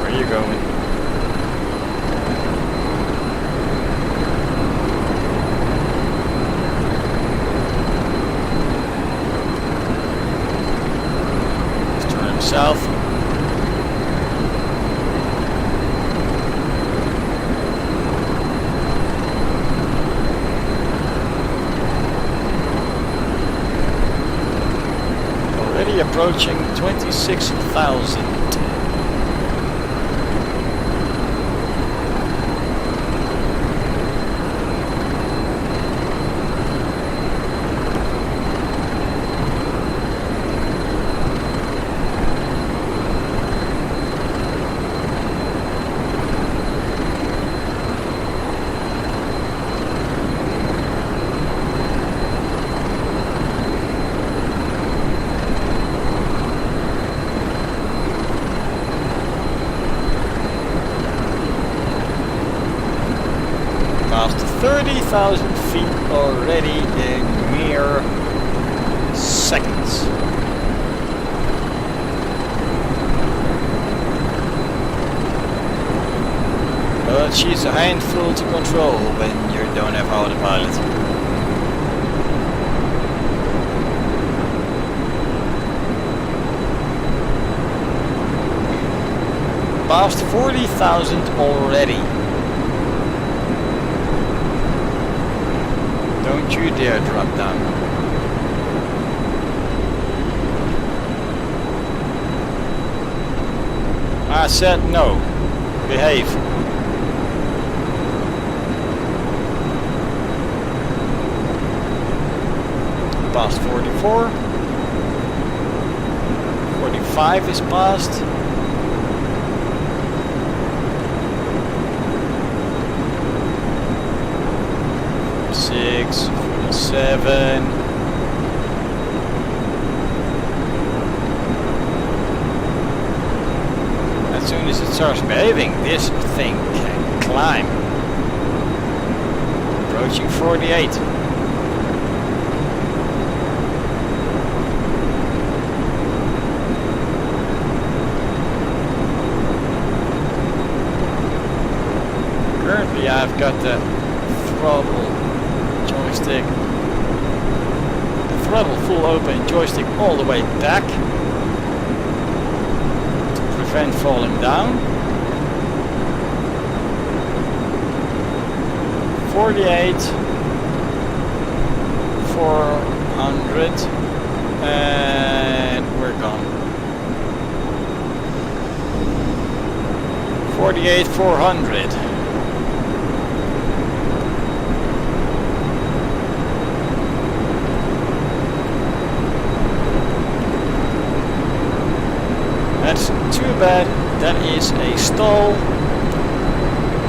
Where are you going? South. Already approaching 26,000. Past 30,000 feet already in mere seconds. But she's a handful to control when you don't have autopilot. Past 40,000 already. Don't you dare drop down. I said no. Behave. Past 44. 45 is past. Six, 47. As soon as it starts behaving, this thing can climb. Approaching 48. Currently I've got the throttle joystick, the throttle full open, joystick all the way back to prevent falling down. 48, 400, and we're gone. 48, 400. That's too bad, that is a stall.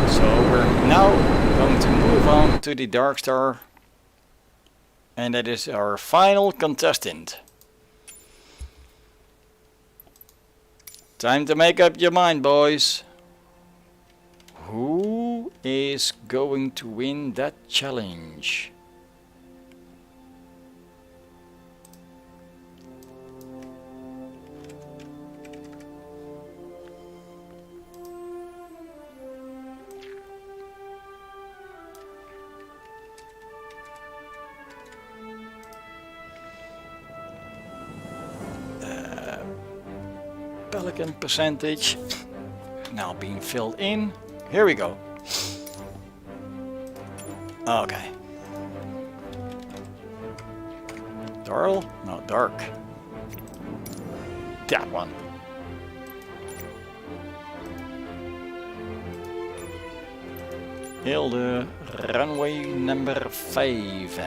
So we're now going to move on to the Darkstar, and that is our final contestant. Time to make up your mind, boys. Who is going to win that challenge? Pelican percentage now being filled in. Here we go. Okay. Darl? No, dark. That one. Hilde, runway number 5.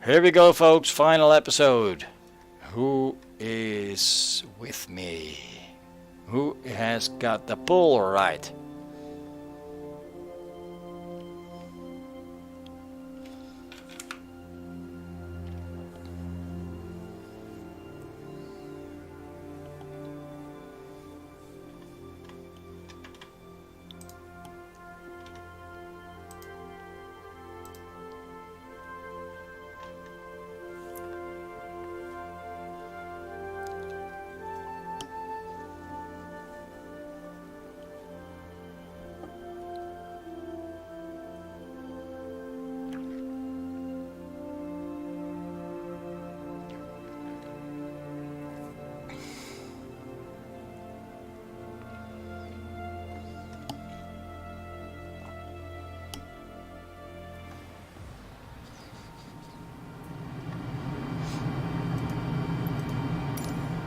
Here we go, folks, final episode. Who is with me? Who has got the pull right?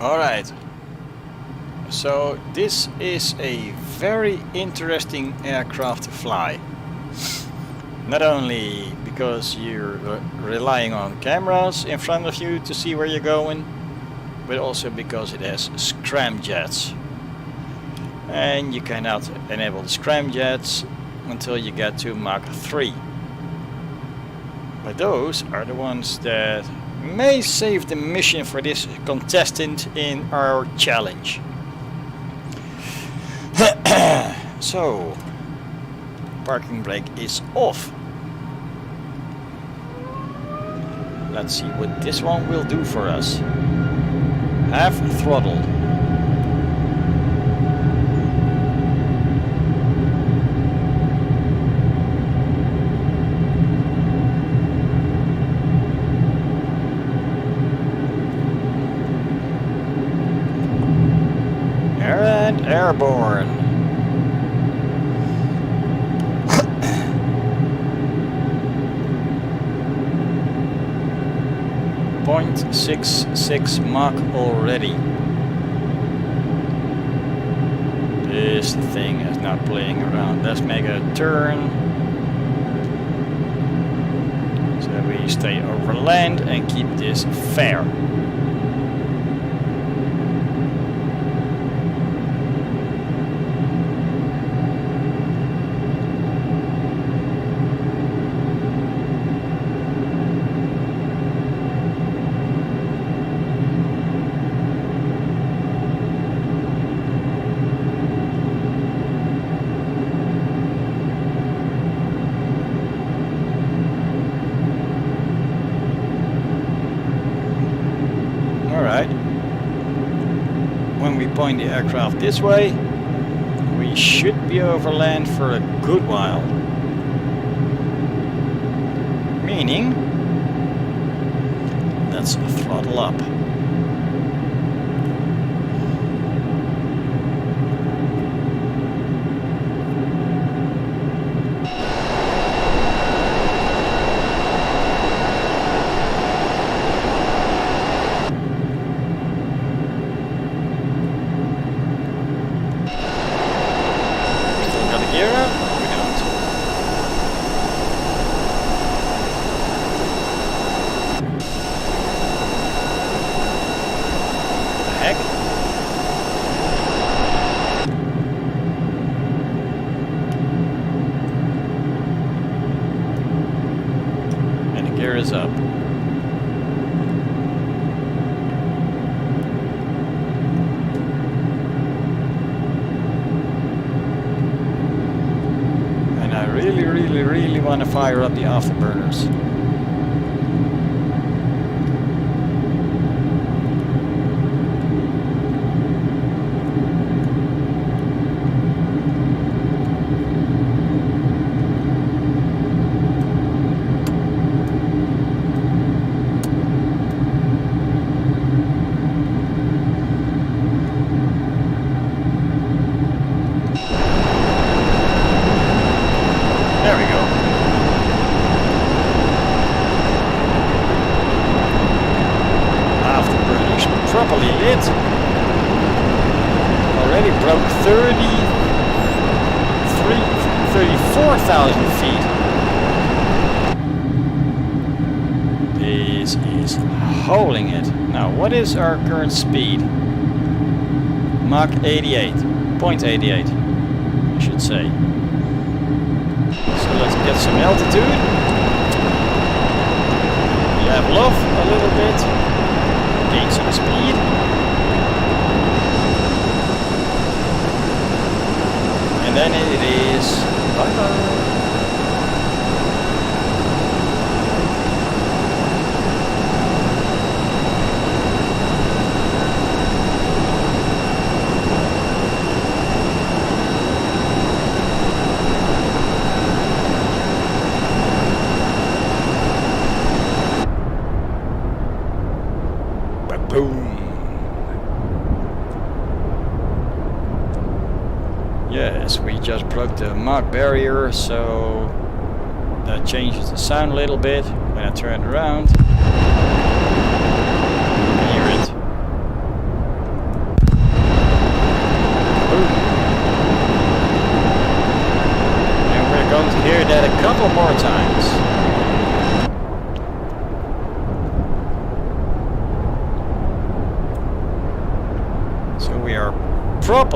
Alright, so this is a very interesting aircraft to fly. Not only because you're relying on cameras in front of you to see where you're going, but also because it has scramjets. And you cannot enable the scramjets until you get to Mach 3. But those are the ones that may save the mission for this contestant in our challenge. So, parking brake is off. Let's see what this one will do for us. Half throttle. And airborne. 0.66 Mach already. This thing is not playing around. Let's make a turn. So we stay over land and keep this fair. When we point the aircraft this way, we should be over land for a good while. Meaning, let's throttle up. Is up. And I really want to fire up the afterburners. Properly lit. Already broke 34,000 feet. This is holding it. Now, what is our current speed? Mach 88, 0.88, I should say. So let's get some altitude. Level off a little bit. Gain some speed. And then it is bye-bye. Yes, we just broke the Mach barrier, so that changes the sound a little bit. When I turn around, you can hear it.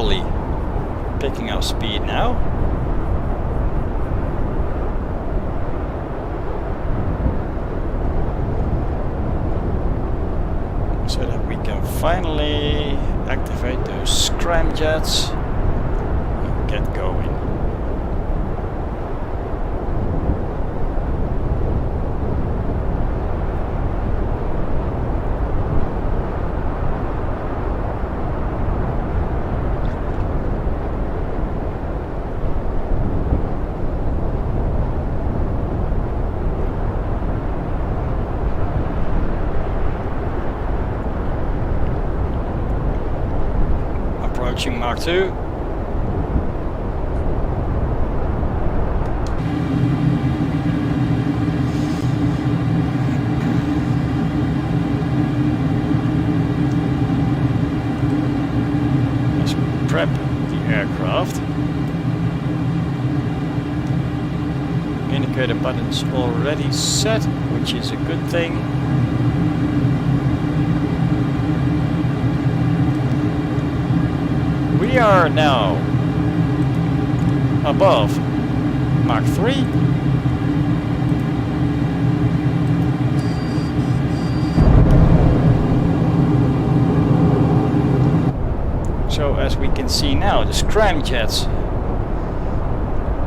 carefully picking up speed now. So that we can finally activate those scramjets and get going. Approaching Mark 2. Let's prep the aircraft. Indicator buttons already set, which is a good thing. We are now above Mach 3. So as we can see now, the scramjets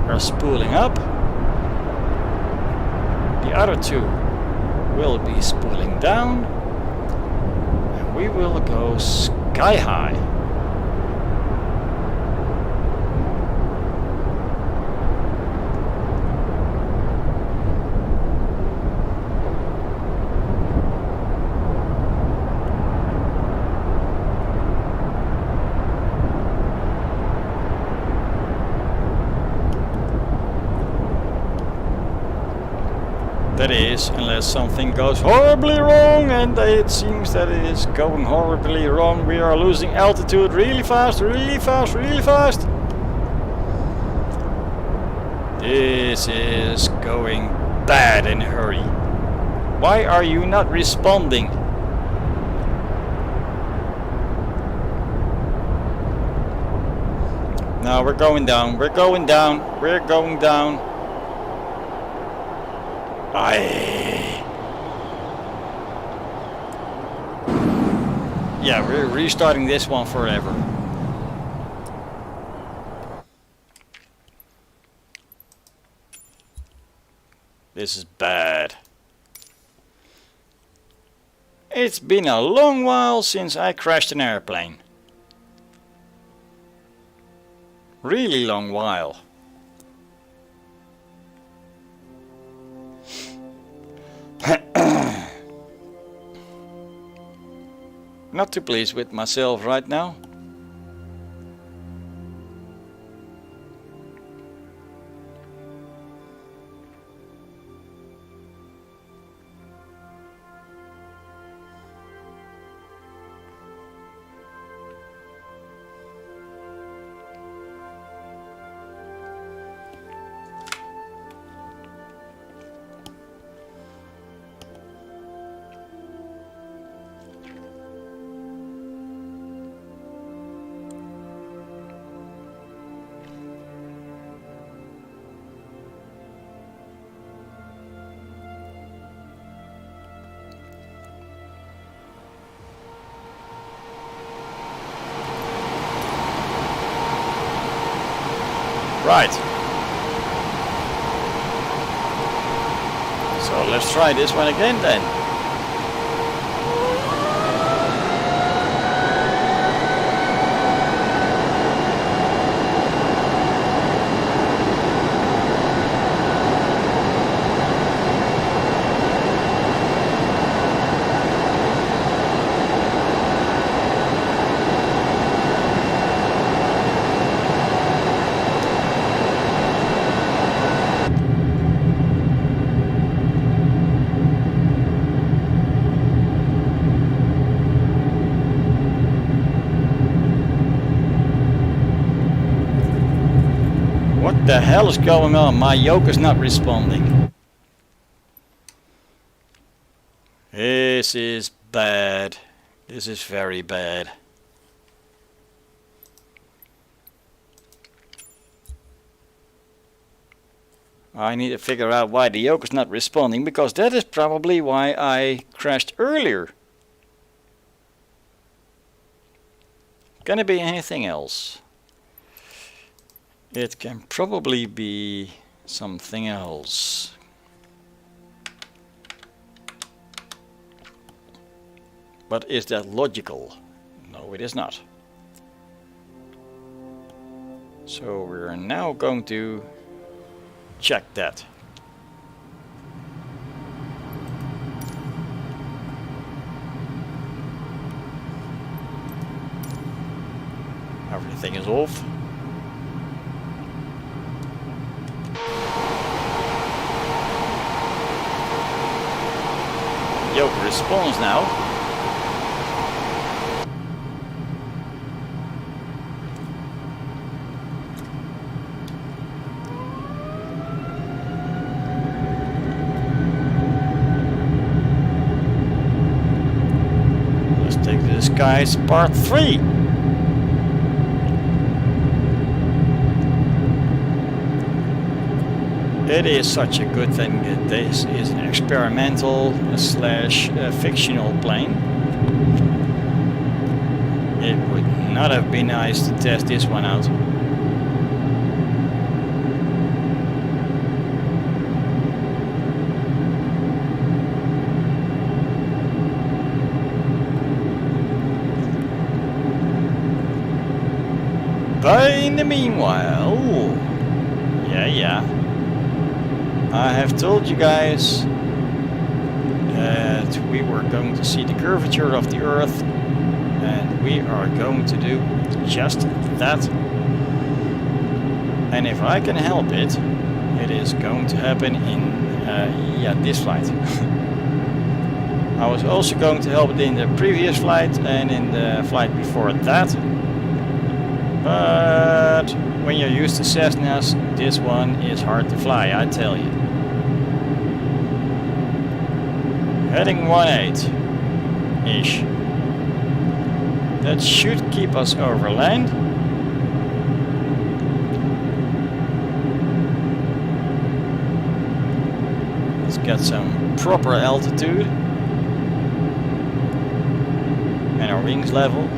are spooling up. The other two will be spooling down. And we will go sky high. That is, unless something goes horribly wrong, and it seems that it is going horribly wrong. We are losing altitude really fast, really fast, really fast. This is going bad in a hurry. Why are you not responding? No, we're going down, we're going down, we're going down. Yeah, we're restarting this one forever. This is bad. It's been a long while since I crashed an airplane. Really long while. Not too pleased with myself right now. Right. So let's try this one again then. What the hell is going on? My yoke is not responding. This is bad. This is very bad. I need to figure out why the yoke is not responding, because that is probably why I crashed earlier. Can it be anything else? It can probably be something else. But is that logical? No, it is not. So we're now going to check that. Everything is off. Yoke responds now. Let's take this guy's part 3. It is such a good thing that this is an experimental slash fictional plane. It would not have been nice to test this one out. But in the meanwhile, yeah. I have told you guys that we were going to see the curvature of the Earth, and we are going to do just that. And if I can help it, it is going to happen in this flight. I was also going to help it in the previous flight and in the flight before that. But when you're used to Cessnas, this one is hard to fly, I tell you. Heading 18-ish. That should keep us over land. Let's get some proper altitude. And our wings level.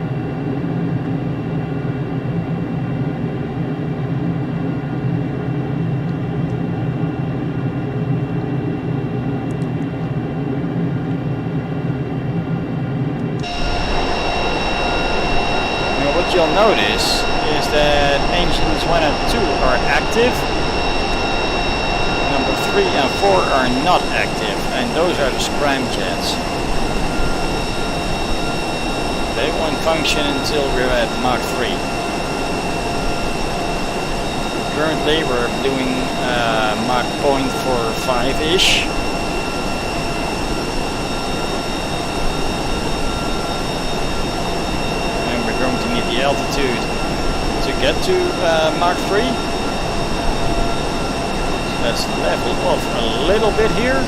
You'll notice is that engines 1 and 2 are active, number 3 and 4 are not active, and those are the scramjets. They won't function until we're at Mach 3. Currently we're doing Mach 0.45-ish. The altitude to get to Mach 3. Let's level off a little bit here.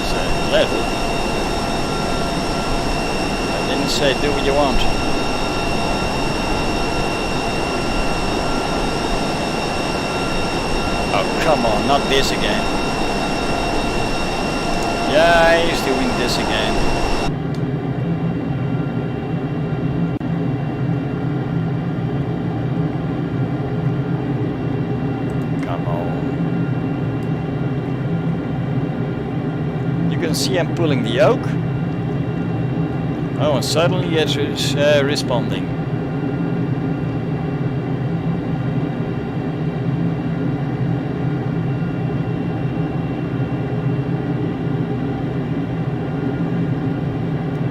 So level. I didn't say do what you want. Oh, come on, not this again. Yeah, he's doing this again. Come on. You can see I'm pulling the yoke. Oh, and suddenly it's responding.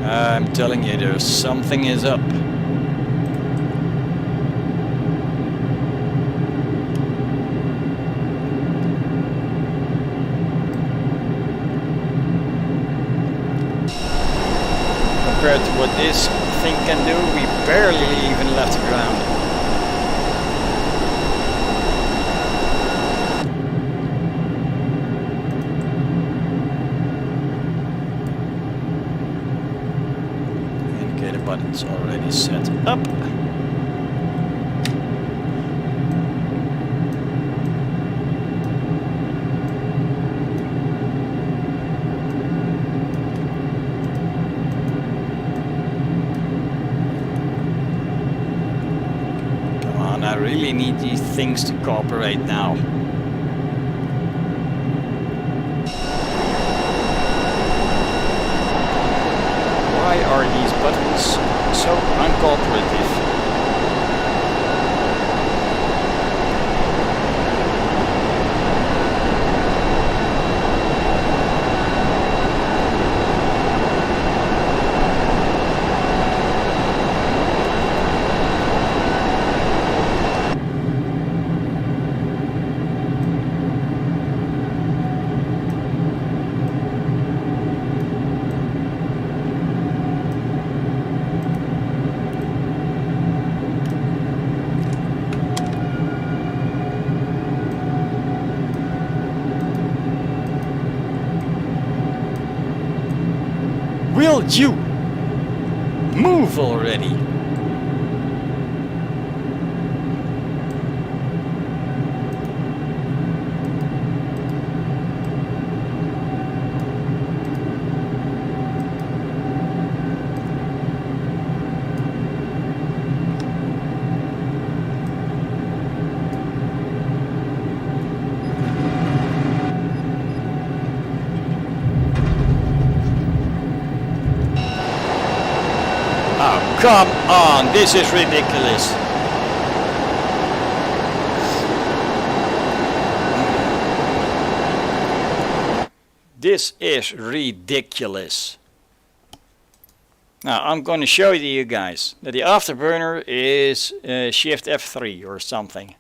I'm telling you, there's something is up. Compared to what this thing can do, we barely even left the ground. buttons already set up. Come on, I really need these things to cooperate now. Why are these buttons so uncooperative? Will you move already? Oh, come on, this is ridiculous. This is ridiculous. Now, I'm going to show you guys that the afterburner is Shift F3 or something.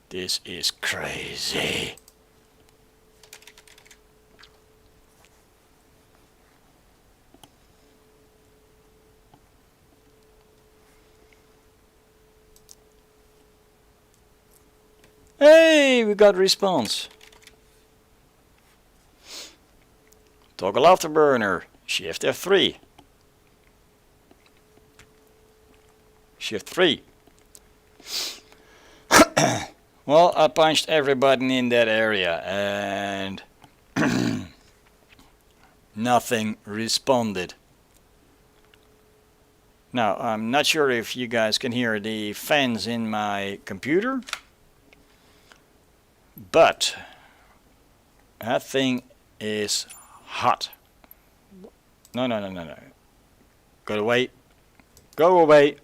This is crazy. Hey, we got response. Toggle afterburner, Shift F3. Shift 3. Well, I punched every button in that area and nothing responded. Now, I'm not sure if you guys can hear the fans in my computer, but that thing is hot. No. Go away. Go away.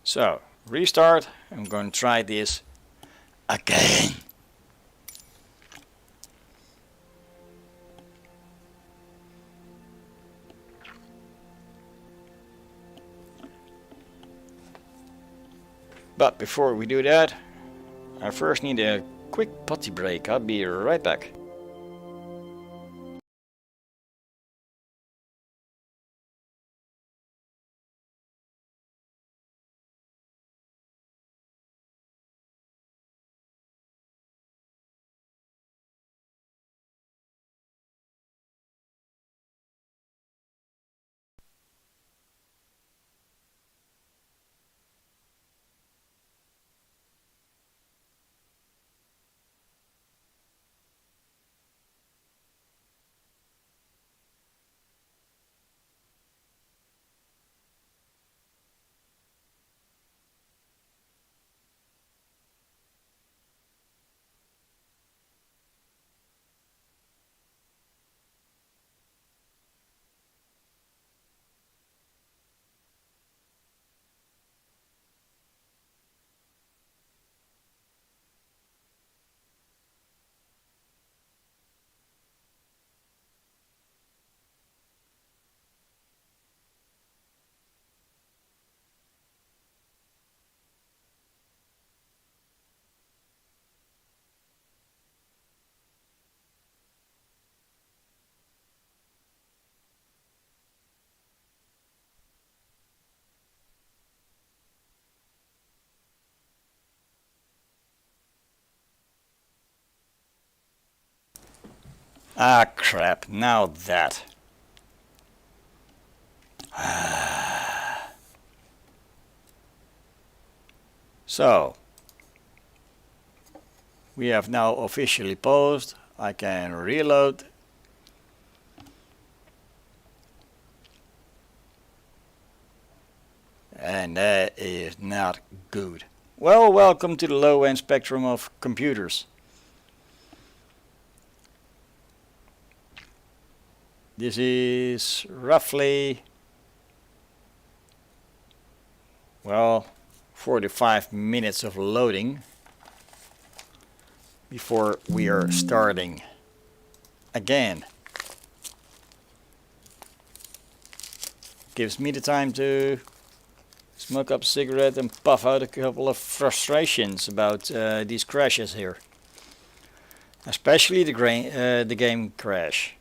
So, restart. I'm going to try this again. But before we do that, I first need a quick potty break. I'll be right back. Ah crap, now that. So, we have now officially paused. I can reload. And that is not good. Well, welcome to the low-end spectrum of computers. This is roughly, well, 45 minutes of loading before we are starting again. Gives me the time to smoke up a cigarette and puff out a couple of frustrations about these crashes here. Especially the game crash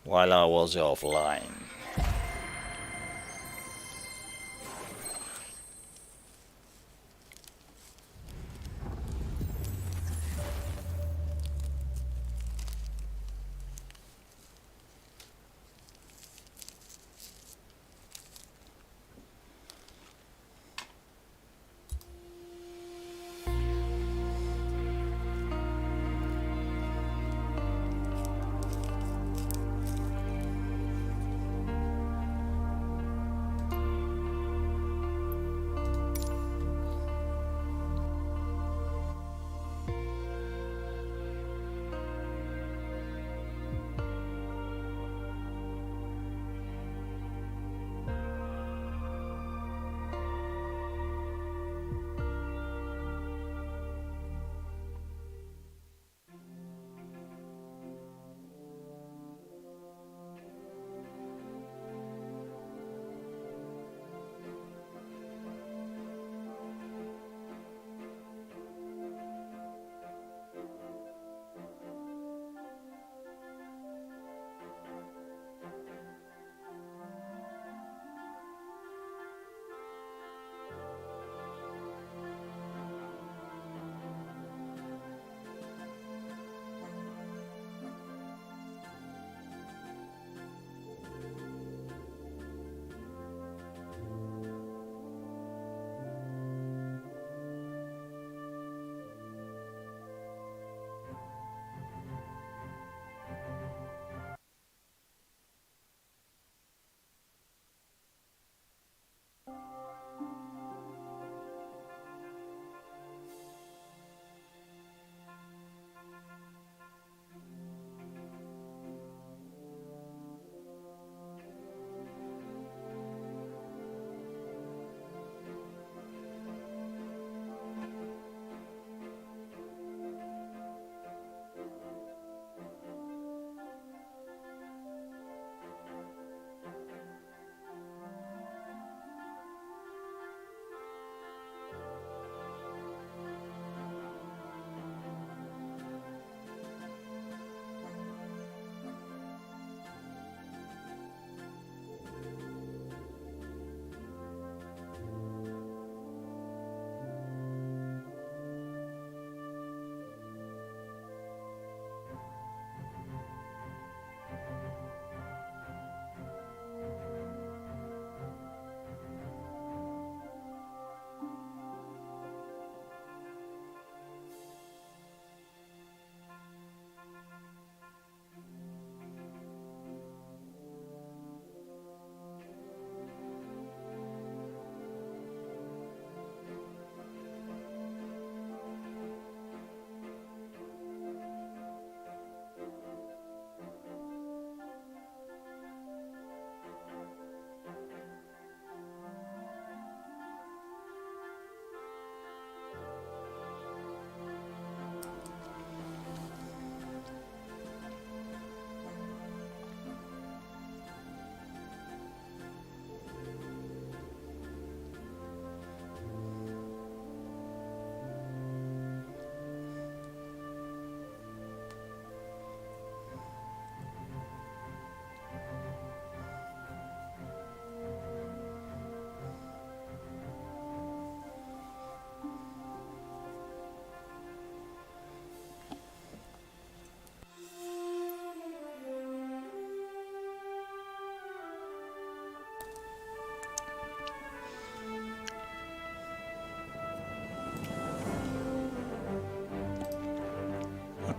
while I was offline.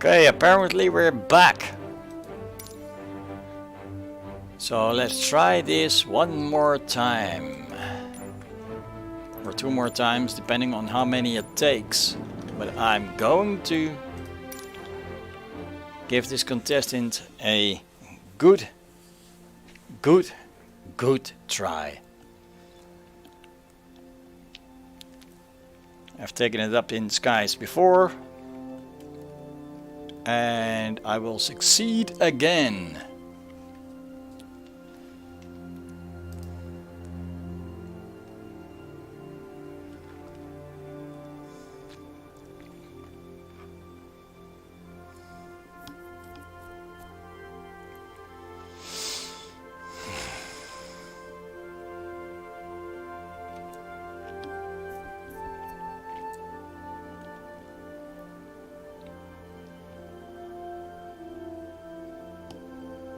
Okay, apparently we're back. So let's try this one more time. Or two more times, depending on how many it takes. But I'm going to give this contestant a good try. I've taken it up in skies before. And I will succeed again.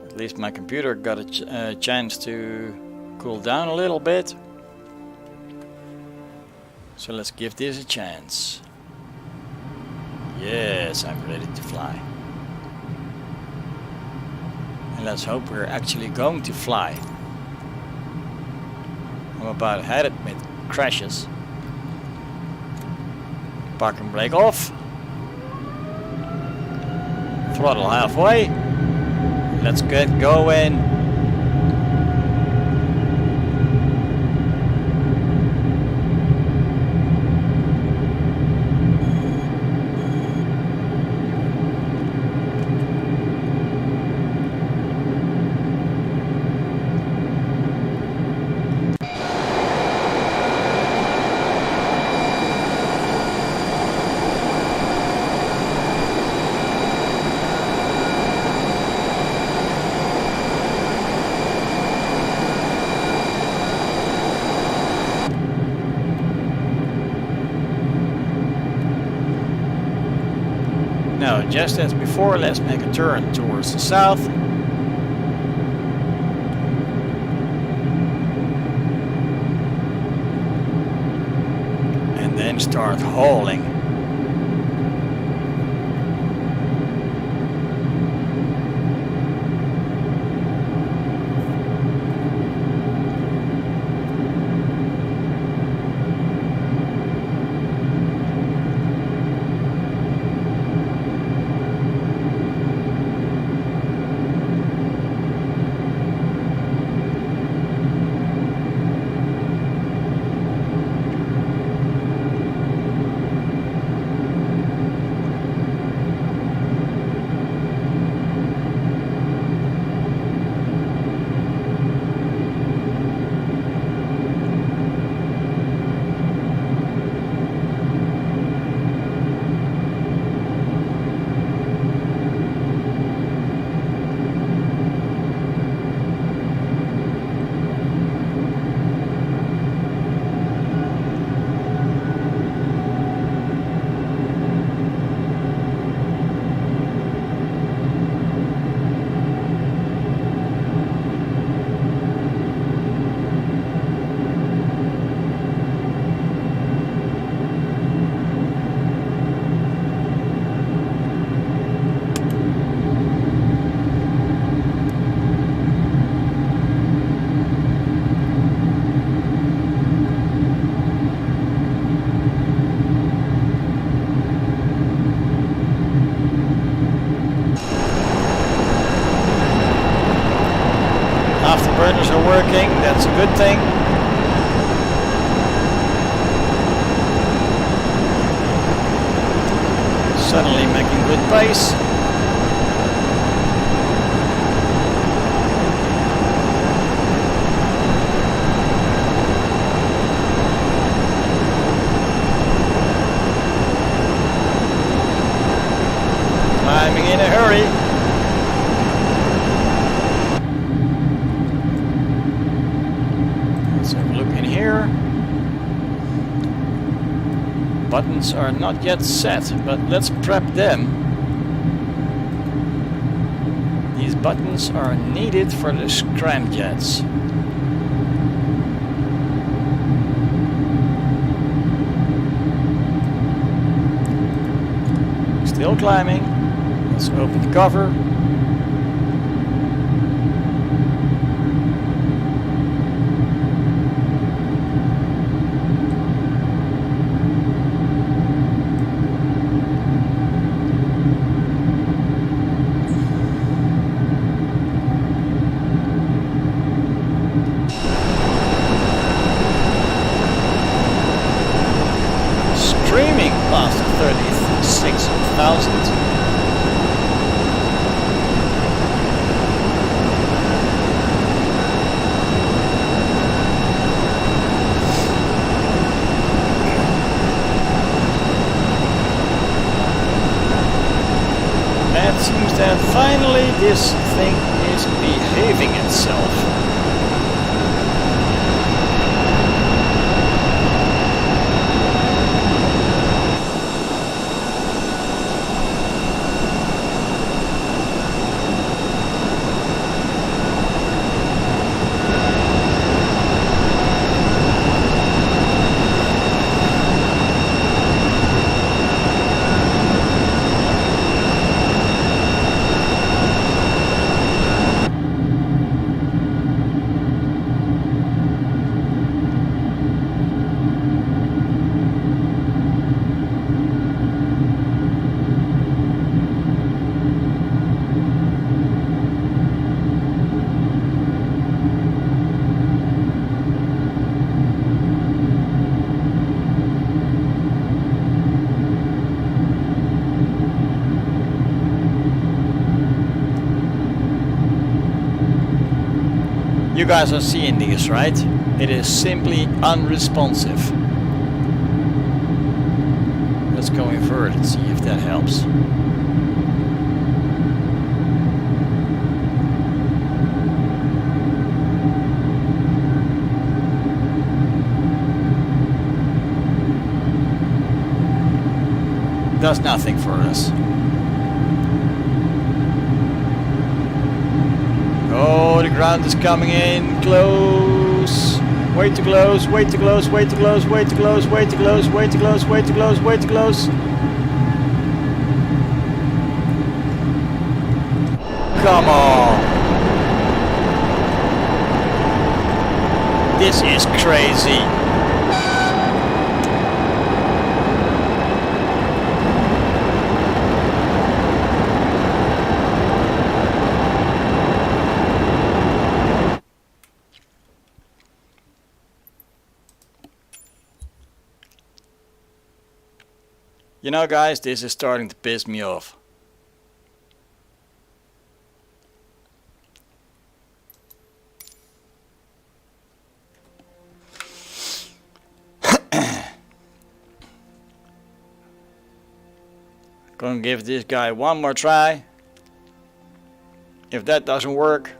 At least my computer got a chance to cool down a little bit. So let's give this a chance. Yes, I'm ready to fly. And let's hope we're actually going to fly. I'm about headed with crashes. Park and brake off. Throttle halfway. Let's get going. Now, just as before, let's make a turn towards the south. And then start hauling. Afterburners are working, that's a good thing. Suddenly making good pace. Climbing in a hurry. Buttons are not yet set, but let's prep them. These buttons are needed for the scramjets. Still climbing. Let's open the cover. Streaming past 36,000. That seems that finally this thing is behaving itself. You guys are seeing these, right? It is simply unresponsive. Let's go invert and see if that helps. Does nothing for us. Oh, the ground is coming in close. Way too close, way too close, way too close, way too close, way too close, way too close, way too close, way too close. Come on. This is crazy. You know, guys, this is starting to piss me off. Gonna give this guy one more try. If that doesn't work,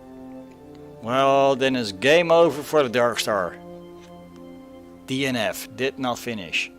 well, then it's game over for the Darkstar. DNF, did not finish.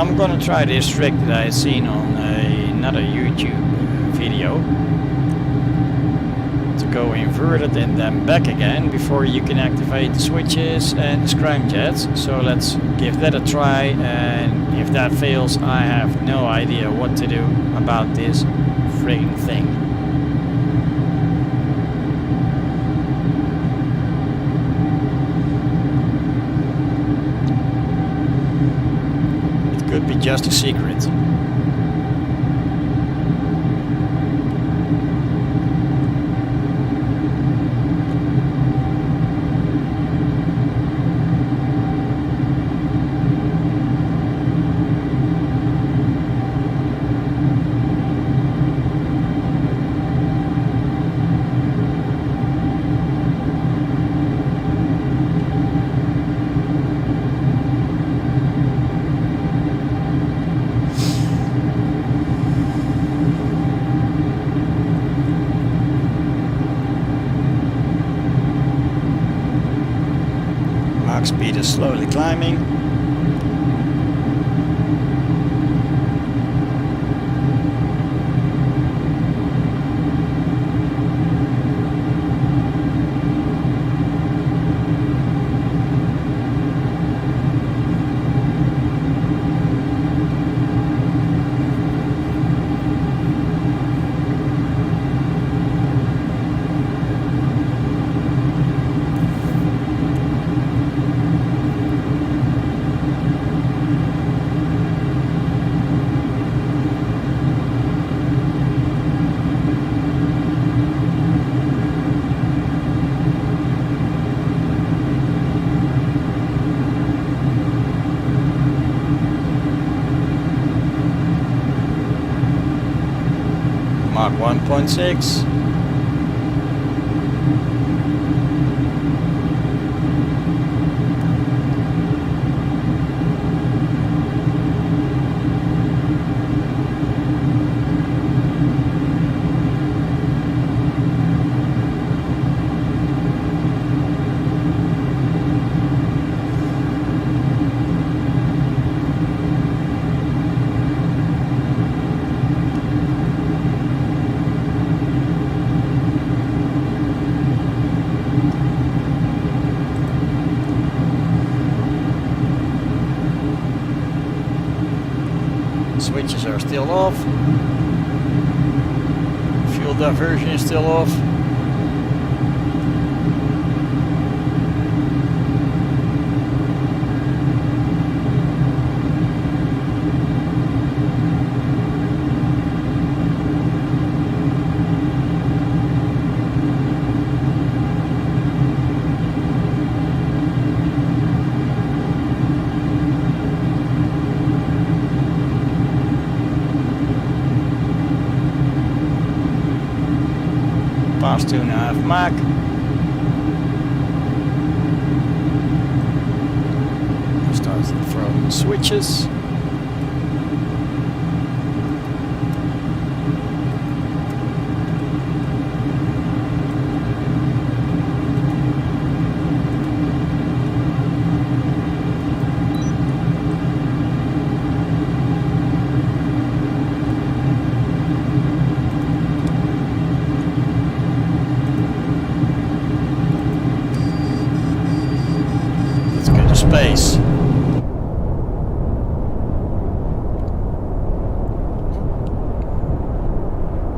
I'm gonna try this trick that I seen on another YouTube video to go inverted and then back again before you can activate the switches and the scramjets. So let's give that a try, and if that fails I have no idea what to do about this frigging thing. Could be just a secret. Speed is slowly climbing. Mark 1.6. Switches are still off. Fuel diversion is still off. Past 2.5 Mach. Starts from switches. Space.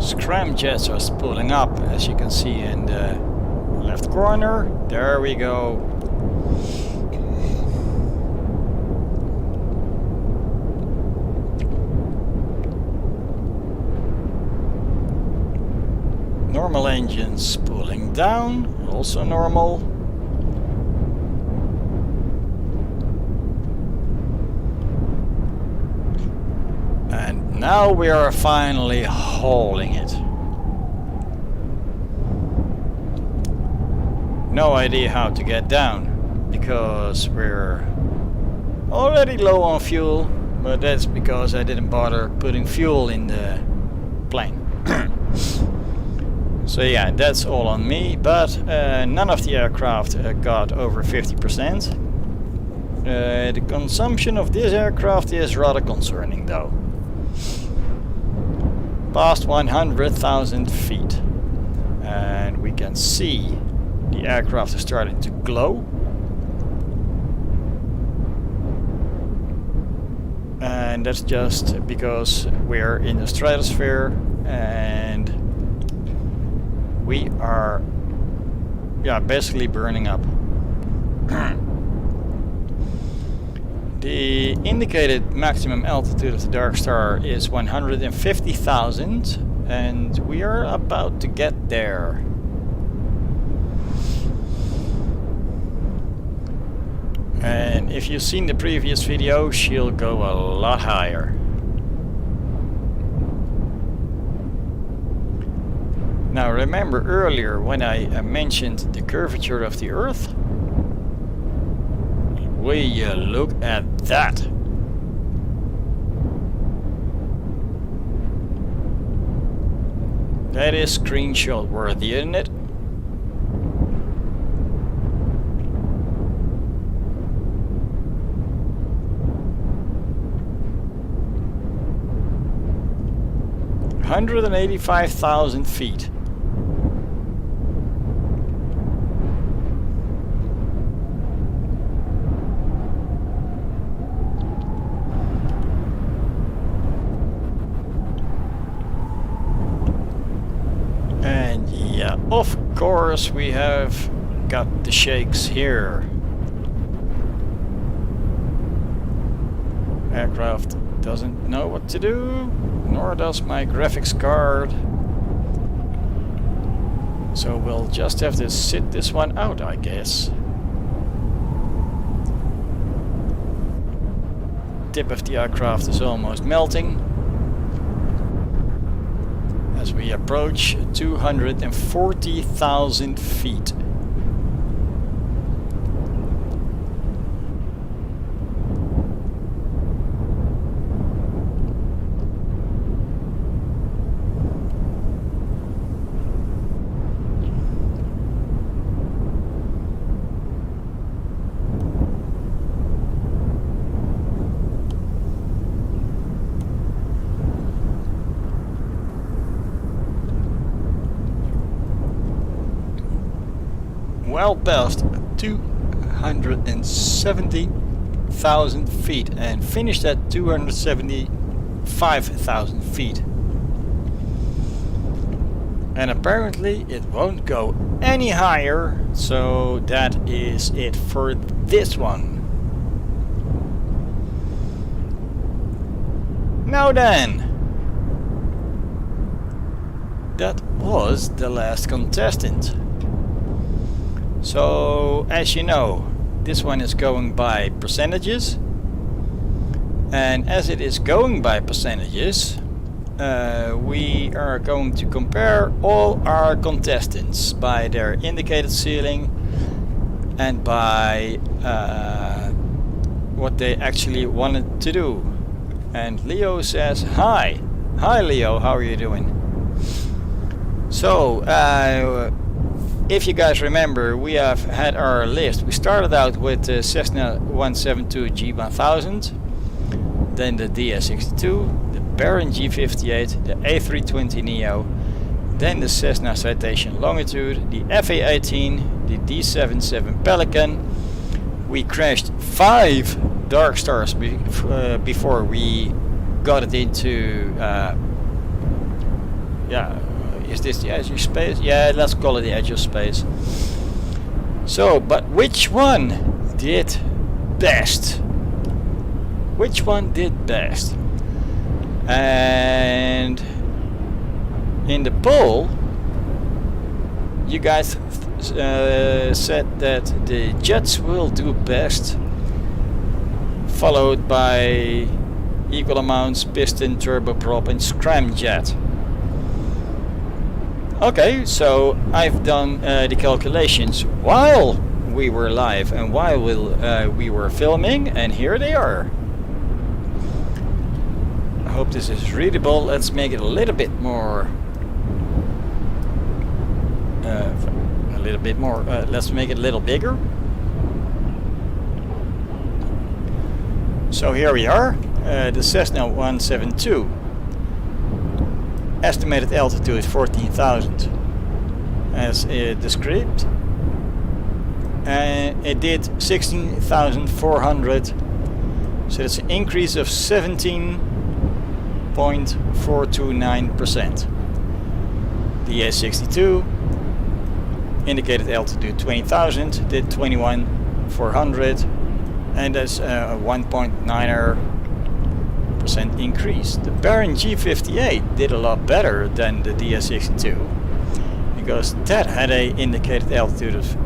Scramjets are spooling up, as you can see in the left corner. There we go. Normal engine spooling down, also normal. Now we are finally hauling it. No idea how to get down because we're already low on fuel, but that's because I didn't bother putting fuel in the plane. So yeah, that's all on me, but none of the aircraft got over 50%. The consumption of this aircraft is rather concerning though. Past 100,000 feet. And we can see the aircraft is starting to glow. And that's just because we're in the stratosphere and we are basically burning up. The indicated maximum altitude of the Darkstar is 150,000 and we are about to get there. And if you've seen the previous video, she'll go a lot higher. Now remember earlier when I mentioned the curvature of the Earth? Will you look at that? That is screenshot worthy, isn't it? $185,000 feet. And yeah, of course we have got the shakes here. Aircraft doesn't know what to do, nor does my graphics card. So we'll just have to sit this one out, I guess. Tip of the aircraft is almost melting as we approach 240,000 feet. Well past 270,000 feet and finished at 275,000 feet. And apparently it won't go any higher, so that is it for this one. Now then, that was the last contestant. So, as you know, this one is going by percentages, and as it is going by percentages, we are going to compare all our contestants by their indicated ceiling and by what they actually wanted to do. And Leo says hi. Hi Leo, how are you doing? So, if you guys remember, we have had our list. We started out with the Cessna 172 G1000, then the DA62, the Baron G58, the A320 Neo, then the Cessna Citation Longitude, the FA-18, the D77 Pelican. We crashed 5 Darkstars before we got it into is this the edge of space? Yeah, let's call it the edge of space. So, but which one did best? Which one did best? And in the poll, you guys said that the jets will do best, followed by equal amounts piston, turboprop and scramjet. Okay, so I've done the calculations while we were live and while we were filming, and here they are. I hope this is readable. Let's make it a little bit more. Let's make it a little bigger. So here we are, the Cessna 172. Estimated altitude 14,000 as described. And it did 16,400. So that's an increase of 17.429%. The A62 indicated altitude 20,000, did 21,400, and that's a 1.9% increase. The Baron G58 did a lot better than the DA62 because that had a indicated altitude of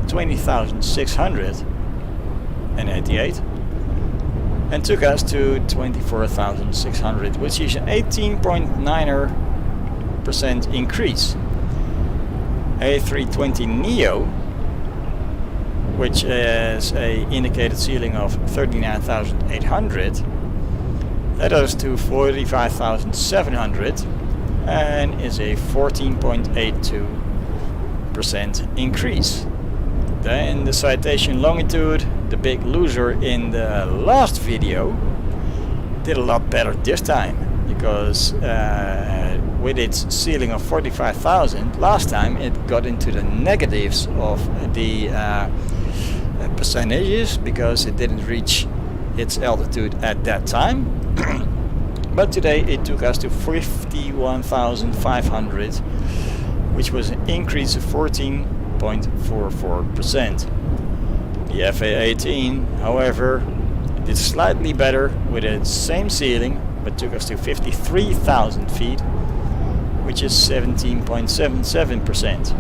20,688 and took us to 24,600, which is an 18.9% increase. A320 Neo, which has a indicated ceiling of 39,800, that goes to 45,700 and is a 14.82% increase. Then the Citation Longitude, the big loser in the last video, did a lot better this time because with its ceiling of 45,000, last time it got into the negatives of the percentages because it didn't reach its altitude at that time. But today it took us to 51,500, which was an increase of 14.44%. The FA-18, however, did slightly better with its same ceiling, but took us to 53,000 feet, which is 17.77%.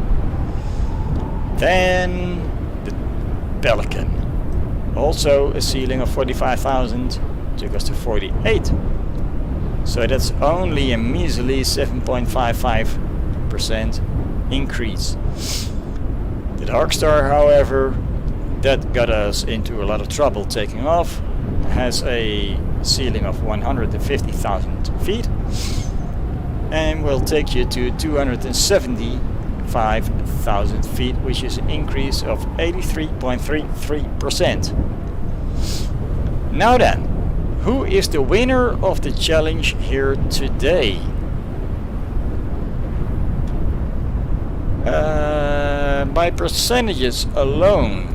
Then the Pelican, also a ceiling of 45,000, took us to 48. So that's only a measly 7.55% increase. The Darkstar, however, that got us into a lot of trouble taking off, has a ceiling of 150,000 feet and will take you to 275,000 feet, which is an increase of 83.33%. Now then, who is the winner of the challenge here today? By percentages alone,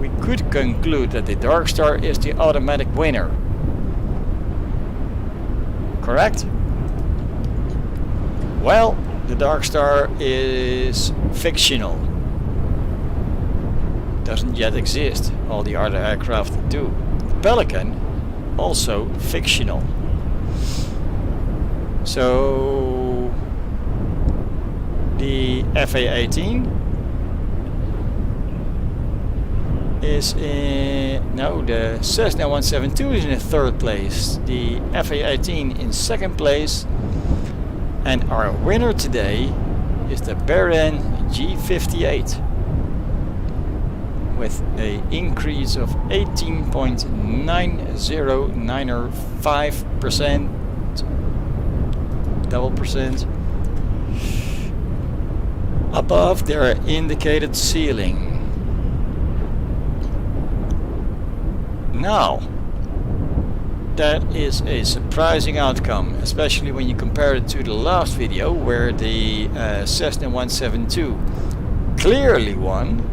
we could conclude that the Darkstar is the automatic winner. Correct? Well, the Darkstar is fictional. Doesn't yet exist. All the other aircraft do. The Pelican, also fictional. So the FA-18 is in, no, the Cessna 172 is in the third place, the FA-18 in second place, and our winner today is the Baron G58 with an increase of 18.9095%, double percent, above their indicated ceiling. Now, that is a surprising outcome, especially when you compare it to the last video where the Cessna 172 clearly won.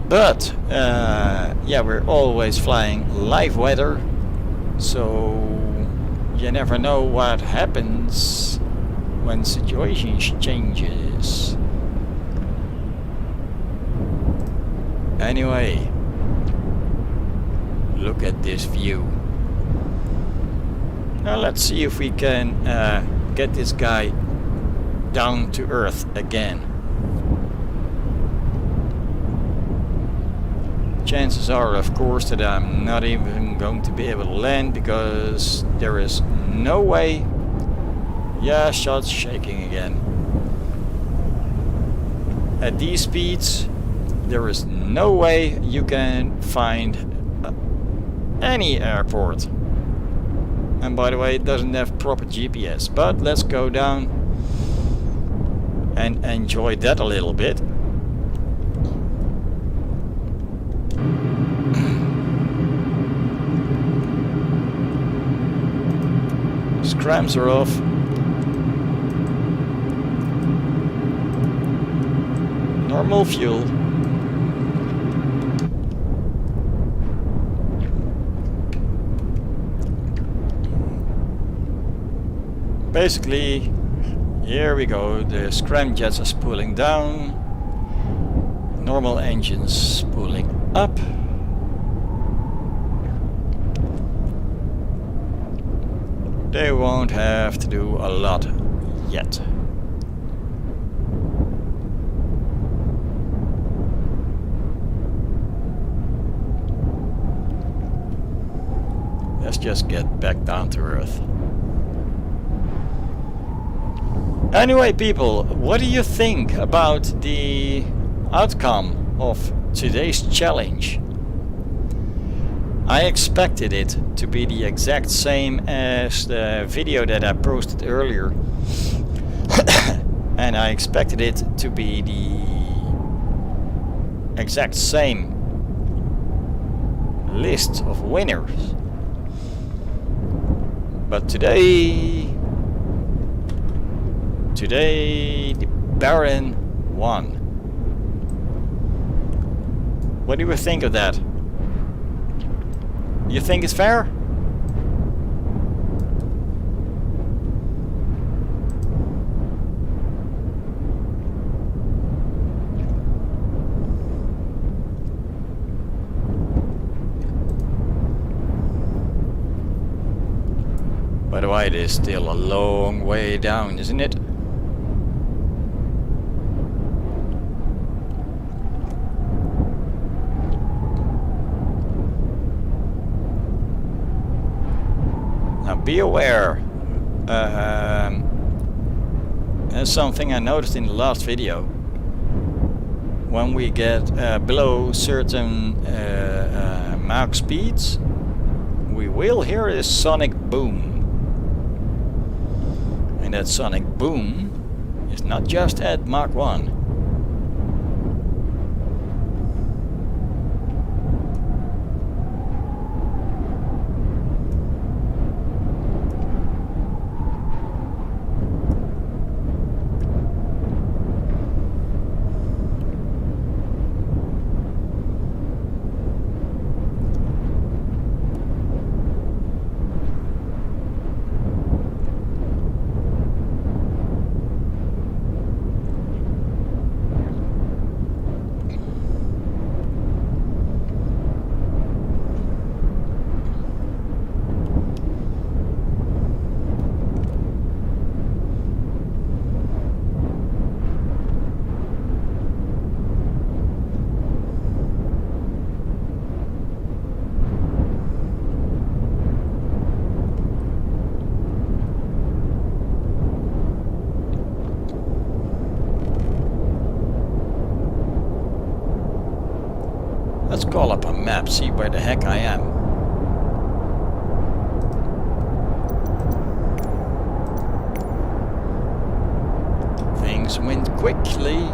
But yeah, we're always flying live weather, so you never know what happens when situations changes. Anyway, look at this view. Now let's see if we can get this guy down to earth again. Chances are, of course, that I'm not even going to be able to land because there is no way. Yeah, shot's shaking again. At these speeds, there is no way you can find any airport. And by the way, it doesn't have proper GPS. But let's go down and enjoy that a little bit. Scrams are off. Normal fuel. Basically, here we go. The scram jets are spooling down. Normal engines spooling up. They won't have to do a lot yet. Let's just get back down to earth. Anyway, people, what do you think about the outcome of today's challenge? I expected it to be the exact same as the video that I posted earlier. And I expected it to be the exact same list of winners. But today the Baron won. What do you think of that? You think it's fair? By the way, it is still a long way down, isn't it? Now be aware, there's something I noticed in the last video. When we get below certain Mach speeds, we will hear a sonic boom. And that sonic boom is not just at Mach 1. Let's call up a map, see where the heck I am. Things went quickly.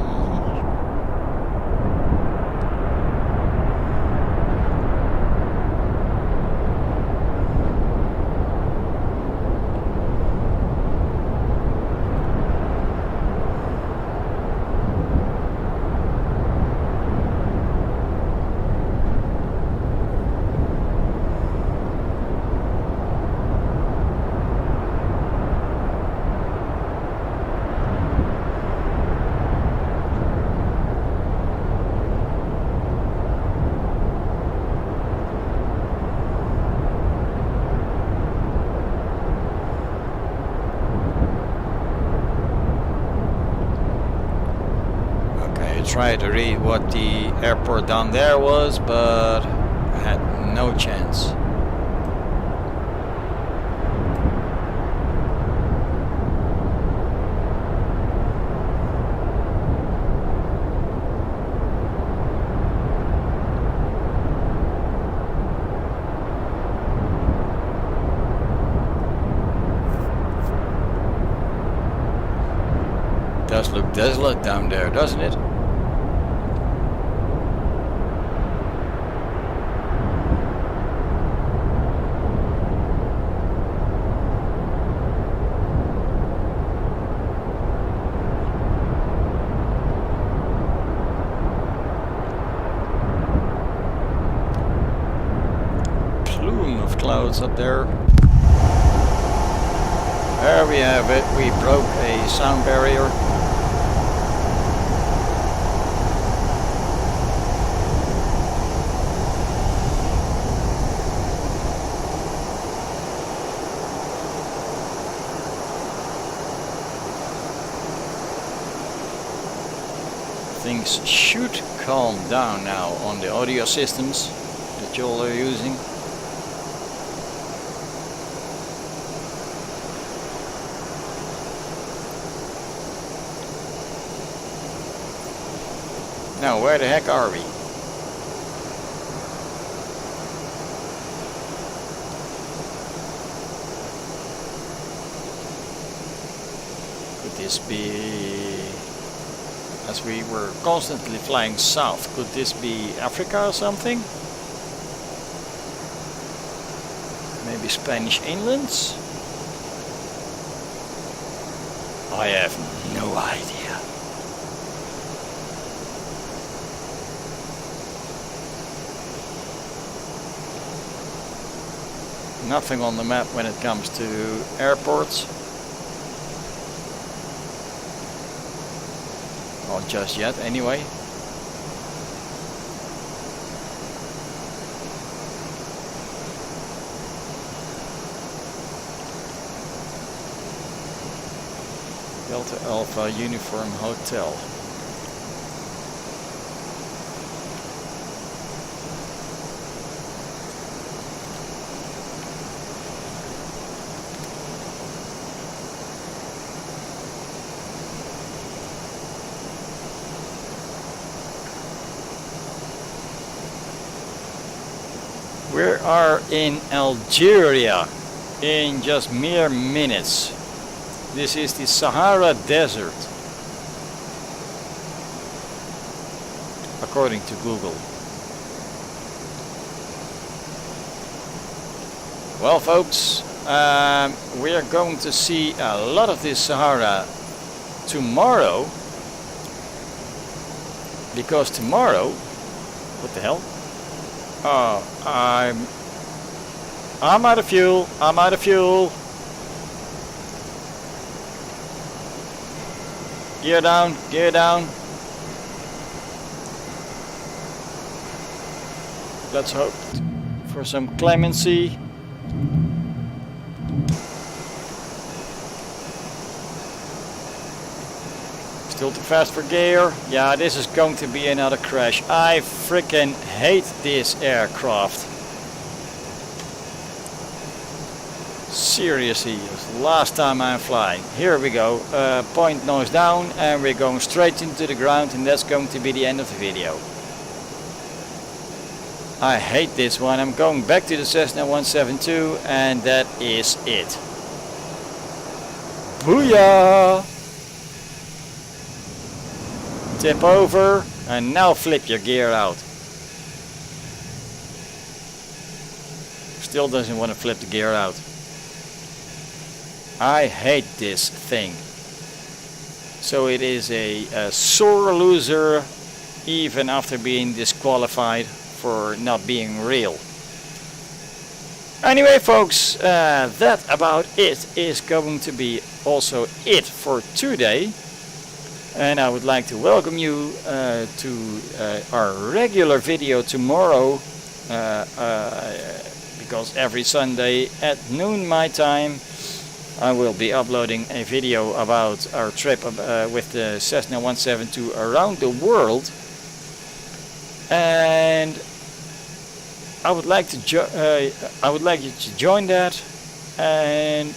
Tried to read what the airport down there was, but I had no chance. Does look desolate down there, doesn't it? clouds up there. There we have it. We broke a sound barrier. Things should calm down now on the audio systems that you all are using. Now, where the heck are we? Could this be... As we were constantly flying south, could this be Africa or something? Maybe Spanish inlands? I have no idea. Nothing on the map when it comes to airports. Not just yet, anyway. Delta Alpha Uniform Hotel. We are in Algeria in just mere minutes. This is the Sahara Desert, according to Google. Well, folks, we are going to see a lot of this Sahara tomorrow, because tomorrow, what the hell? Oh, I'm out of fuel. I'm out of fuel. Gear down. Gear down. Let's hope for some clemency. Still too fast for gear. Yeah, this is going to be another crash. I freaking hate this aircraft. Seriously, it's the last time I'm flying. Here we go. Point nose down, and we're going straight into the ground, and that's going to be the end of the video. I hate this one. I'm going back to the Cessna 172, and that is it. Booyah! Tip over, and now flip your gear out. Still doesn't want to flip the gear out. I hate this thing. So it is a sore loser, even after being disqualified for not being real. Anyway, folks, that about it is going to be also it for today. And I would like to welcome you to our regular video tomorrow, because every Sunday at noon my time I will be uploading a video about our trip with the Cessna 172 around the world. And I would like you to join that and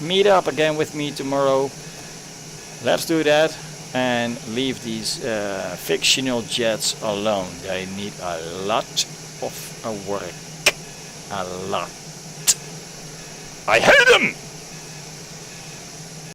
meet up again with me tomorrow. Let's do that and leave these fictional jets alone. They need a lot of work. A lot. I hate them!